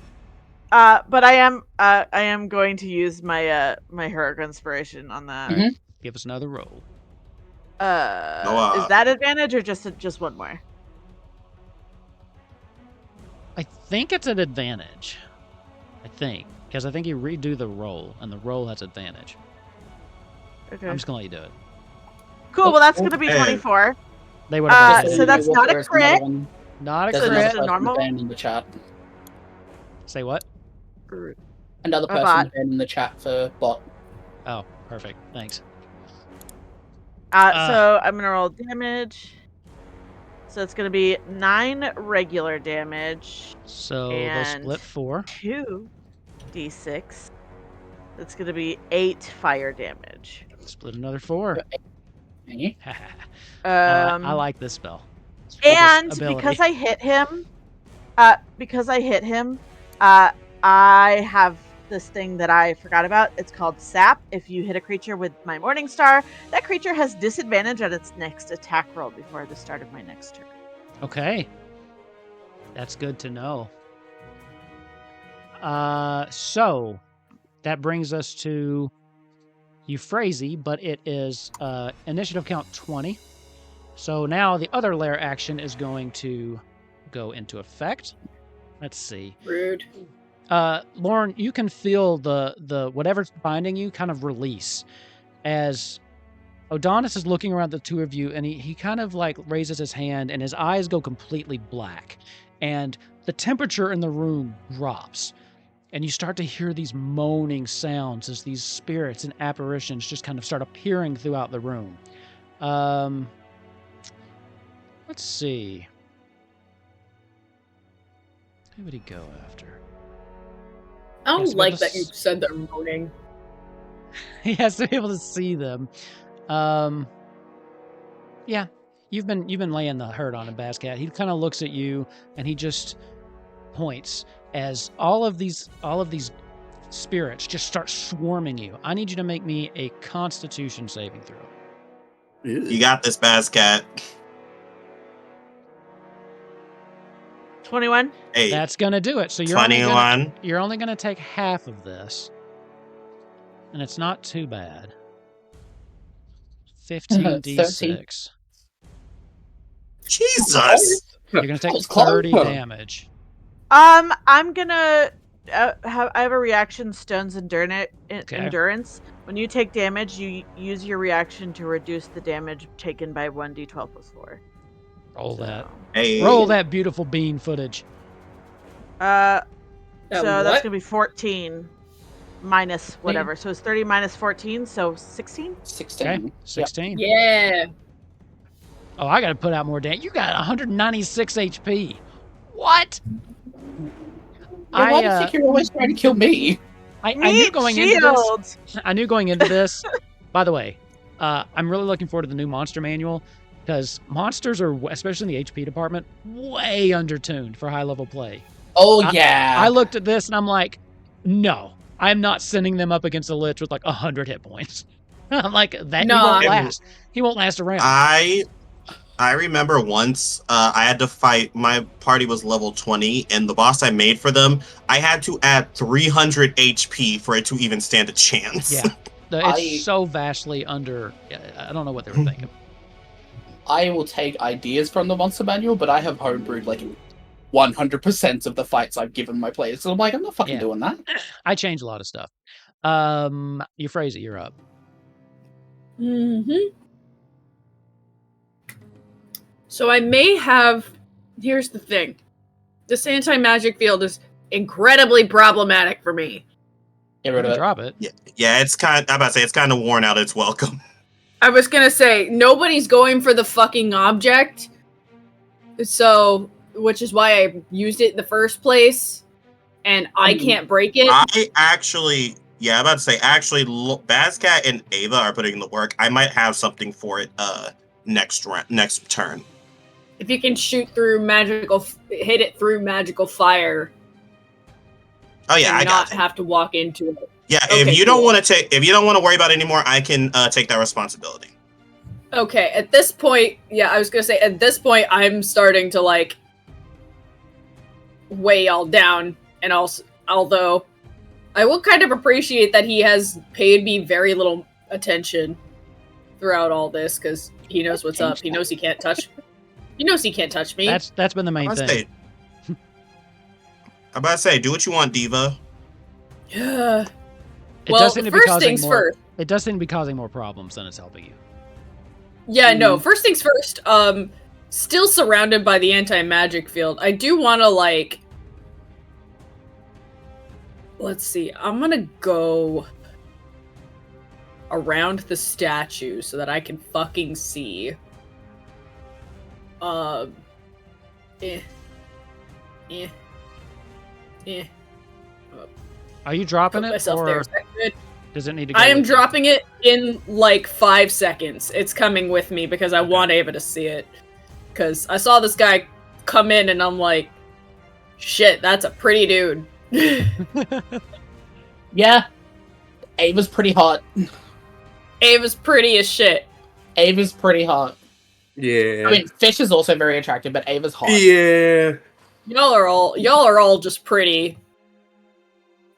But I am going to use my my heroic inspiration on that. Mhm. Give us another roll. Is that advantage or just one more? I think it's an advantage. I think. Because I think you redo the roll, and the roll has advantage. Okay. I'm just going to let you do it. Cool. Well, that's gonna be Hey. 24. They would have So that's not a There's crit. another one. Not a There's So another just crit. a person normal? banned in the chat. Say what? Another A person bot. banned in the chat for bot. Oh, perfect. Thanks. So I'm gonna roll damage. So it's gonna be 9 regular damage, So they'll And- split 4. 2d6. That's gonna be 8 fire damage. Split another 4. Okay. I like this spell. This And ability. because I hit him, I have this thing that I forgot about. It's called Sap. If you hit a creature with my Morning Star, that creature has disadvantage on its next attack roll before the start of my next turn. Okay. That's good to know. So that brings us to Euphrasia, but it is initiative count 20. So now the other lair action is going to go into effect. Let's see. Rude. Lauren, you can feel the whatever's binding you kind of release as Odonis is looking around the two of you, and he kind of like raises his hand, and his eyes go completely black, and the temperature in the room drops, and you start to hear these moaning sounds as these spirits and apparitions just kind of start appearing throughout the room. Let's see. Who would he go after? I don't Yes, like but that this- you said they're moaning. He has to be able to see them. Yeah, you've been laying the hurt on him, Bascat. He kind of looks at you and he just points as all of these spirits just start swarming you. I need you to make me a Constitution saving throw. You got this, Bascat. 21. Hey, That's gonna do it. So you're 21. only gonna take half of this, and it's not too bad. 15d6. Jesus. You're gonna take 30 damage. I'm gonna I have a reaction, Stone's Endurance. When you take damage, you use your reaction to reduce the damage taken by 1d12 plus 4. Roll that. Hey. Roll that beautiful bean footage. So that's gonna be 14 minus whatever. So it's 30 minus 14, so 16? 16. Okay, 16. Yeah. Oh, I gotta put out more damage. You got 196 HP. What? Why do you think you're always trying to kill me? I knew going into this. I knew going into this. By the way, I'm really looking forward to the new monster manual because monsters are, especially in the HP department, way undertuned for high level play. Oh yeah. I looked at this and I'm like, no, I'm not sending them up against a Lich with like 100 hit points. I'm like, that he won't last. He won't last a round. I remember once I had to fight, my party was level 20, and the boss I made for them, I had to add 300 HP for it to even stand a chance. Yeah, it's so vastly under, I don't know what they were thinking. I will take ideas from the monster manual, but I have homebrewed like 100% of the fights I've given my players. So I'm like, I'm not fucking doing that. I changed a lot of stuff. Euphrasia, you're up. Mm-hmm. So I may have... Here's the thing. This anti-magic field is incredibly problematic for me. Get rid of it. Drop it. Yeah, it's kind of, I'm about to say, it's kind of worn out its welcome. I was gonna say, nobody's going for the fucking object. So, which is why I used it in the first place. And I can't break it. I'm about to say, actually, Bazcat and Ava are putting in the work. I might have something for it next turn. If you can shoot through hit it through magical fire. Oh yeah, I got it. Have to walk into it. Yeah, okay, if you don't want to worry about it anymore, I can take that responsibility. Okay, at this point, I was gonna say at this point I'm starting to like weigh all down, and also although I will kind of appreciate that he has paid me very little attention throughout all this because he knows what's up. He knows he can't touch. He knows he can't touch me. That's been the main thing. I'm about to say, do what you want, Diva. Yeah. It does seem to be causing more problems than it's helping you. Yeah, no. First things first. Still surrounded by the anti-magic field. I do want to like. Let's see. I'm gonna go around the statue so that I can fucking see. Are you dropping it, or there. does it need to go? I am dropping it in like 5 seconds. It's coming with me because I want Ava to see it. Because I saw this guy come in and I'm like, shit, that's a pretty dude. Yeah. Ava's pretty hot. Ava's pretty as shit. Ava's pretty hot. Yeah. I mean, Fish is also very attractive, but Ava's hot. Yeah. Y'all are all just pretty.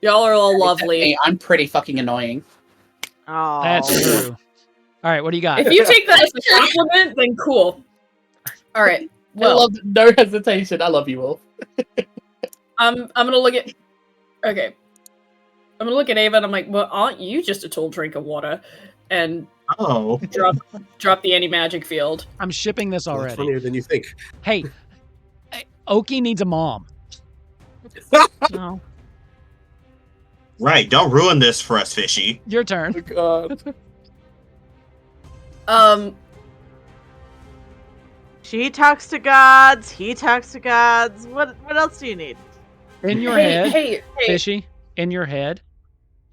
Y'all are all lovely. Hey, I'm pretty fucking annoying. Oh, that's true. All right, what do you got? If you take that as a compliment, then cool. All right. Well, no hesitation. I love you all. I'm gonna look at. Okay. I'm gonna look at Ava and I'm like, well, aren't you just a tall drink of water? And drop the anti-magic field. I'm shipping this already. That's funnier than you think. Hey, Oki needs a mom. No. Right, don't ruin this for us, Fishy. Your turn. Oh, God. She talks to gods. He talks to gods. What else do you need? In your head, hey, Fishy. In your head,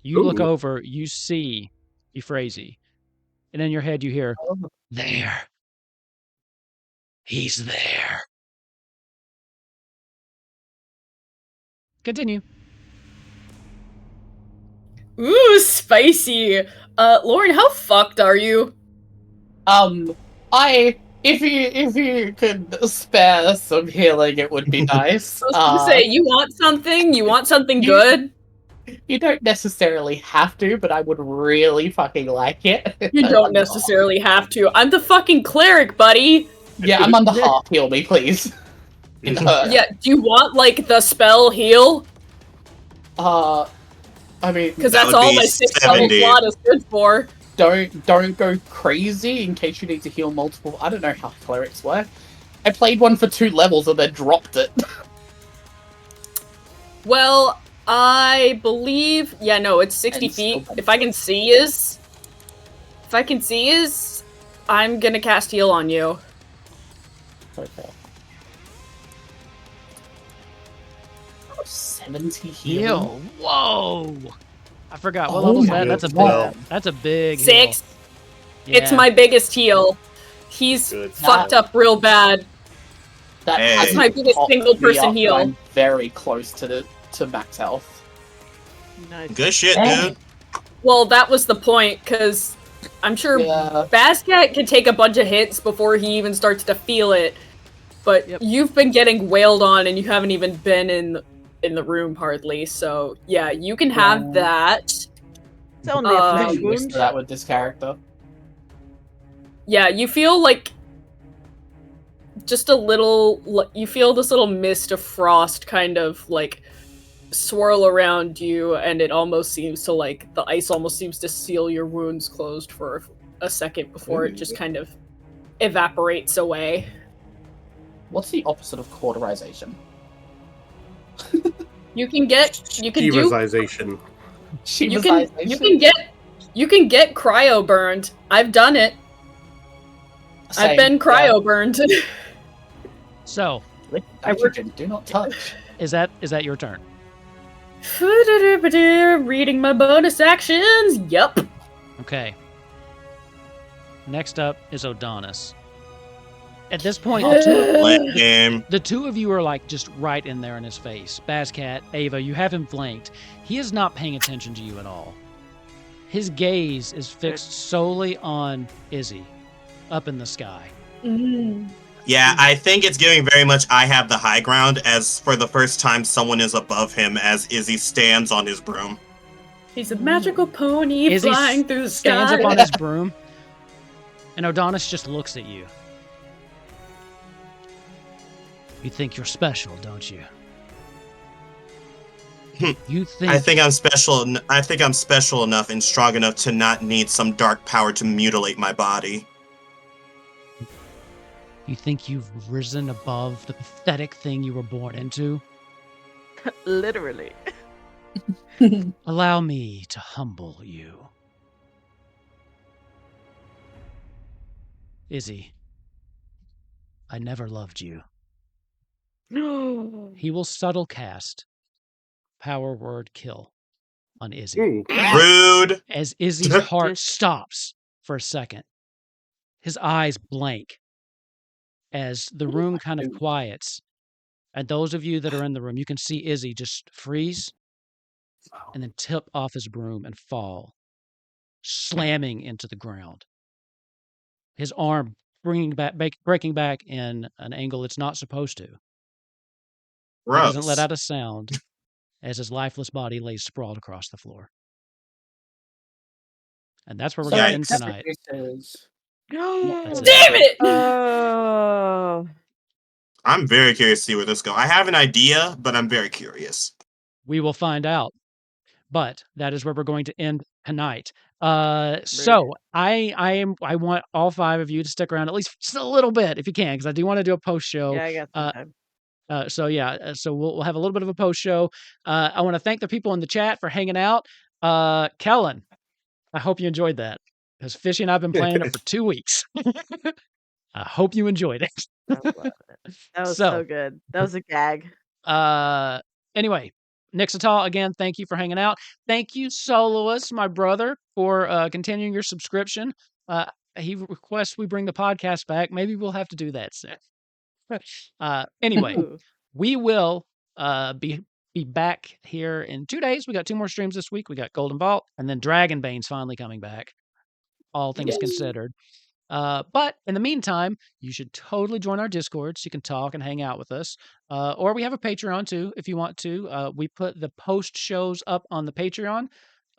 you look over. You see Euphrasia, and in your head you hear, "There. He's there." Continue. Ooh, spicy. Lauren, how fucked are you? If you could spare some healing, it would be nice. I was gonna say, you want something? You want something good? You don't necessarily have to, but I would really fucking like it. You don't necessarily have to. I'm the fucking cleric, buddy! Yeah, I'm on the half. Heal me, please. Yeah, do you want, like, the spell heal? I mean, Because That that's would all be my 6-level 70. slot is good for. don't go crazy in case you need to heal multiple. I don't know how clerics work. I played one for 2 levels and then dropped it. Well, I believe... Yeah, no, it's 60 And feet. still- If I can see is... I'm gonna cast heal on you. Okay. 70 Heal. heal. Whoa. I forgot. What Oh level's my that? That's a God. big. That's a big 6. heal. It's Yeah. my biggest heal. He's Good. fucked up real bad. That Hey. hasn't My biggest popped single me person up, heal. but I'm very close to max health. Nice. Good shit, Hey. dude. Well, that was the point, because I'm sure Yeah. Bascat can take a bunch of hits before he even starts to feel it. But Yep. you've been getting wailed on, and you haven't even been in the room hardly. So yeah, you can have Yeah. that. It's only a flesh I'm used wound. to that with this character. Yeah, you feel like just a little. You feel this little mist of frost kind of like swirl around you, and it almost seems to like the ice almost seems to seal your wounds closed for a second before it just kind of evaporates away. What's the opposite of cauterization? You can do Shivazization. you can get cryo burned. I've done it. I've been cryo burned. So, Nitrogen, do not touch. is that your turn? Reading my bonus actions. Yup. Okay. Next up is Odonis. At this point, Lame. the two of you are like just right in there in his face. Bascat, Ava, you have him flanked. He is not paying attention to you at all. His gaze is fixed solely on Izzy, up in the sky. Yeah, I think it's giving very much I have the high ground, as for the first time someone is above him as Izzy stands on his broom. He's a magical pony Izzy flying through the sky. stands up on his broom, and Odonis just looks at you. You think you're special, don't you? You think I think I'm special. I think I'm special enough and strong enough to not need some dark power to mutilate my body. you think you've risen above the pathetic thing you were born into? Literally. Allow me to humble you. Izzy, I never loved you. No. He will subtle cast power word kill on Izzy. Ooh. Rude. As Izzy's heart stops for a second, his eyes blank as the room kind of quiets. And those of you that are in the room, you can see Izzy just freeze and then tip off his broom and fall, slamming into the ground. His arm breaking back in an angle it's not supposed to. He doesn't let Gross. out a sound as his lifeless body lays sprawled across the floor. And that's where we're going to end tonight. That's it. Damn it! Oh. I'm very curious to see where this goes. I have an idea, but I'm very curious. We will find out. But that is where we're going to end tonight. So I want all 5 of you to stick around at least just a little bit if you can, because I do want to do a post show. Yeah, I got some time. So we'll have a little bit of a post show. I want to thank the people in the chat for hanging out. Kellen, I hope you enjoyed that, because Fishy and I've been playing it for 2 weeks. I hope you enjoyed it. I love it. That was so good. That was a gag. Anyway, Nixatal, again, thank you for hanging out. Thank you, Soloist, my brother, for continuing your subscription. He requests we bring the podcast back. Maybe we'll have to do that soon. Anyway, we will be back here in 2 days. We got 2 more streams this week. We got Golden Vault, and then Dragonbane's finally coming back, all things considered. But in the meantime, you should totally join our Discord so you can talk and hang out with us. Or we have a Patreon too, if you want to. We put the post shows up on the Patreon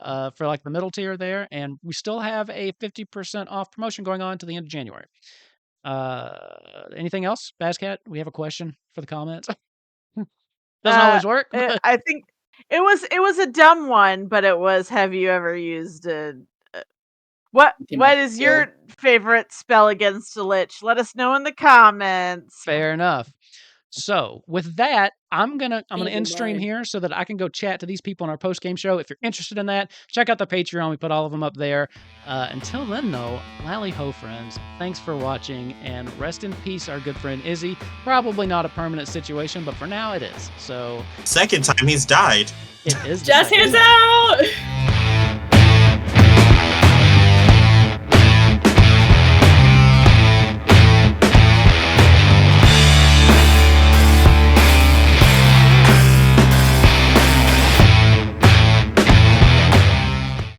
for like the middle tier there, and we still have a 50% off promotion going on to the end of January. Anything else, Bazcat? We have a question for the comments. Doesn't always work. I think it was a dumb one, but it was. Have you ever used a? What is your favorite spell against a lich? Let us know in the comments. Fair enough. So with that, I'm gonna end stream here so that I can go chat to these people in our post game show. If you're interested in that, check out the Patreon. We put all of them up there. Until then, though, lally ho, friends. Thanks for watching, and rest in peace, our good friend Izzy. Probably not a permanent situation, but for now it is. So second time he's died. It is. Just hands out.